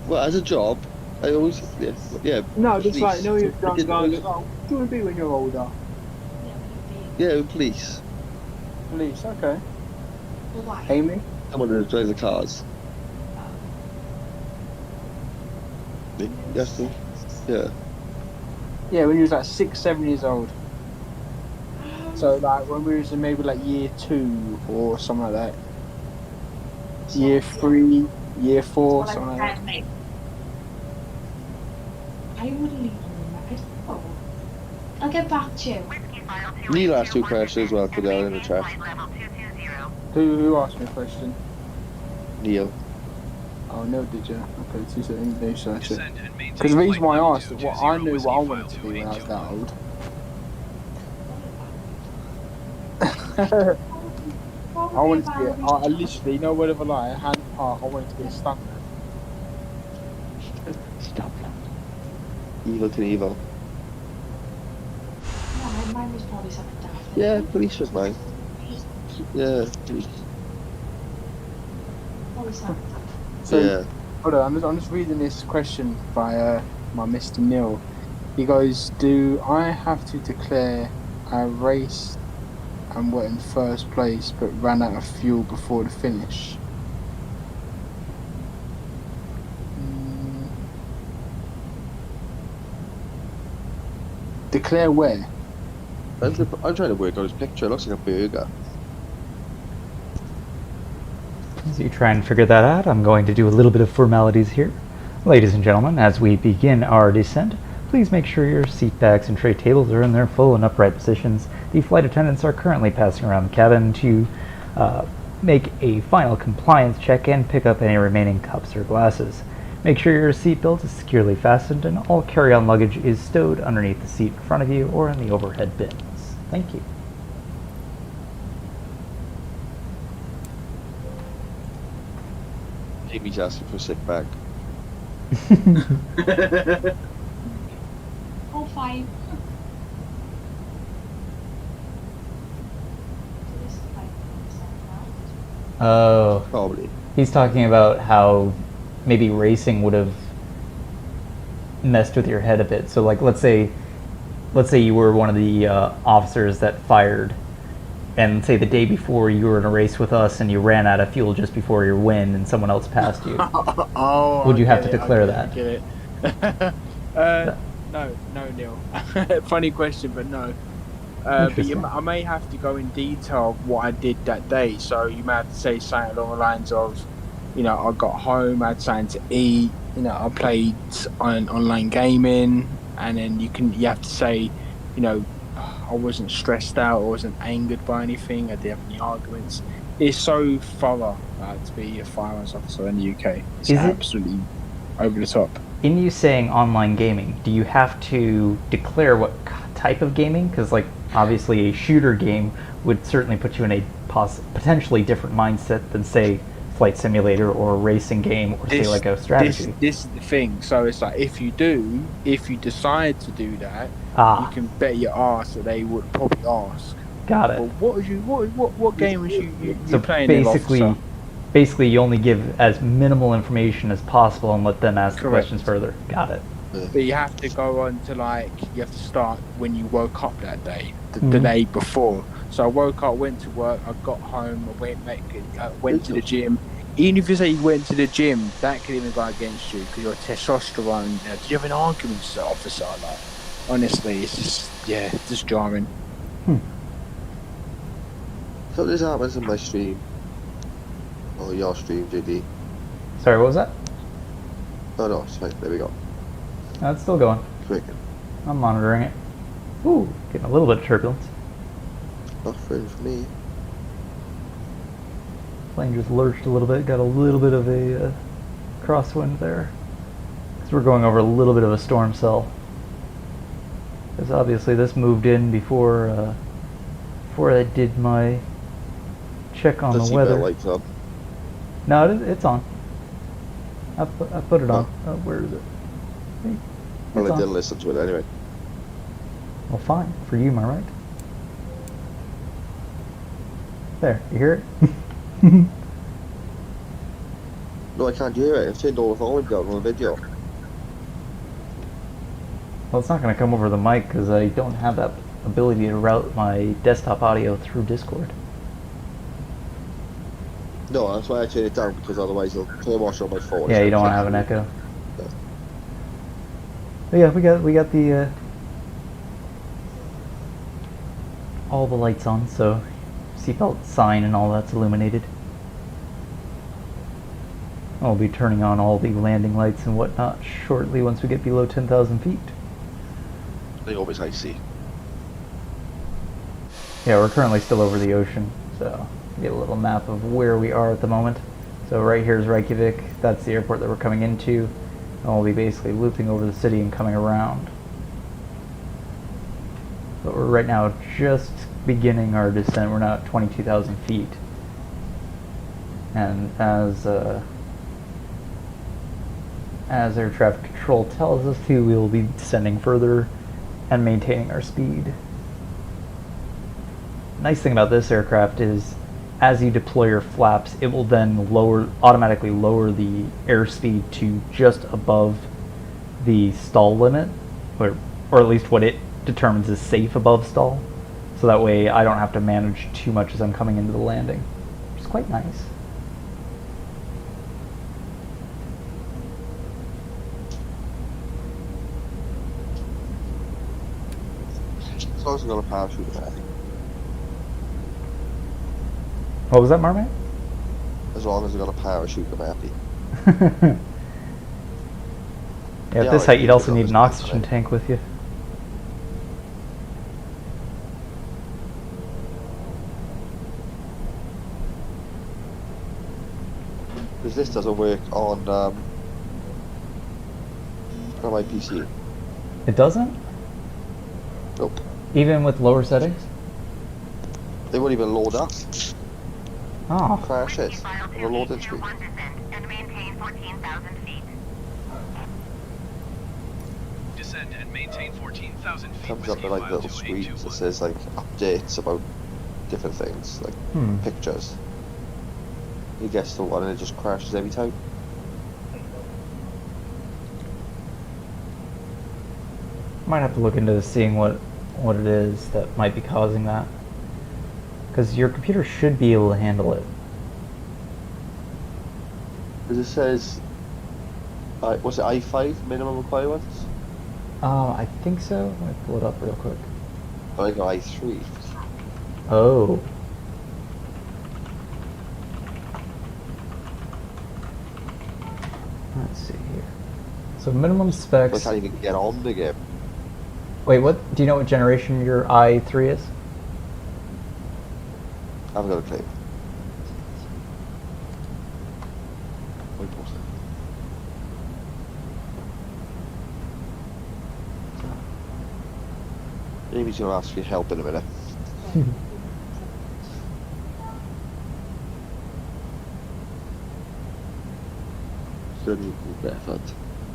Well, as a job, I always, yeah. No, just police. like, no, you're I young did guy. always- Oh, what do you want to be when you're older? Yeah, police. Police, okay. Why? Amy? Someone to drive the cars. Yes, yeah. Yeah, when you was like 6, 7 years old. So like when we was in maybe like year 2 or something like that. Year 3, year 4, something like that. I wouldn't even remember. I don't know. I'll get back to you. Neil asked 2 questions as well, put down in the chat. Who asked me a question? Neil. Oh, no, did you? Okay, 2 seconds, no search it. Descend and maintain Because the reason why I flight asked level is what I 220 knew what I wanted Whisky to be when I was that old. I wanted to be, I literally, no word of a lie, hand park, I wanted to be a stuntman. Stop. Evil to evil. No, mine was probably something daft. Yeah, police was mine. Yeah, police. Probably something daft. So, Yeah. hold on, I'm just reading this question by my Mr. Neil. He goes, do I have to declare I raced and were in first place but ran out of fuel before the finish? Declare where? I'm trying to work out his picture. It looks like a burger. As you try and figure that out, I'm going to do a little bit of formalities here. Ladies and gentlemen, as we begin our descent, please make sure your seat backs and tray tables are in their full and upright positions. The flight attendants are currently passing around the cabin to make a final compliance check and pick up any remaining cups or glasses. Make sure your seatbelt is securely fastened and all carry-on luggage is stowed underneath the seat in front of you or in the overhead bins. Thank you. Amy's asking for a sick bag. Oh, 5. Oh, Probably. he's talking about how maybe racing would have messed with your head a bit. So, like, let's say you were one of the officers that fired, and say the day before you were in a race with us and you ran out of fuel just before your win, and someone else passed you. Oh, Would you I have get to it, declare I that? get it. No, Neil. Funny question, but no. But I may have to go in detail of what I did that day. So you may have to say something along the lines of, you know, I got home, I had something to eat, you know, I played on online gaming, and then you have to say, you know, I wasn't stressed out, I wasn't angered by anything, I didn't have any arguments. It's so thorough to be a firearms officer in the UK. It's absolutely over the top. In you saying online gaming, do you have to declare what type of gaming? Because, like, obviously a shooter game would certainly put you in a potentially different mindset than, say, flight simulator or a racing game, or say like a strategy. This is the thing. So it's like if you decide to do that, you can bet your ass that they would probably ask. Got it. Well, what game was you so playing? Basically, you only give as minimal information as possible and let them ask the questions further. Got it. But you have to go on to, like, you have to start when you woke up that day, the day before. So I woke up, went to work, I got home, I went to the gym. Even if you say you went to the gym, that could even go against you because your testosterone. Did you have an argument with the officer? Like, honestly, it's just jarring. So this happens in my stream. Oh, your stream, JD. Sorry, what was that? Oh no, it's fine. There we go. No, it's still going. Quick. I'm monitoring it. Ooh, getting a little bit of turbulence. Not for me. Plane just lurched a little bit, got a little bit of a crosswind there. Because we're going over a little bit of a storm cell. Because obviously this moved in before I did my check on the weather. Lights up. No, it's on. I put it on. Where is it? Well, I didn't listen to it anyway. Well, fine. For you, am I right? There, you hear it? No, I can't hear it. I've turned all the volume down on the video. Well, it's not going to come over the mic because I don't have that ability to route my desktop audio through Discord. No, that's why I turned it down, because otherwise it'll come watch on my phone. Yeah, you don't want to have an echo. Yeah. But yeah, we got the all the lights on, so seatbelt sign and all that's illuminated. I'll be turning on all the landing lights and whatnot shortly once we get below 10,000 feet. They always icy. Yeah, we're currently still over the ocean, so get a little map of where we are at the moment. So right here is Reykjavik. That's the airport that we're coming into, and we'll be basically looping over the city and coming around. But we're right now just beginning our descent. We're now at 22,000 feet, and as air traffic control tells us to, we will be descending further and maintaining our speed. Nice thing about this aircraft is, as you deploy your flaps, it will then automatically lower the airspeed to just above the stall limit, or at least what it determines is safe above stall. So that way I don't have to manage too much as I'm coming into the landing, which is quite nice. As long as I've got a parachute there. What was that, Marmite? As long as I've got a parachute, I'm happy. Yeah, at this height you'd also need an oxygen tank with you. Because this doesn't work on my PC. It doesn't? Nope. Even with lower settings? They won't even load up. Oh. Crashes on the loading screen. And maintain ascend and maintain 14,000 feet. Comes up Whiskey with like file little screens that 2821. says like updates about different things, like pictures. You guess the one and it just crashes every time. Might have to look into seeing what it is that might be causing that. Because your computer should be able to handle it. Because it says, what's it, i5 minimum requirements? I think so. Let me pull it up real quick. I got i3. Oh. Let's see here. So minimum I specs. can't even get on the game. Wait, what? Do you know what generation your i3 is? I haven't got a clue. Wait, what's it? Maybe he's going to ask for your help in a minute.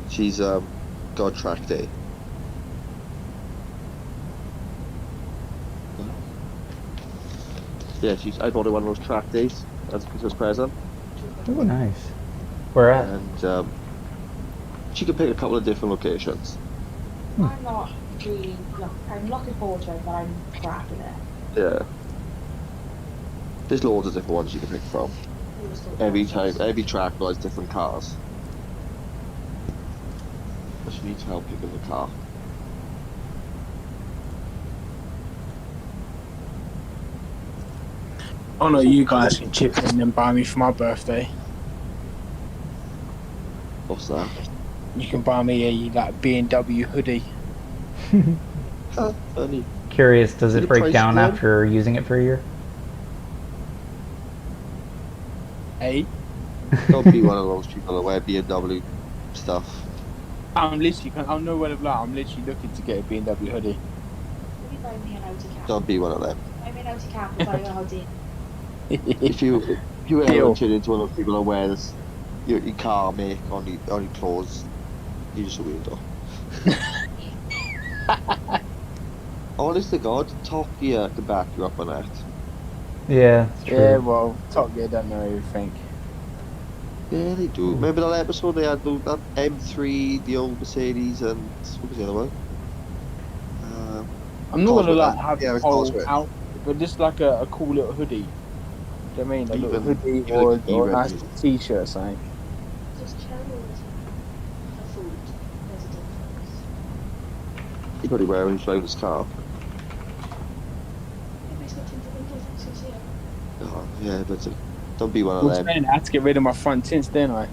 She's got track day. Yeah, I bought her one of those track days as a Christmas present. Oh, nice. Where at? And she could pick a couple of different locations. I'm not really. I'm looking forward to it, but I'm crap at it. Yeah. There's loads of different ones you can pick from. Every track has different cars. But she needs help picking the car. Oh no, you guys can chip in and buy me for my birthday. What's that? You can buy me a like B&W hoodie. Funny. Curious, does Did it the break price down go up? after using it for a year? Hey, Don't be one of those people that wear BMW stuff. I'm nowhere to lie. I'm literally looking to get a B&W hoodie. Maybe buy me an Audi cab. Don't be one of them. Buy me an Audi cab or buy an Audi. If you ever Deal. turn into one of those people that wears your car make on your clothes, you're just a weirdo. Honest to God, Top Gear can back you up on that. Yeah, it's true. Yeah, well, Top Gear don't know everything. Yeah, they do. Remember that episode they had that M3, the old Mercedes, and what was the other one? I'm not gonna Cosworth, like have yeah, the it's whole Cosworth. outfit, but just like a cool little hoodie. Do you know what I mean? A little Even- hoodie even or, like or a E-Red nice is- little t-shirt or something. Just candles for food. There's a difference. He probably wear when he's driving his car. Everybody's got tinted windows, here. Oh, yeah, but don't be one I of was them. saying I had to get rid of my front tints, didn't I?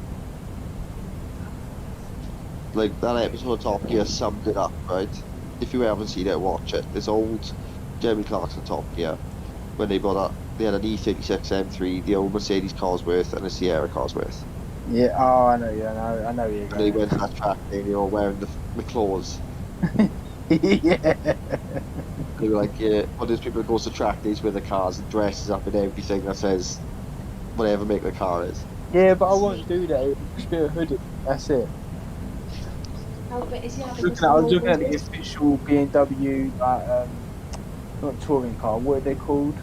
Like that episode of Top Gear summed it up, right? If you haven't seen it, watch it. This old Jeremy Clarkson Top Gear, when they brought up, they had an E36 M3, the old Mercedes Cosworth, and a Sierra Cosworth. Yeah. Oh, I know. Yeah, I know you're And they going. went to that track day, and they were all wearing the claws. Yeah. They were like, yeah, well, there's people that goes to track days with the cars and dresses up in everything that says whatever make the car is. Yeah, but I won't do that. It'll just be a hoodie. That's it. How big is he I having was looking at the official B&W, not touring car. What are they called?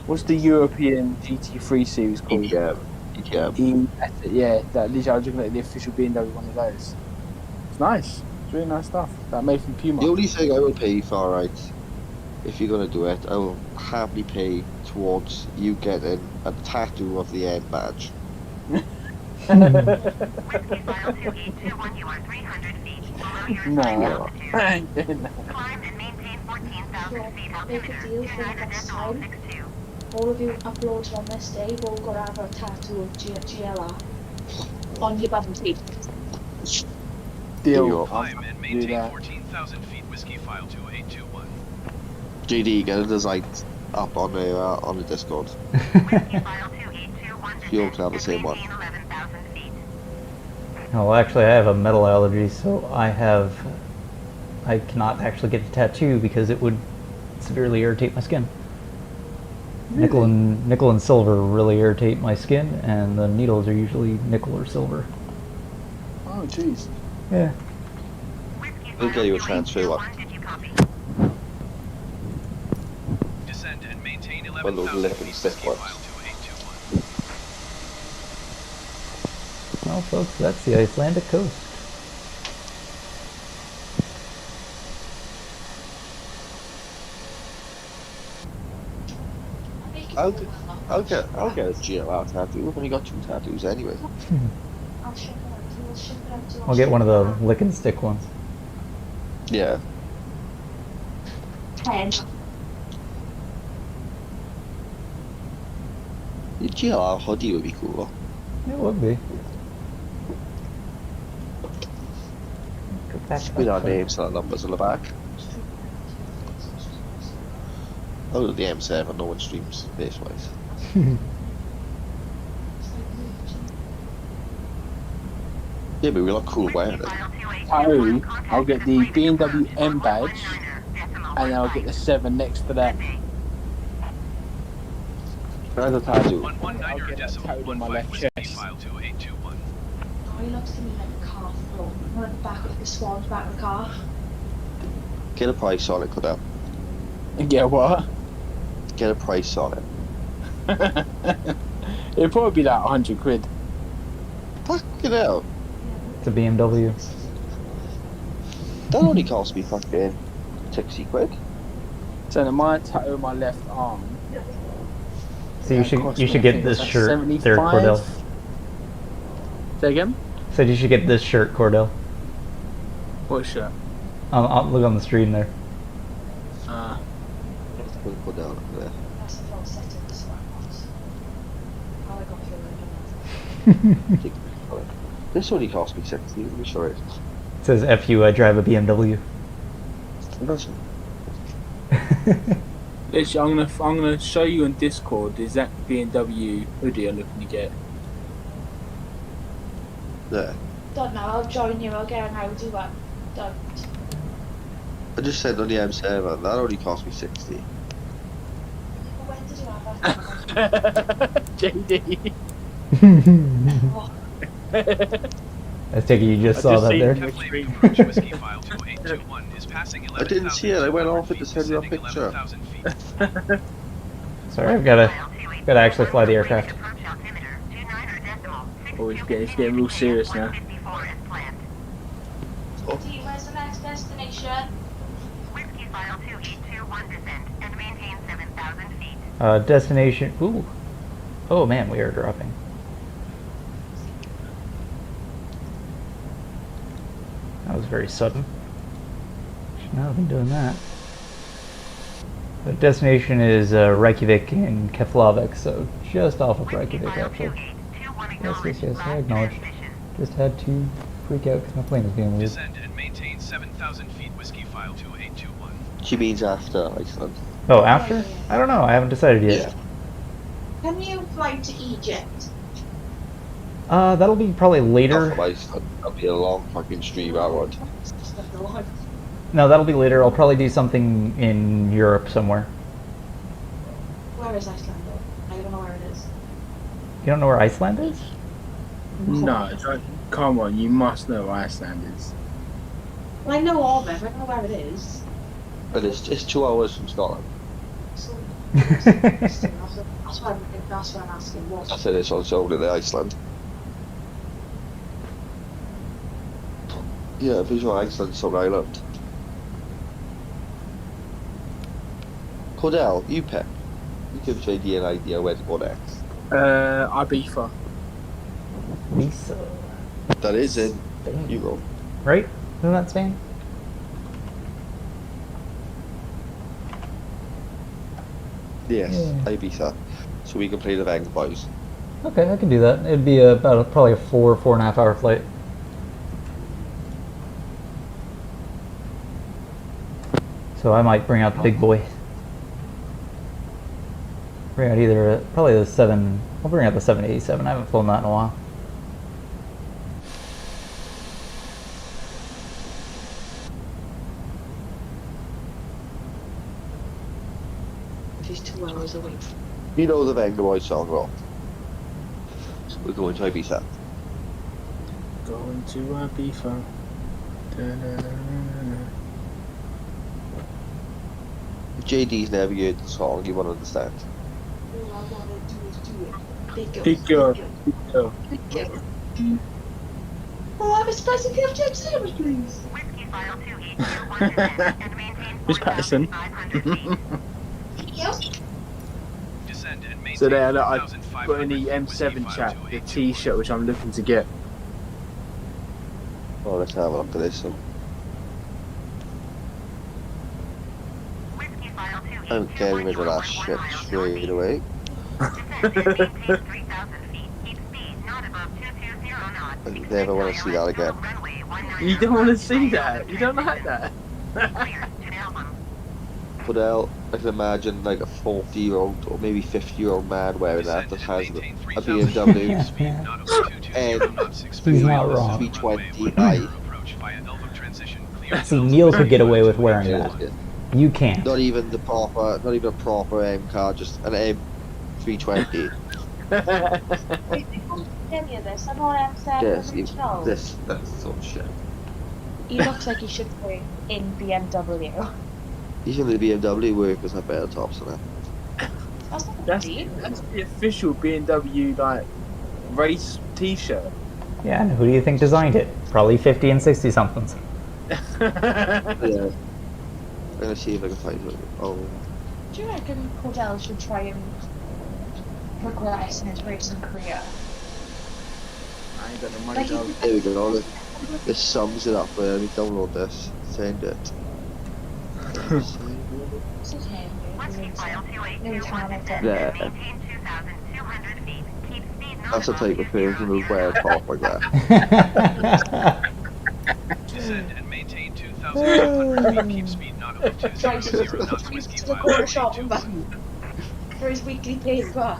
What's the European GT3 series called? ETM. That's it, yeah, that literally I was looking at the official B&W one of those. It's nice. It's really nice stuff. That made from Puma. The only thing I will pay for, right, if you're going to do it, I will happily pay towards you getting a tattoo of the N badge. Whiskyfile 2821, you are 300 feet below your assigned No. altitude. I ain't doing that. Climb and maintain 14,000 feet Make a altimeter. deal for the 200 next decimal time. 62. All of you upload on this day, we're all gonna have a tattoo of GLR on your bottom feet. Deal. Climb and Do maintain that. 14,000 feet. Whiskey file 2821. JD, get a design up on the Discord. Whiskyfile 2821, You all can have the same one. maintain 11,000 feet. Well, actually, I have a metal allergy, so I cannot actually get a tattoo because it would severely irritate my skin. Nickel and silver really irritate my skin, and the needles are usually nickel or silver. Oh, jeez. Yeah. We'll get you a transfer one. Did you copy? Descend and maintain those 11,000 lip feet. and stick Whiskey ones. file 2821. Well, folks, that's the Icelandic coast. I'll get a GLR tattoo. We've only got 2 tattoos anyway. I'll ship it out. We'll ship it out to I'll get one of the lick and stick ones. Yeah. 10. The GLR hoodie would be cool. It would be. Go back With our up. names and our numbers on the back. Oh, the M7, no one streams base-wise. Yeah, but we look cool wearing it. Tattoo, I'll get the BMW M badge, and I'll get the 7 next to that. Where's the tattoo? 119 or decimal tattooed on my 15 left whiskey chest. file 2821. Oh, he looks to me like a car float. You know, at the back of the swan's back of the car. Get a price on it, Cordell. And get what? Get a price on it. It'd probably be like 100 quid. Fucking hell. It's a BMW. That only cost me fucking 60 quid. So the mine tattoo on my left arm. So you should get this shirt there, 75. Cordell. Say again? Said you should get this shirt, Cordell. What shirt? Look on the screen there. Put down up there. That's the full set of the swan ones. Oh, I got through it. This only cost me 60, let me show it. It says F you, I drive a BMW. It doesn't. Literally, I'm gonna show you on Discord the exact BMW hoodie I'm looking to get. There. Don't know, I'll join you, I'll get an Audi one. Don't. I just said on the M7, that only cost me 60. When did you have that? JD. I take it you just saw just that seen there. it. Keflavik approach whiskey file 2821 is passing 11,000 I didn't see it, I went off it to send you a descending picture. 11,000 feet. Sorry, I've gotta actually fly the aircraft. Oh, it's getting real serious now. T, where's the next destination? Whiskey file 2821 descend and maintain 7,000 feet. Destination. Ooh. Oh man, we are dropping. That was very sudden. Should not have been doing that. The destination is Reykjavik in Keflavik, so just off of Reykjavik actually. Yes, I acknowledged. Just had to freak out because my plane was being weird. Descend and maintain 7,000 feet. Whiskey file 2821. She means after Iceland. Oh, after? I don't know. I haven't decided yet. Yeah. Can you fly to Egypt? That'll be probably Not later. from Iceland. That'll be a long fucking stream that would. No, that'll be later. I'll probably do something in Europe somewhere. Where is Iceland though? I don't know where it is. You don't know where Iceland is? No, come on, you must know where Iceland is. Well, I know of it, I don't know where it is. But it's 2 hours from Scotland. So, that's why I'm asking what. I said it's on its own in Iceland. Yeah, visual Iceland's on island. Cordell, you pick. You give JD an idea where to go next. Ibiza. Lisa. That is in Europe. Right? Isn't that Spain? Yes, Yeah. Ibiza. So we can play the Vang Boys. Okay, I can do that. It'd be probably a 4.5 hour flight. So I might bring out the big boy. Bring out either, probably the 7, I'll bring out the 787. I haven't flown that in a while. She's 2 hours away. You know the Vang Boys song, well. So we're going to Ibiza. Going to Ibiza. Da-da-da-da-da. JD's never heard the song, you won't understand. All I wanna do is do it. Big girl. Big girl. Big girl. Oh, I have a spicy KFC sandwich, please. Whiskyfile 282 and maintain Miss Patterson. 4,500 feet. Yep. Descend and maintain So there, look, I 4,500 got in the feet, M7 Whiskyfile chat, the 282. T-shirt which I'm looking to get. Oh, let's have a look at this one. Whiskyfile 282 I'm getting rid of that shit straight away. Descend and maintain 3,000 feet. Keep speed not above 220 knots. I never want to see that again. Runway 19 You don't want to see that. You don't like that. cleared to Melbourne. But I can imagine like a 40-year-old or maybe 50-year-old man wearing that that has a BMW He's not wrong. 320i. See, Neil could get away with wearing that. You can't. Not even a proper M car, just an M320. Wait, they can't see any of this. I'm on M7 Yes, original. that's some shit. He looks like he should be in BMW. Even the BMW workers have better tops than that. That's not That's, deep. that's the official BMW like race T-shirt. Yeah, and who do you think designed it? Probably 50 and 60 somethings. Yeah. I'm gonna see if I can find it. Oh, Do you reckon Cordell should try and progress in his racing career? I ain't got the money, Like, dog. there we go. This sums it up. Let me download this. Send it. What's his name? Whiskyfile 282 Maybe Hannah did. Yeah. maintain 2,200 feet. Keep speed not That's the above type of person who'll wear a top like that. Descend and maintain 2,500 feet. Keep speed not above 200 knots. He's to the Whiskyfile corner shop and 282. back for his weekly paper.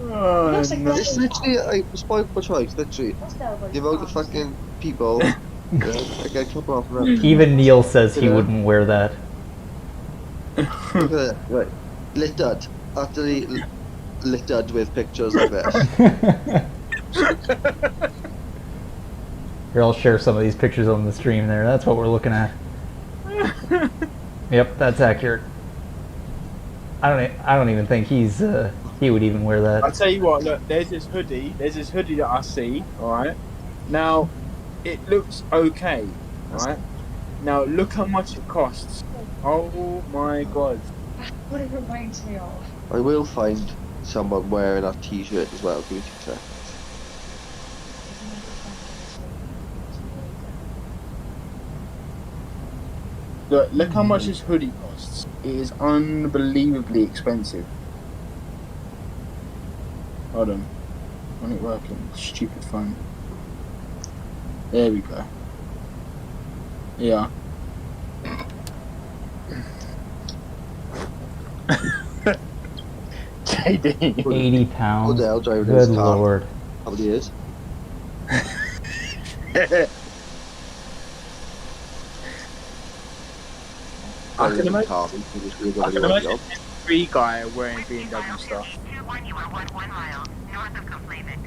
Oh, Looks like no. that. It's literally like spoiled for choice. Literally, What's that about the amount of his fucking people. I get cut off from that. Even Neil says he wouldn't wear that. Look at that. Right, littered. Utterly littered with pictures like this. Here, I'll share some of these pictures on the stream there. That's what we're looking at. Yep, that's accurate. I don't even think he would even wear I'll that. tell you what, look, there's this hoodie that I see, alright? Now, it looks okay, alright? Now, look how much it costs. Oh my god. What it reminds me of. I will find someone wearing that T-shirt as well. Give me 2 seconds. Look how much this hoodie costs. It is unbelievably expensive. Hold on. When it working? Stupid phone. There we go. Yeah. JD. 80 What pounds. the hell driving Good this car? lord. How many years? I can imagine. Car, I can imagine every guy wearing BMW stuff. 221, you are 11 miles north of Keflavik.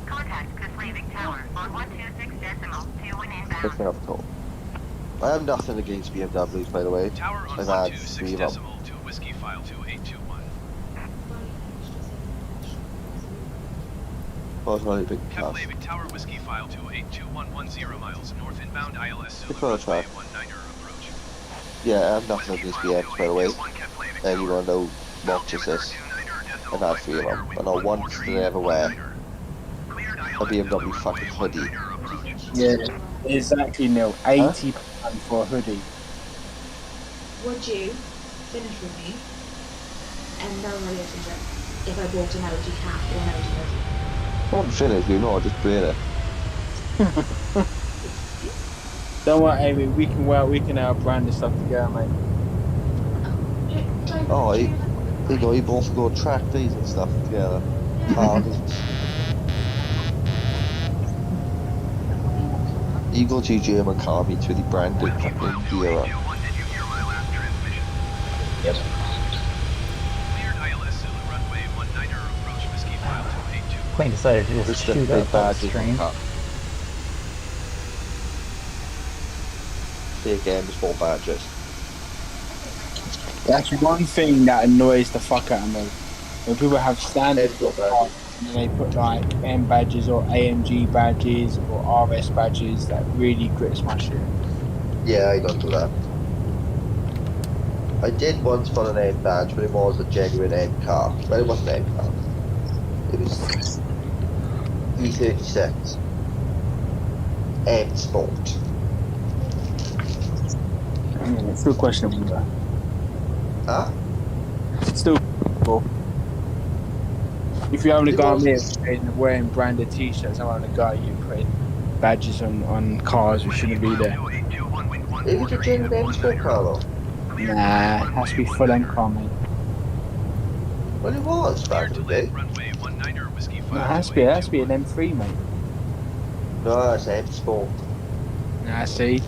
Contact Keflavik Tower on 126.21 Take me inbound. off the top. I have nothing against BMWs, by the way. Tower on I've had 126 3 of them. decimal to Whiskyfile 2821. I was really big cars. Keflavik Tower Whiskyfile 282110 miles north inbound ILS Good Zulu for a runway track. 19er approach. Yeah, I have nothing against BMs, by the way. And you want to know what is this? I've had 3 of them, but not once did I ever wear a BMW fucking hoodie. Yeah, exactly, Neil. £80 for a hoodie. Would you finish with me and no relationship if I bought an Audi cat or an Audi hoodie? I won't finish, you know, I'll just bring it. Don't worry, Amy. We can brand this stuff together, mate. Oh, you both go track days and stuff together. Cars. You go to German car meets with the branded fucking gear up. Yep. Cleared ILS Zulu runway 19er approach Whiskyfile 282. Plane decided to This just is the shoot big up that badges stream. and car. again, the small badges. That's one thing that annoys the fuck out of me. When people have standard It's not bad. cars and they put like M badges or AMG badges or RS badges, that really grits my shit. Yeah, I don't do that. I did once put an M badge, but it was a genuine M car. But it wasn't an M car. It was E36 M Sport. I mean, it's still questionable though. Huh? Still cool. If you only It got was- me wearing branded t-shirts, I'm only got you putting badges on cars which shouldn't be there. It was a genuine M Sport car though. Nah, it has to be full M car, mate. Well, it was back in the day. Runway 19er Whiskey No, it has to be an M3, mate. No, it's M Sport. Nah, see,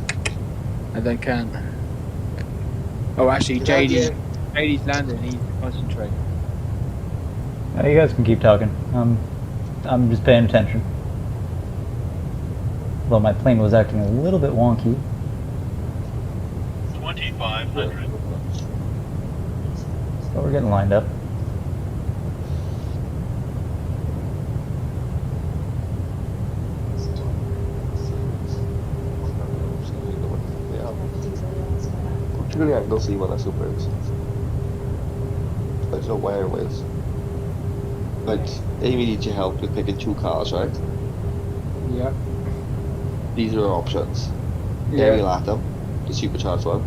I don't count. Oh, actually, Is that JD's landing. He needs to concentrate. You guys can keep talking. I'm just paying attention. Although my plane was acting a little bit wonky. 2500. So we're getting lined up. Really, I can go see what that super is. I don't know where it is. Like, Amy needs your help with picking two cars, right? Yeah. These are our options. Aerial Atom, the supercharged one.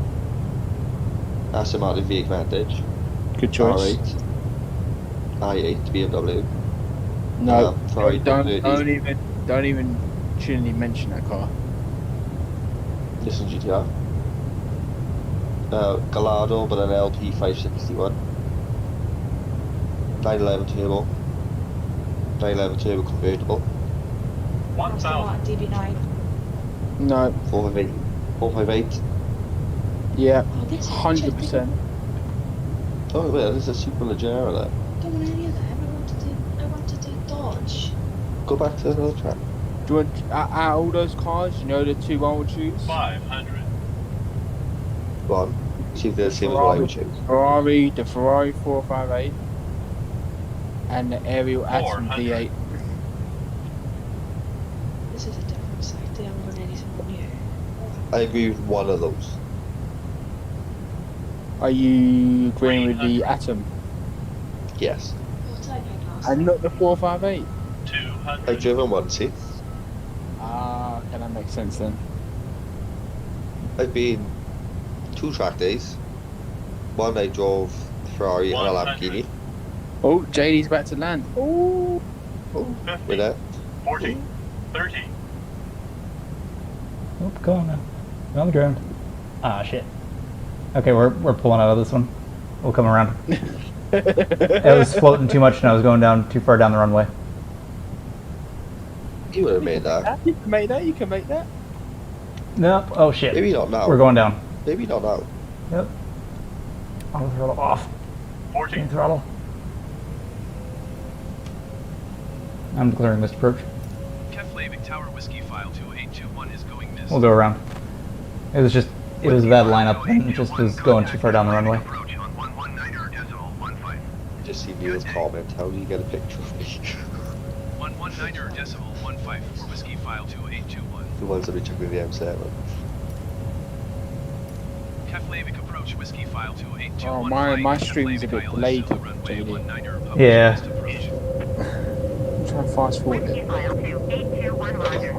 Aston Martin V Advantage. Good choice. R8. i8 BMW. No, Ferrari don't 30. even shouldn't even mention that car. Listen, GTR. Gallardo, but an LP 561. 911 turbo. 911 turbo convertible. 1000. DB9. No. 458. 458. Yeah. Oh, this 100%. Oh wait, this is a Super Leggera there. I don't want any of them. I wanted to Dodge. Go back to another track. Do you want out all those cars? You know the two I would choose. 500. Go on. See if they're the same as what I would choose. The Ferrari 458, and the Aerial Atom 400. V8. This is a different site. They haven't done anything on you. I agree with one of those. Are you agreeing with the 300. Atom Yes. What did I pick last and not the 458? 200. I've driven one, see? Ah, okay, that makes sense then. I've been 2 track days. One I drove a Ferrari and a 100. Lamborghini. Oh, JD's about to land. Oh, With 50. that. 40. 30. Oh, come on now. We're on the ground. Ah, shit. Okay, we're pulling out of this one. We'll come around. It was floating too much and I was going down too far down the runway. You would have made that. you can make that. You can make that. Nope. Oh shit. Maybe not now. We're going down. Maybe not now. Yep. On the throttle off. 40. Main throttle. I'm declaring this approach. Keflavik Tower Whiskyfile 2821 is going miss. We'll go around. It was a bad lineup and it just was going too far down the runway. Approach on 119.15. I just see Neil's comment. How do you get a picture of me? 119.15 for Whiskyfile 2821. The ones that we took with the M7. Keflavik approach Whiskyfile 2821. Oh, my stream's a bit delayed, JD. Yeah. I'm trying to fast forward Whiskey it. file 2821 Roger.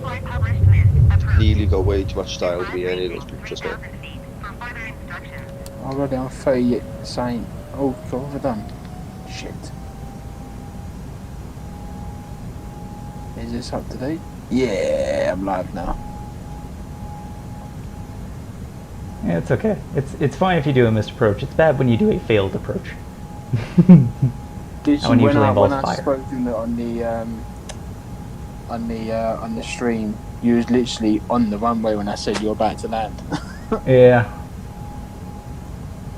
Flight published missed. Approach. Neil, you got way too much style to be any of those pictures now. 3,000 feet. For further instructions. Already on 38 saying, oh, what have I done? Shit. Is this up to date? Yeah, I'm live now. Yeah, it's okay. It's fine if you do a missed approach. It's bad when you do a failed approach. This That one usually when involves I fire. spoke to you on the stream, you was literally on the runway when I said you were about to land. Yeah.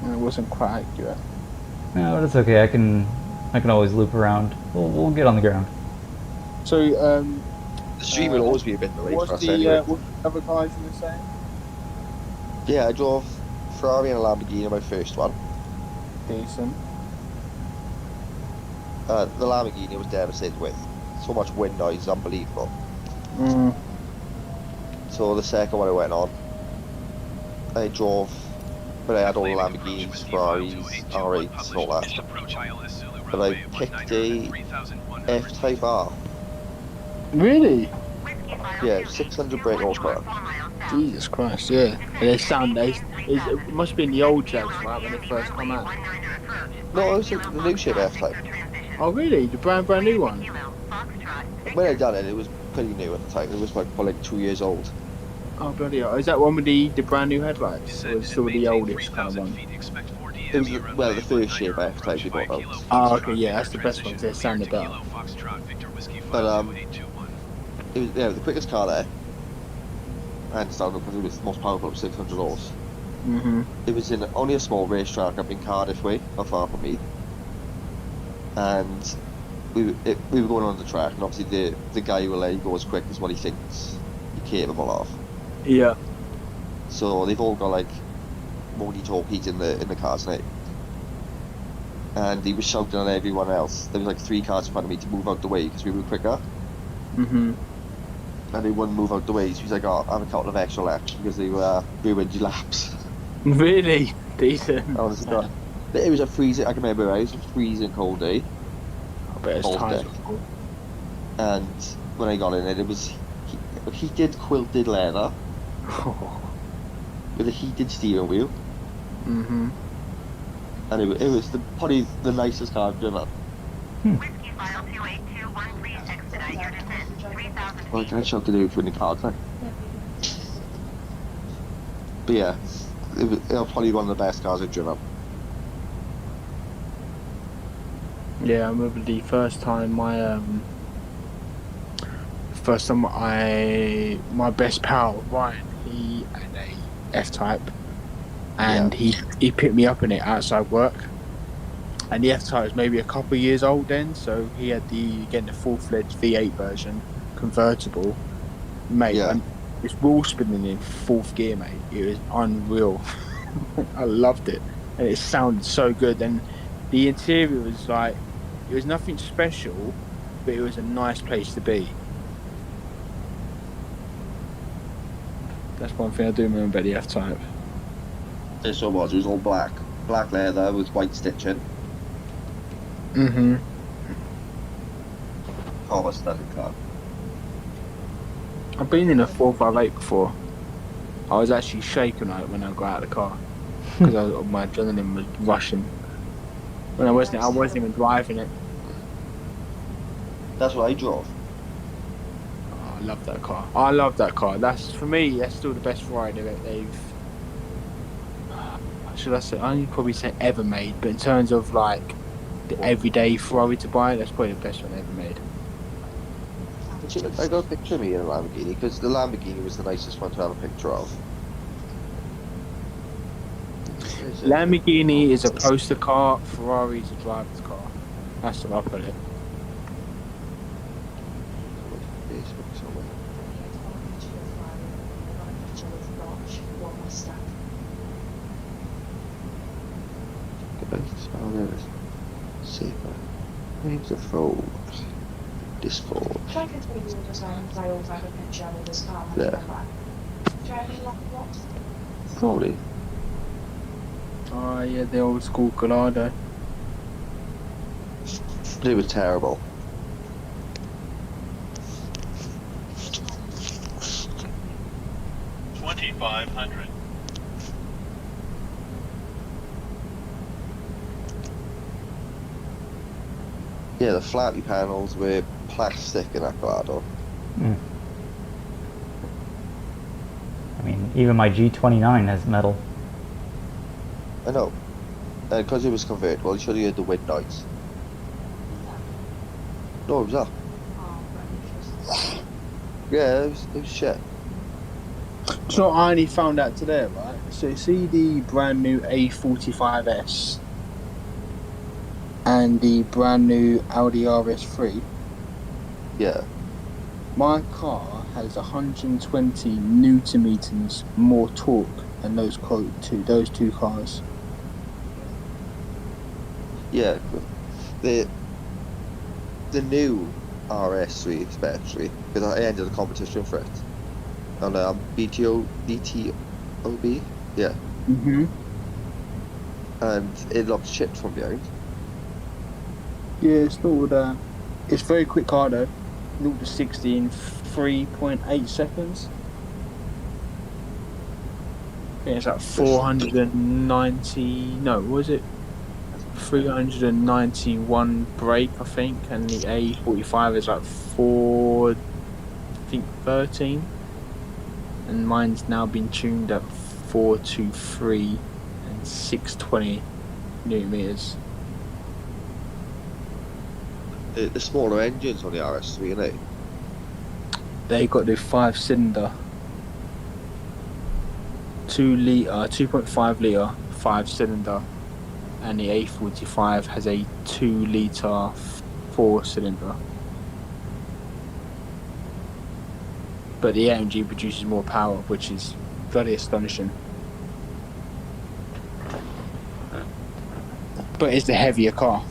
And it wasn't quite accurate. No, but it's okay. I can always loop around. We'll get on the ground. So, The stream will always be a bit delayed for what's us the anyway. what the other guys you were saying? Yeah, I drove Ferrari and a Lamborghini, my first one. Decent. The Lamborghini I was devastated with. So much wind noise, unbelievable. Mm. So the second one I went on, I drove, but I had all the Flavik approach Lamborghinis, Whiskey Ferraris, File 282 R8s and all that. published. Approach ILS Zulu But I runway picked 19 a 3100 F-Type R. Really? Whiskey File Yeah, 282 600 brake horsepower. 4 miles south. Jesus Christ, yeah. And they sound, it must have been the old Jags, right, when they first come out. No, it was the new shape F-Type. Oh, really? The brand new one? When I done it, it was pretty new at the time. It was like 2 years old. Oh, bloody hell. Is that one with the brand new headlights? Or is it still the Maintain oldest kind of 3000 one? feet, expect 40 It was ME the- runway well, the first 19 shape F-Type they brought out. Kilo Oh, okay, Foxtrot, yeah, that's the Victor best one. They transition, sound clear better. to Kilo Foxtrot, Victor Whiskey But, File 2821. It was the quickest car there. I understand because it was the most powerful, 600 horse. Mm-hmm. It was in only a small racetrack up in Cardiff way, not far from me. And we were going on the track, and obviously the guy who will let you go as quick as what he thinks you're capable of. Yeah. So they've all got like Moni talkies in the cars now. And he was shouting at everyone else. There was like 3 cars in front of me to move out the way because we were quicker. Mm-hmm. And they wouldn't move out the way, so he's like, oh, I have a couple of extra laps because they were ruined your laps. Really? Decent. Honestly, God. It was a freezing, I can remember it was a freezing cold day. I bet it's Cold tight. day. And when I got in it, it was heated quilted leather with a heated steering wheel. Mm-hmm. And it was probably the nicest car I've driven. Whiskey File 28213, expedite your descent 3,000 Well, I feet. can't shout to do it with the car now. But yeah, it was probably one of the best cars I've driven. Yeah, I remember the first time my best pal Ryan, he had a F-Type, and he picked me up in it outside work, and the F-Type was maybe a couple of years old then, so he had the full-fledged V8 version convertible, mate. Yeah. And it's wheel spinning in 4th gear, mate. It was unreal. I loved it, and it sounded so good. And the interior was like, it was nothing special, but it was a nice place to be. That's one thing I do remember about the F-Type. It so was. It was all black leather with white stitching. Mm-hmm. Oh, a stunning car. I've been in a 458 before. I was actually shaking when I got out of the car because my adrenaline was rushing. When I wasn't even driving it. That's what I drove. Oh, I love that car. That's, for me, that's still the best ride they've. Should I say? I'd probably say ever made, but in terms of like the everyday Ferrari to buy, that's probably the best one ever made. I got a picture of me in a Lamborghini because the Lamborghini was the nicest one to have a picture of. Lamborghini is a poster car, Ferrari is a driver's car. That's what I put it. Facebook somewhere. Safer. Names of fold. Discord. Try to take your design because I always have a picture of this car. Yeah. Do you have any laptops? Probably. Oh yeah, the old school Gallardo. It was terrible. $2,500. Yeah, the flappy panels were plastic in that Gallardo. I mean, even my G29 has metal. I know. Because it was convertible, you should have heard the wind noise. No, it was up. Oh, very interesting. Yeah, it was shit. Do you know what I only found out today, right? So see the brand new A45S and the brand new Audi RS3. Yeah. My car has 120 Newton meters more torque and those two cars. Yeah, the new RS3 especially, because I entered a competition for it on BTOB, yeah, Mhm. and it looked shit from behind. Yeah, it's not. It's a very quick car though. 0 to 60 in 3.8 seconds. I think it's like 490. No, what was it? 391 brake, I think, and the A45 is like 13, and mine's now been tuned at 423 and 620 newton meters. The smaller engines on the RS3, innit? They got the 5-cylinder, 2.5 litre 5-cylinder, and the A45 has a 2 litre 4-cylinder. But the AMG produces more power, which is very astonishing. But it's the heavier car.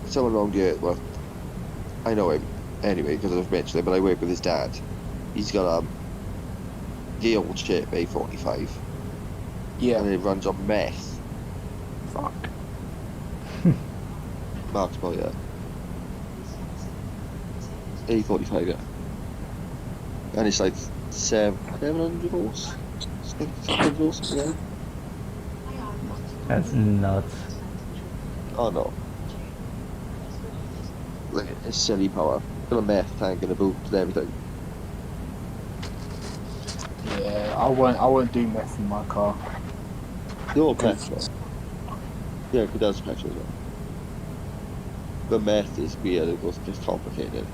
Someone along here, well, I know him anyway because I've mentioned him, but I work with his dad. He's got the old ship A45. Yeah. And it runs on meth. Fuck. Mark's probably, yeah. A45, yeah. And it's like 700 horse? 600 horse, yeah. That's nuts. Oh no. Like, it's silly power. Got a meth tank in the boot and everything. Yeah, I won't do meth in my car. They're all petrol. Yeah, it does petrol as well. But meth is weird, it goes just complicated.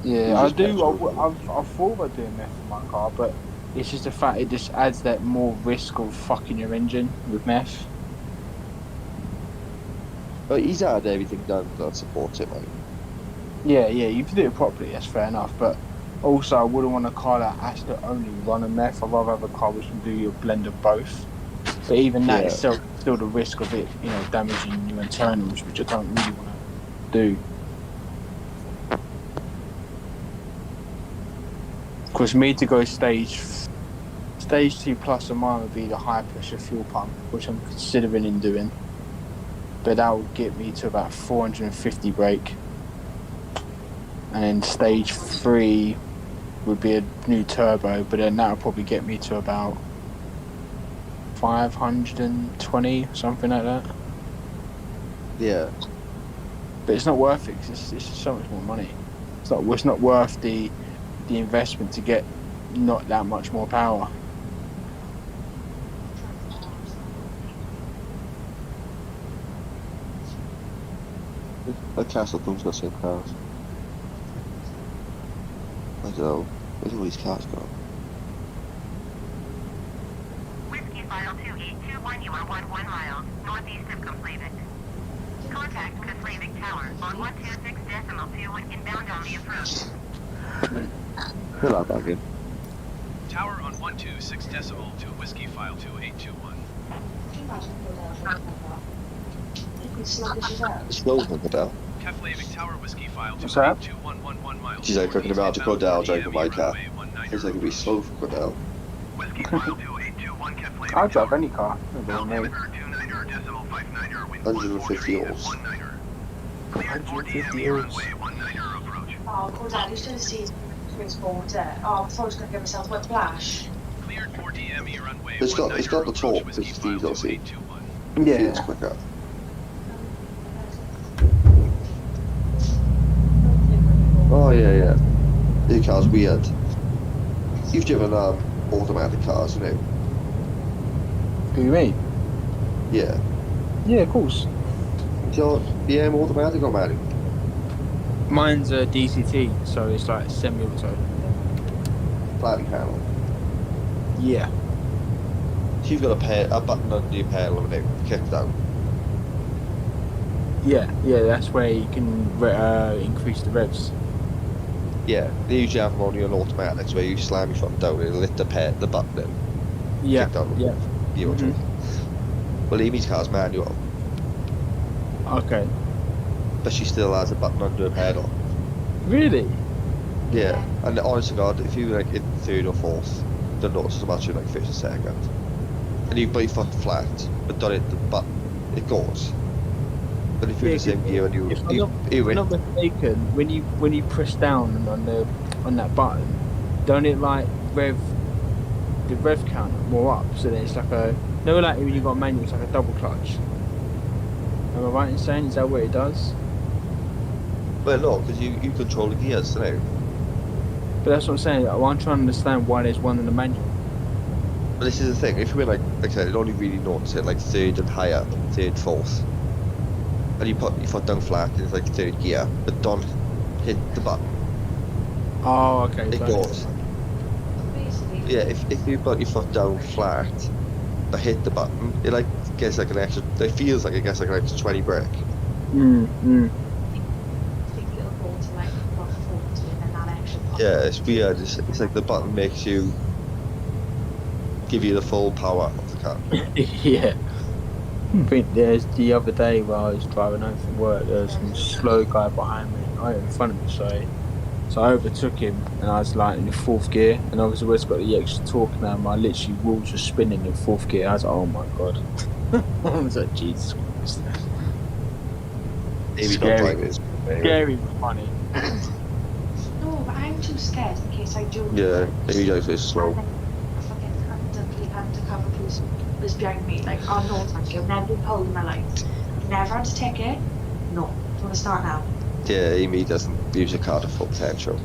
Yeah, It's I just do. petrol. I've thought about doing meth in my car, but it's just the fact it just adds that more risk of fucking your engine with meth. But he's had everything done that supports it, mate. Yeah, you can do it properly, that's fair enough, but also I wouldn't want a car that has to only run on meth. I'd rather have a car which can do a blend of both. But even that is still the risk of it, damaging your internals, which I don't really want to do. Because me to go stage 2 plus of mine would be the high pressure fuel pump, which I'm considering in doing. But that will get me to about 450 brake. And then stage 3 would be a new turbo, but then that will probably get me to about 520, something like that. Yeah. But it's not worth it, 'cause it's just so much more money. It's not worth the investment to get not that much more power. A Castleton's got the same cars. I don't know. Where's all these cars gone? Whiskyfile 2821, you are 11 miles northeast of Keflavik. Contact Keflavik Tower on 126.2 inbound on the approach. Fill out back in. Tower on 126 to Whiskyfile 2821. It's slow for Cadell. Keflavik Tower Whiskyfile What's that? 28111 miles. She's like talking about to Cadell driving my car. runway It's like it'd be slow for Cadell. Whiskyfile 2821 Keflavik I'll drive Tower. any car. Altimeter 29.59, wind 150 horse. 150 runway horse. 19 approach. Oh, cool, Dad, you should have seen Chris Border. Oh, I thought I was going to give myself a whiplash. Cleared for DME runway It's got the 19 torque, approach, it's Whiskyfile diesel, see? 2821. Yeah. Feels quicker. Oh yeah. The car's weird. You've driven automatic cars, you know? Who you mean? Yeah. Yeah, of course. Is your BM automatic or manual? Mine's a DCT, so it's like semi-auto. Flatty panel. Yeah. So you've got a button under your pedal and it kicks down. Yeah, that's where you can increase the revs. Yeah, they usually have them on your automatics where you slam your foot down and it'll hit the button and Yeah, kick down yeah. the gear or Mhm. something. Well, Amy's car's manual, Okay. but she still has a button under her pedal. Really? Yeah, and honest to God, if you were like in third or fourth, don't notice so much in like first or second, and you put your foot flat, but don't hit the button, it goes. But if you're in the same gear and If I'm not mistaken, when you push down on that button, don't it like the rev counter more up? So then it's like like when you got a manual, it's like a double clutch. Am I right in saying is that what it does? well, no, because you control the gears, don't you? But that's what I'm saying. I'm trying to understand why there's one in the manual. But this is the thing, if you were like I said, it only really notice it like third and higher, third, fourth. And you put your foot down flat and it's like third gear, but don't hit the button. Oh, okay. It goes. Basically, Yeah, if you put your foot down flat, but hit the button, it like gets like an extra, it feels like it gets like an extra 20 brake. Mm. I think it'll go to like rough 40 and then that extra pop. Yeah, it's weird, it's like the button makes you, give you the full power of the car. Yeah. I think there's the other day where I was driving home from work, there was some slow guy behind me, right in front of me, sorry. So I overtook him and I was like in the fourth gear, and obviously where it's got the extra torque now, my literally wheels were spinning in fourth gear. I was like, oh my god. I was like, Jesus Christ. Maybe not Scary. driving is Scary but funny. No, but I'm too scared in case I do. Yeah, maybe like it's slow. And then I forget the undercover police was behind me, like, oh no, thank you, I've never been pulled in my life. I've never had a ticket. No. Do you want to start now? Yeah, Amy doesn't use a car to full potential.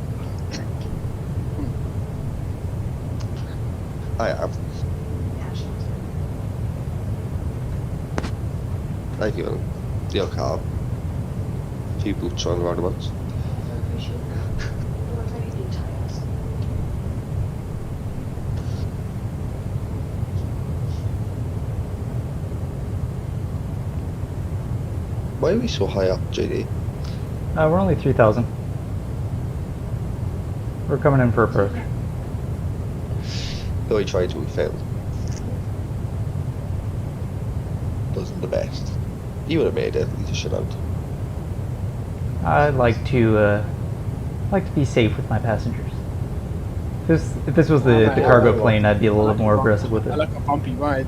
I am. Yeah, sure. I've given the car a few boots on roundabouts. I appreciate that. They were very big tires. Why are we so high up, JD? We're only 3,000. We're coming in for approach. Though we tried to, we failed. Wasn't the best. You would have made it, you just should have. I'd like to be safe with my passengers. If this was the cargo plane, I'd be a little more aggressive with I it. like a bumpy ride.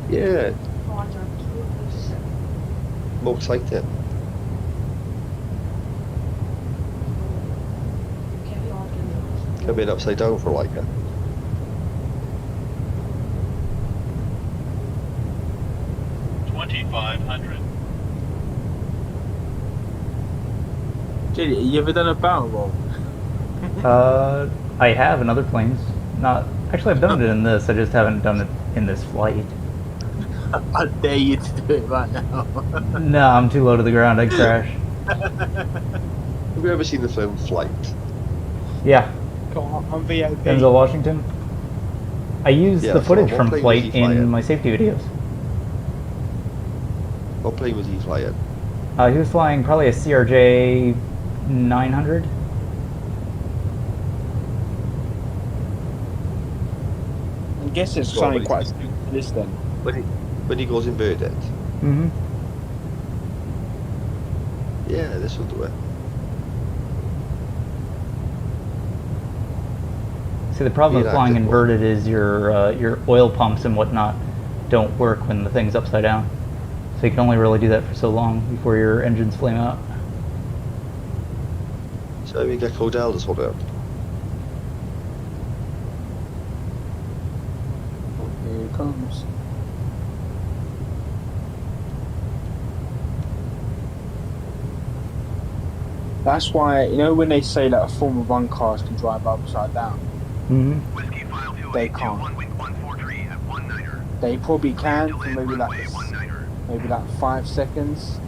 Yeah, Oh, I don't know. more excited. Carry on. I've been upside down for like it. $2,500. Jenny, you ever done a barrel roll? I have in other planes. Not actually, I've done it in this. I just haven't done it in this flight. I dare you to do it right now. No, I'm too low to the ground. I'd crash. Have you ever seen the film Flight? Yeah, Come on VIP. Denzel Washington. I used Yeah, the so footage what from plane was he flight in flying? my safety videos. What plane was he flying? He was flying probably a CRJ 900. I guess it's Well, something but quite similar to this then. When he goes inverted? Mm-hmm. Yeah, this will do it. See, the problem with Yeah, flying good one. inverted is your oil pumps and whatnot don't work when the thing's upside down. So you can only really do that for so long before your engines flame out. So we get Codell to sort it out. Here it comes. That's why, you know, when they say that a Formula 1 cars can drive upside down, Mm-hmm. Whiskyfile They can't. 282 wind 143 at 19er. they probably can for Cleared to maybe land runway like 19er. 5 seconds,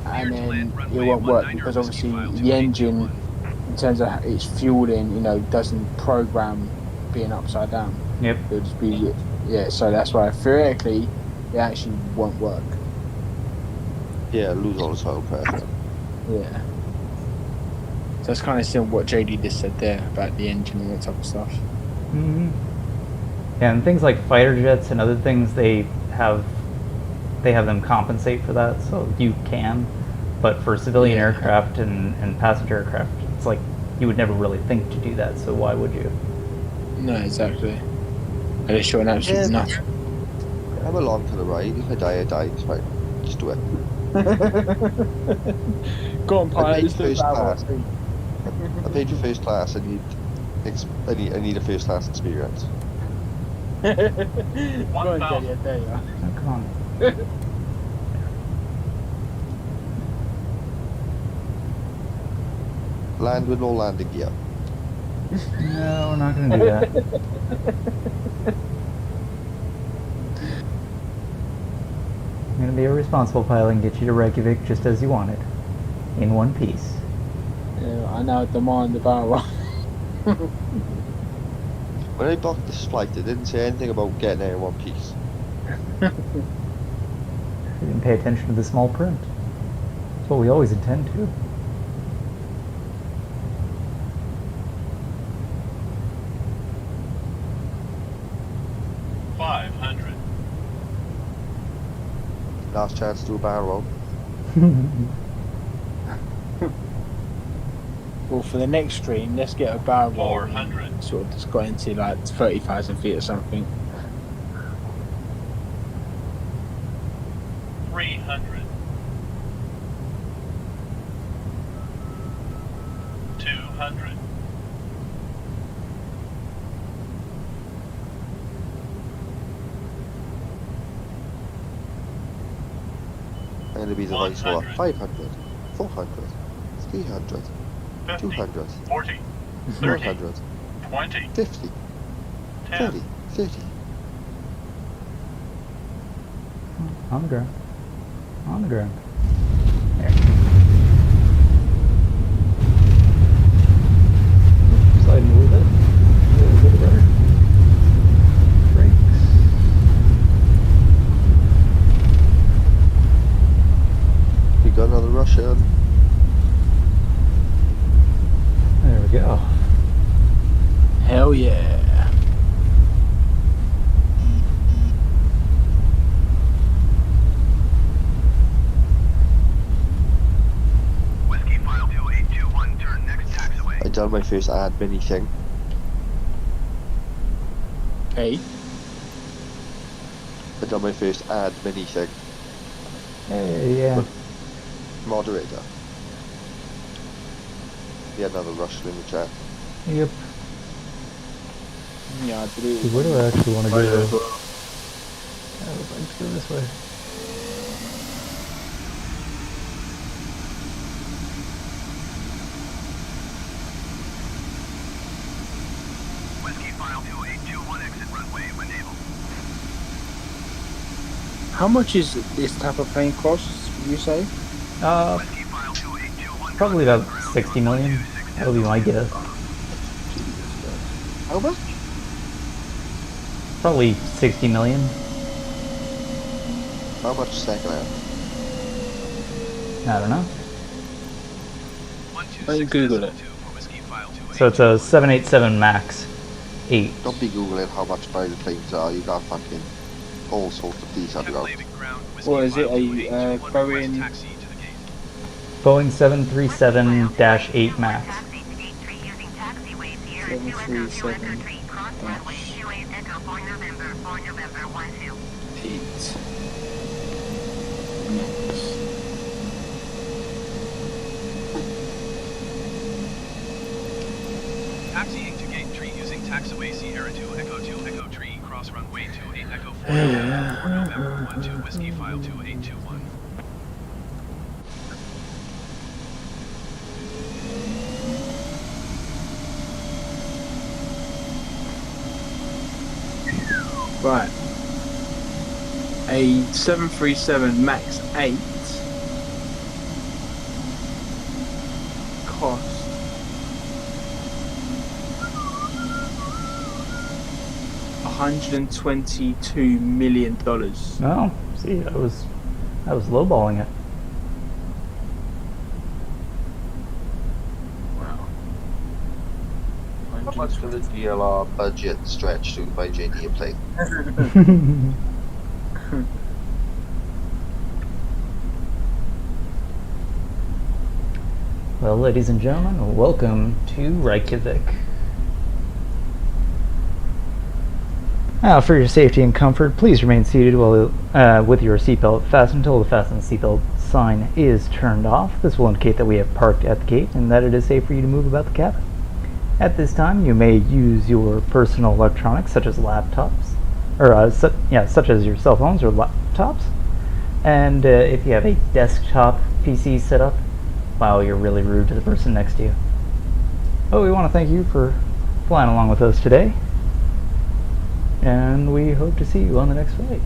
and Cleared to then land it runway won't work 19er, because obviously Whiskyfile the engine, 282. in terms of its fueling, you know, doesn't program being upside down. Yep. It'll just be, yeah. So that's why theoretically it actually won't work. Yeah, lose all the oil pressure. Yeah. So it's kind of similar what JD just said there about the engine and that type of stuff. Mm-hmm. Yeah, and things like fighter jets and other things, they have them compensate for that, so you can. But for civilian Yeah. aircraft and passenger aircraft, it's like you would never really think to do that. So why would you? No, exactly. I just showing absolutely Yeah. nothing. I'm along for the ride. If I die, I die. It's fine. Just do it. Go on, I pilot. paid Let's do a first battle. class. I paid for first class. I need a first class experience. Go on, JD. There you are. Oh, come on. Land with no landing gear. No, we're not going to do that. I'm going to be a responsible pilot and get you to Reykjavik just as you wanted, in one piece. Yeah, I now demand the barrel. When I booked this flight, it didn't say anything about getting there in one piece. You didn't pay attention to the small print. That's what we always intend to. Last chance to do a barrel roll. Well, for the next stream, let's get a barrel roll 400. and sort of just got into like 30,000 feet or something. 300. 200. I'm going to be the vice for 100. 500, 400, 300, 50. 200, 40. 30. 100, 20. 50, 10. 30, 30. On the ground. On the ground. There. Sliding a little bit. A little bit of rudder. Brakes. We got another Russian. There we go. Hell yeah. Whiskyfile 2821, turn next taxiway. I done my first ad mini thing. Hey. I done my first ad mini thing. Hey, yeah. Moderator. Yeah, another Russian in the chat. Yep. Yeah, I believe. See, where do I actually want to go? Right as well. I would like to go this way. Whiskyfile 2821, exit runway when able. How much is this type of plane cost, you say? Whiskyfile 2821, Probably about 60 million. That'll be my guess. How much? Probably 60 million. How much second hand? I don't know. Let me Google it. So it's a 787 MAX 8. Don't be googling how much private planes are. You got fucking all sorts of detail about. What is it? A Boeing? Boeing 737-8 MAX. Taxi to gate 3 using taxiways here. 210 cross runway 28 Echo for November 12. 8. Taxiing to gate 3 using taxiway Sierra 2 Echo 2 Echo 3 cross runway 28 Echo 4 November 12 Whiskyfile 2821. Right. A 737 MAX 8 cost $122 million. No, see, I was lowballing it. Wow. How much will the DLR budget stretch to buy JD a plane? Well, ladies and gentlemen, welcome to Reykjavik. Now, for your safety and comfort, please remain seated while with your seatbelt fastened until the fasten seatbelt sign is turned off. This will indicate that we have parked at the gate and that it is safe for you to move about the cabin. At this time, you may use your personal electronics, such as laptops, or such as your cell phones or laptops. And if you have a desktop PC set up, wow, you're really rude to the person next to you. Oh, we want to thank you for flying along with us today. And we hope to see you on the next flight.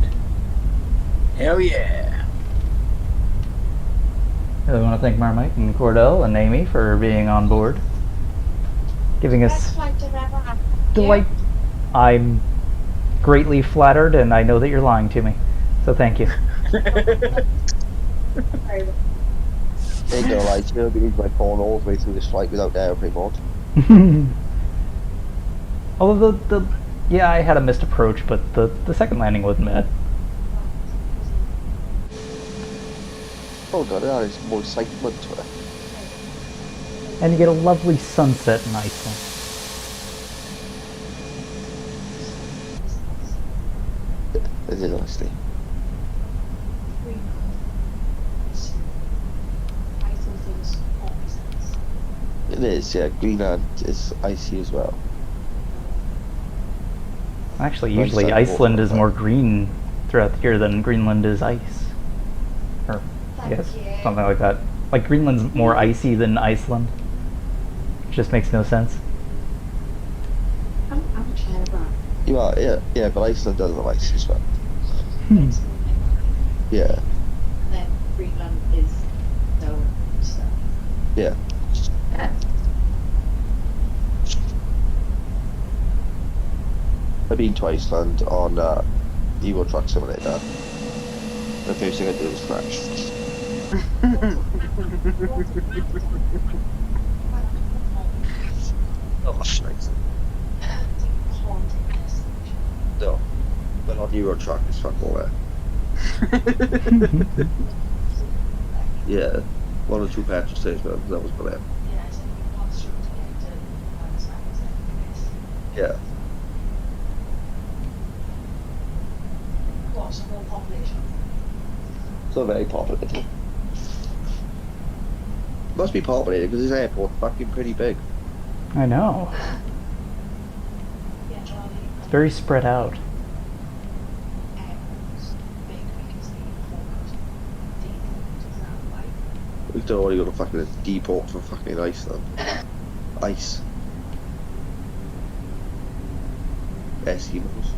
Hell yeah. I really want to thank Marmite and Cordell and Amy for being on board. Giving us delight. I'm greatly flattered, and I know that you're lying to me. So thank you. Ain't no lie to me, I'll be using my phone all the way through this flight without the airplane mode. Although yeah, I had a missed approach, but the second landing wasn't bad. Oh god, that is more excitement to it. And you get a lovely sunset in Iceland. Is it honestly? It is, yeah. Greenland is icy as well. Actually, usually Iceland is more green throughout the year than Greenland is ice. Or, yes, something like that. Like, Greenland's more icy than Iceland. It just makes no sense. I'm clever. You are, yeah, but Iceland does have ice as well. Yeah. And then Greenland is so. Yeah. I've been to Iceland on Euro Truck Simulator. The first thing I did was crash. Oh, that's nice. No, but on Euro Truck it's fuck all that. Yeah, 1 or 2 petrol stations, that was brilliant. Yeah. It's not very populated. Must be populated because this airport's fucking pretty big. I know. It's very spread out. We don't want to go to fucking depot for fucking Iceland. Ice. Eskimos.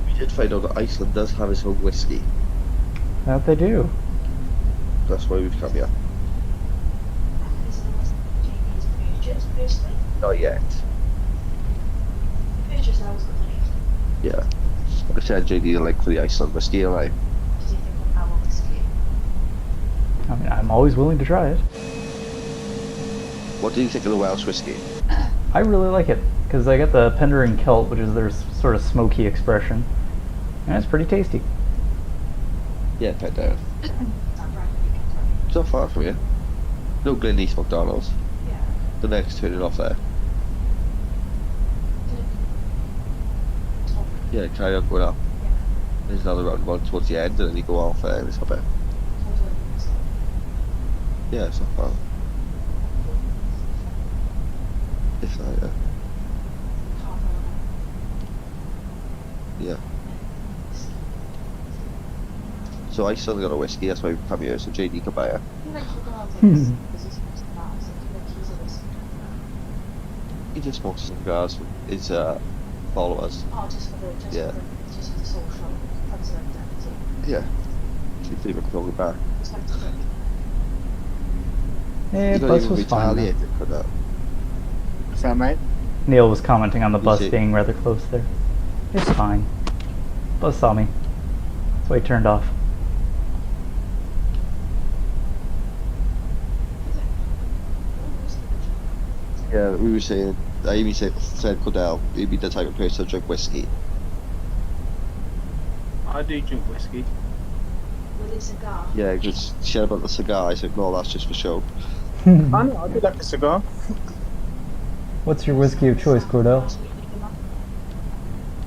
We did find out that Iceland does have its own whiskey. That they do. That's why we've come here. Not yet. Yeah. Like I said, JD the link for the Iceland whiskey, and I mean, I'm always willing to try it. What do you think of the Welsh whiskey? I really like it, because I get the Penderyn Celt, which is their sort of smoky expression. And it's pretty tasty. Yeah, Penderyn. It's not far from you. No Glen East McDonald's. The next turning off there. Yeah, carry on going up. There's another roundabout towards the end, and then you go off there, and it's up there. Yeah, it's not far. If that, yeah. Yeah. So Iceland got a whiskey, that's why we come here, so JD can buy it. He just smokes cigars with his followers. Yeah. Yeah. Should leave it going back. Yeah, bus was fine. For that. What's that, mate? Neil was commenting on the bus it? being rather close there. It's fine. Bus saw me. So he turned off. Yeah, we were saying. I even said Cordell, he'd be the type of person to drink whiskey. I do drink whiskey. With a cigar. Yeah, because she said about the cigar. I said, no, that's just for show. I know, I do like a cigar. What's your whiskey of choice, Cordell?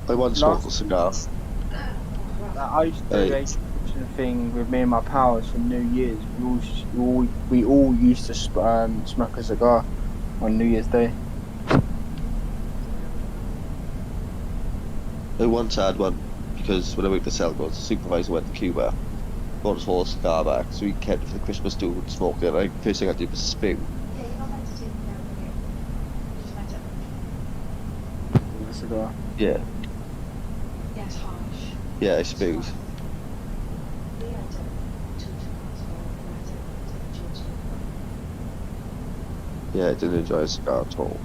I once smoked a cigar. I used to do a thing with me and my pals for New Year's. We all used to smoke a cigar on New Year's Day. I once had one because when I worked at Selgos, the supervisor went to Cuba, brought us all a cigar back, so we kept it for the Christmas do and smoked it. First thing I did was spit. Yeah, you're not meant to take it down here. You're just meant to. A cigar. Yeah, Yeah, it's harsh. yeah, I spewed. We had two cigars for Yeah, I didn't enjoy a cigar at all.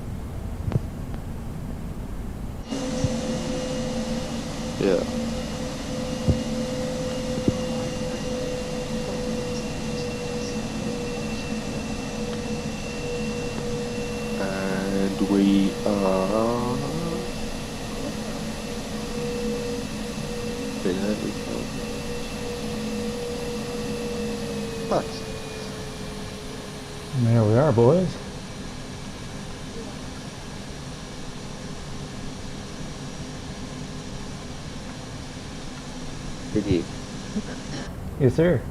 Yeah. And we are. There we go. Max. There we are, boys. Piggy. Yes, sir.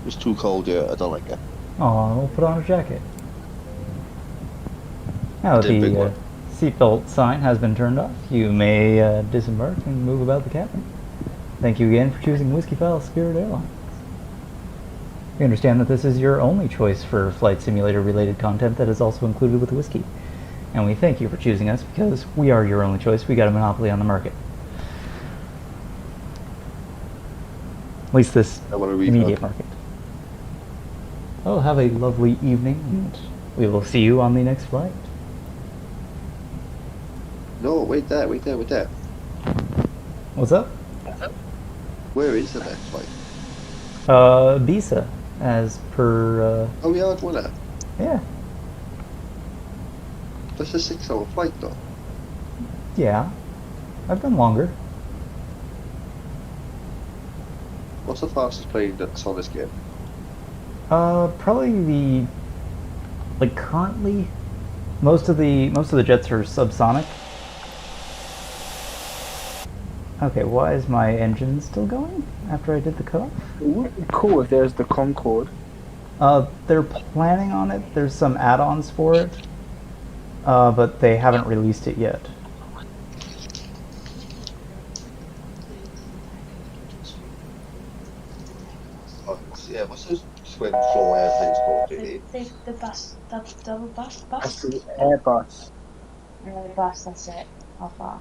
It's too cold here. I don't like it. Oh, we'll put on a jacket. Now that Did big the one. seatbelt sign has been turned off, you may disembark and move about the cabin. Thank you again for choosing Whiskyfile Spirit Airlines. We understand that this is your only choice for flight simulator related content that is also included with whiskey. And we thank you for choosing us because we are your only choice. We got a monopoly on the market. At least this I want to read immediate that. market. Well, have a lovely evening, and we will see you on the next flight. No, wait there. What's up? Where is the next flight? Visa, as per, Oh, we had one there. yeah. That's a 6-hour flight, though. Yeah. I've done longer. What's the fastest plane that's on this game? Probably the, like, currently, most of the jets are subsonic. Okay, why is my engine still going after I did the cutoff? It would be cool if there's the Concorde. They're planning on it. There's some add-ons for it, but they haven't released it yet. Oh, yeah, what's those twin floor airplanes called, JD? The bus, double bus? That's the Airbus. The bus, that's it. How far?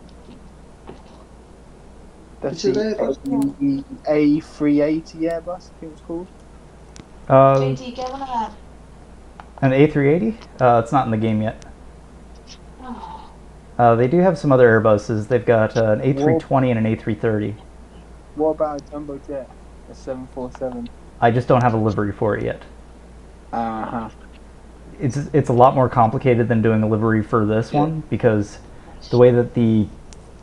That's It's the an Airbus. A380 Airbus, I think it's called. JD, get one of them. An A380? It's not in the game yet. Oh. They do have some other Airbuses. They've got an A320 and an A330. What about a jumbo jet? A 747? I just don't have a livery for it yet. Uh-huh. It's a lot more complicated than doing a livery for this one, because the way that the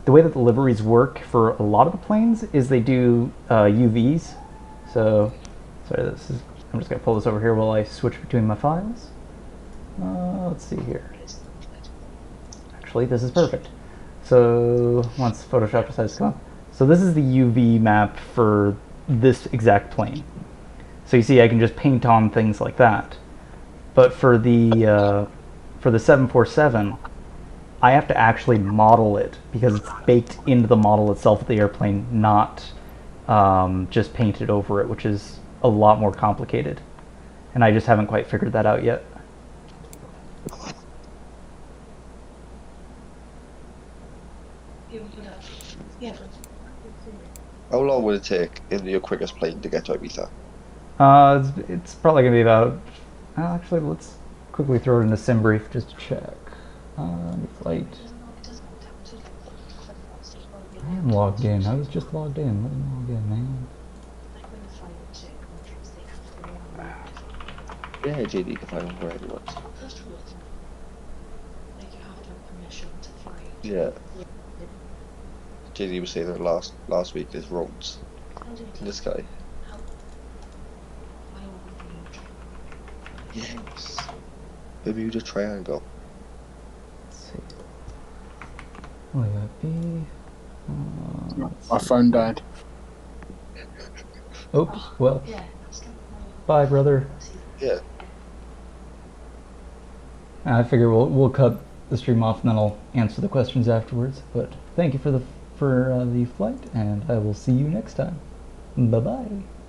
liveries work for a lot of the planes is they do UVs. So, sorry, I'm just gonna pull this over here while I switch between my files. Let's see here. Actually, this is perfect. So once Photoshop decides to come up, so this is the UV map for this exact plane. So you see, I can just paint on things like that. But for the 747, I have to actually model it because it's baked into the model itself of the airplane, not just painted over it, which is a lot more complicated. And I just haven't quite figured that out yet. Yeah. How long would it take in your quickest plane to get to Ibiza? It's probably gonna be about. Actually, let's quickly throw it into SimBrief just to check. New flight. I am logged in. I was just logged in. Let me log in, man. Yeah, JD can find where he wants. permission to fly. Yeah. JD was saying that last week there's roads How do in the sky. How? Why are we Yes. Bermuda Triangle. Let's see. Oh, we got B. My phone died. Oops. Well, Yeah, that's kind of bye, brother. Yeah. I figure we'll cut the stream off and then I'll answer the questions afterwards. But thank you for the flight, and I will see you next time. Bye bye.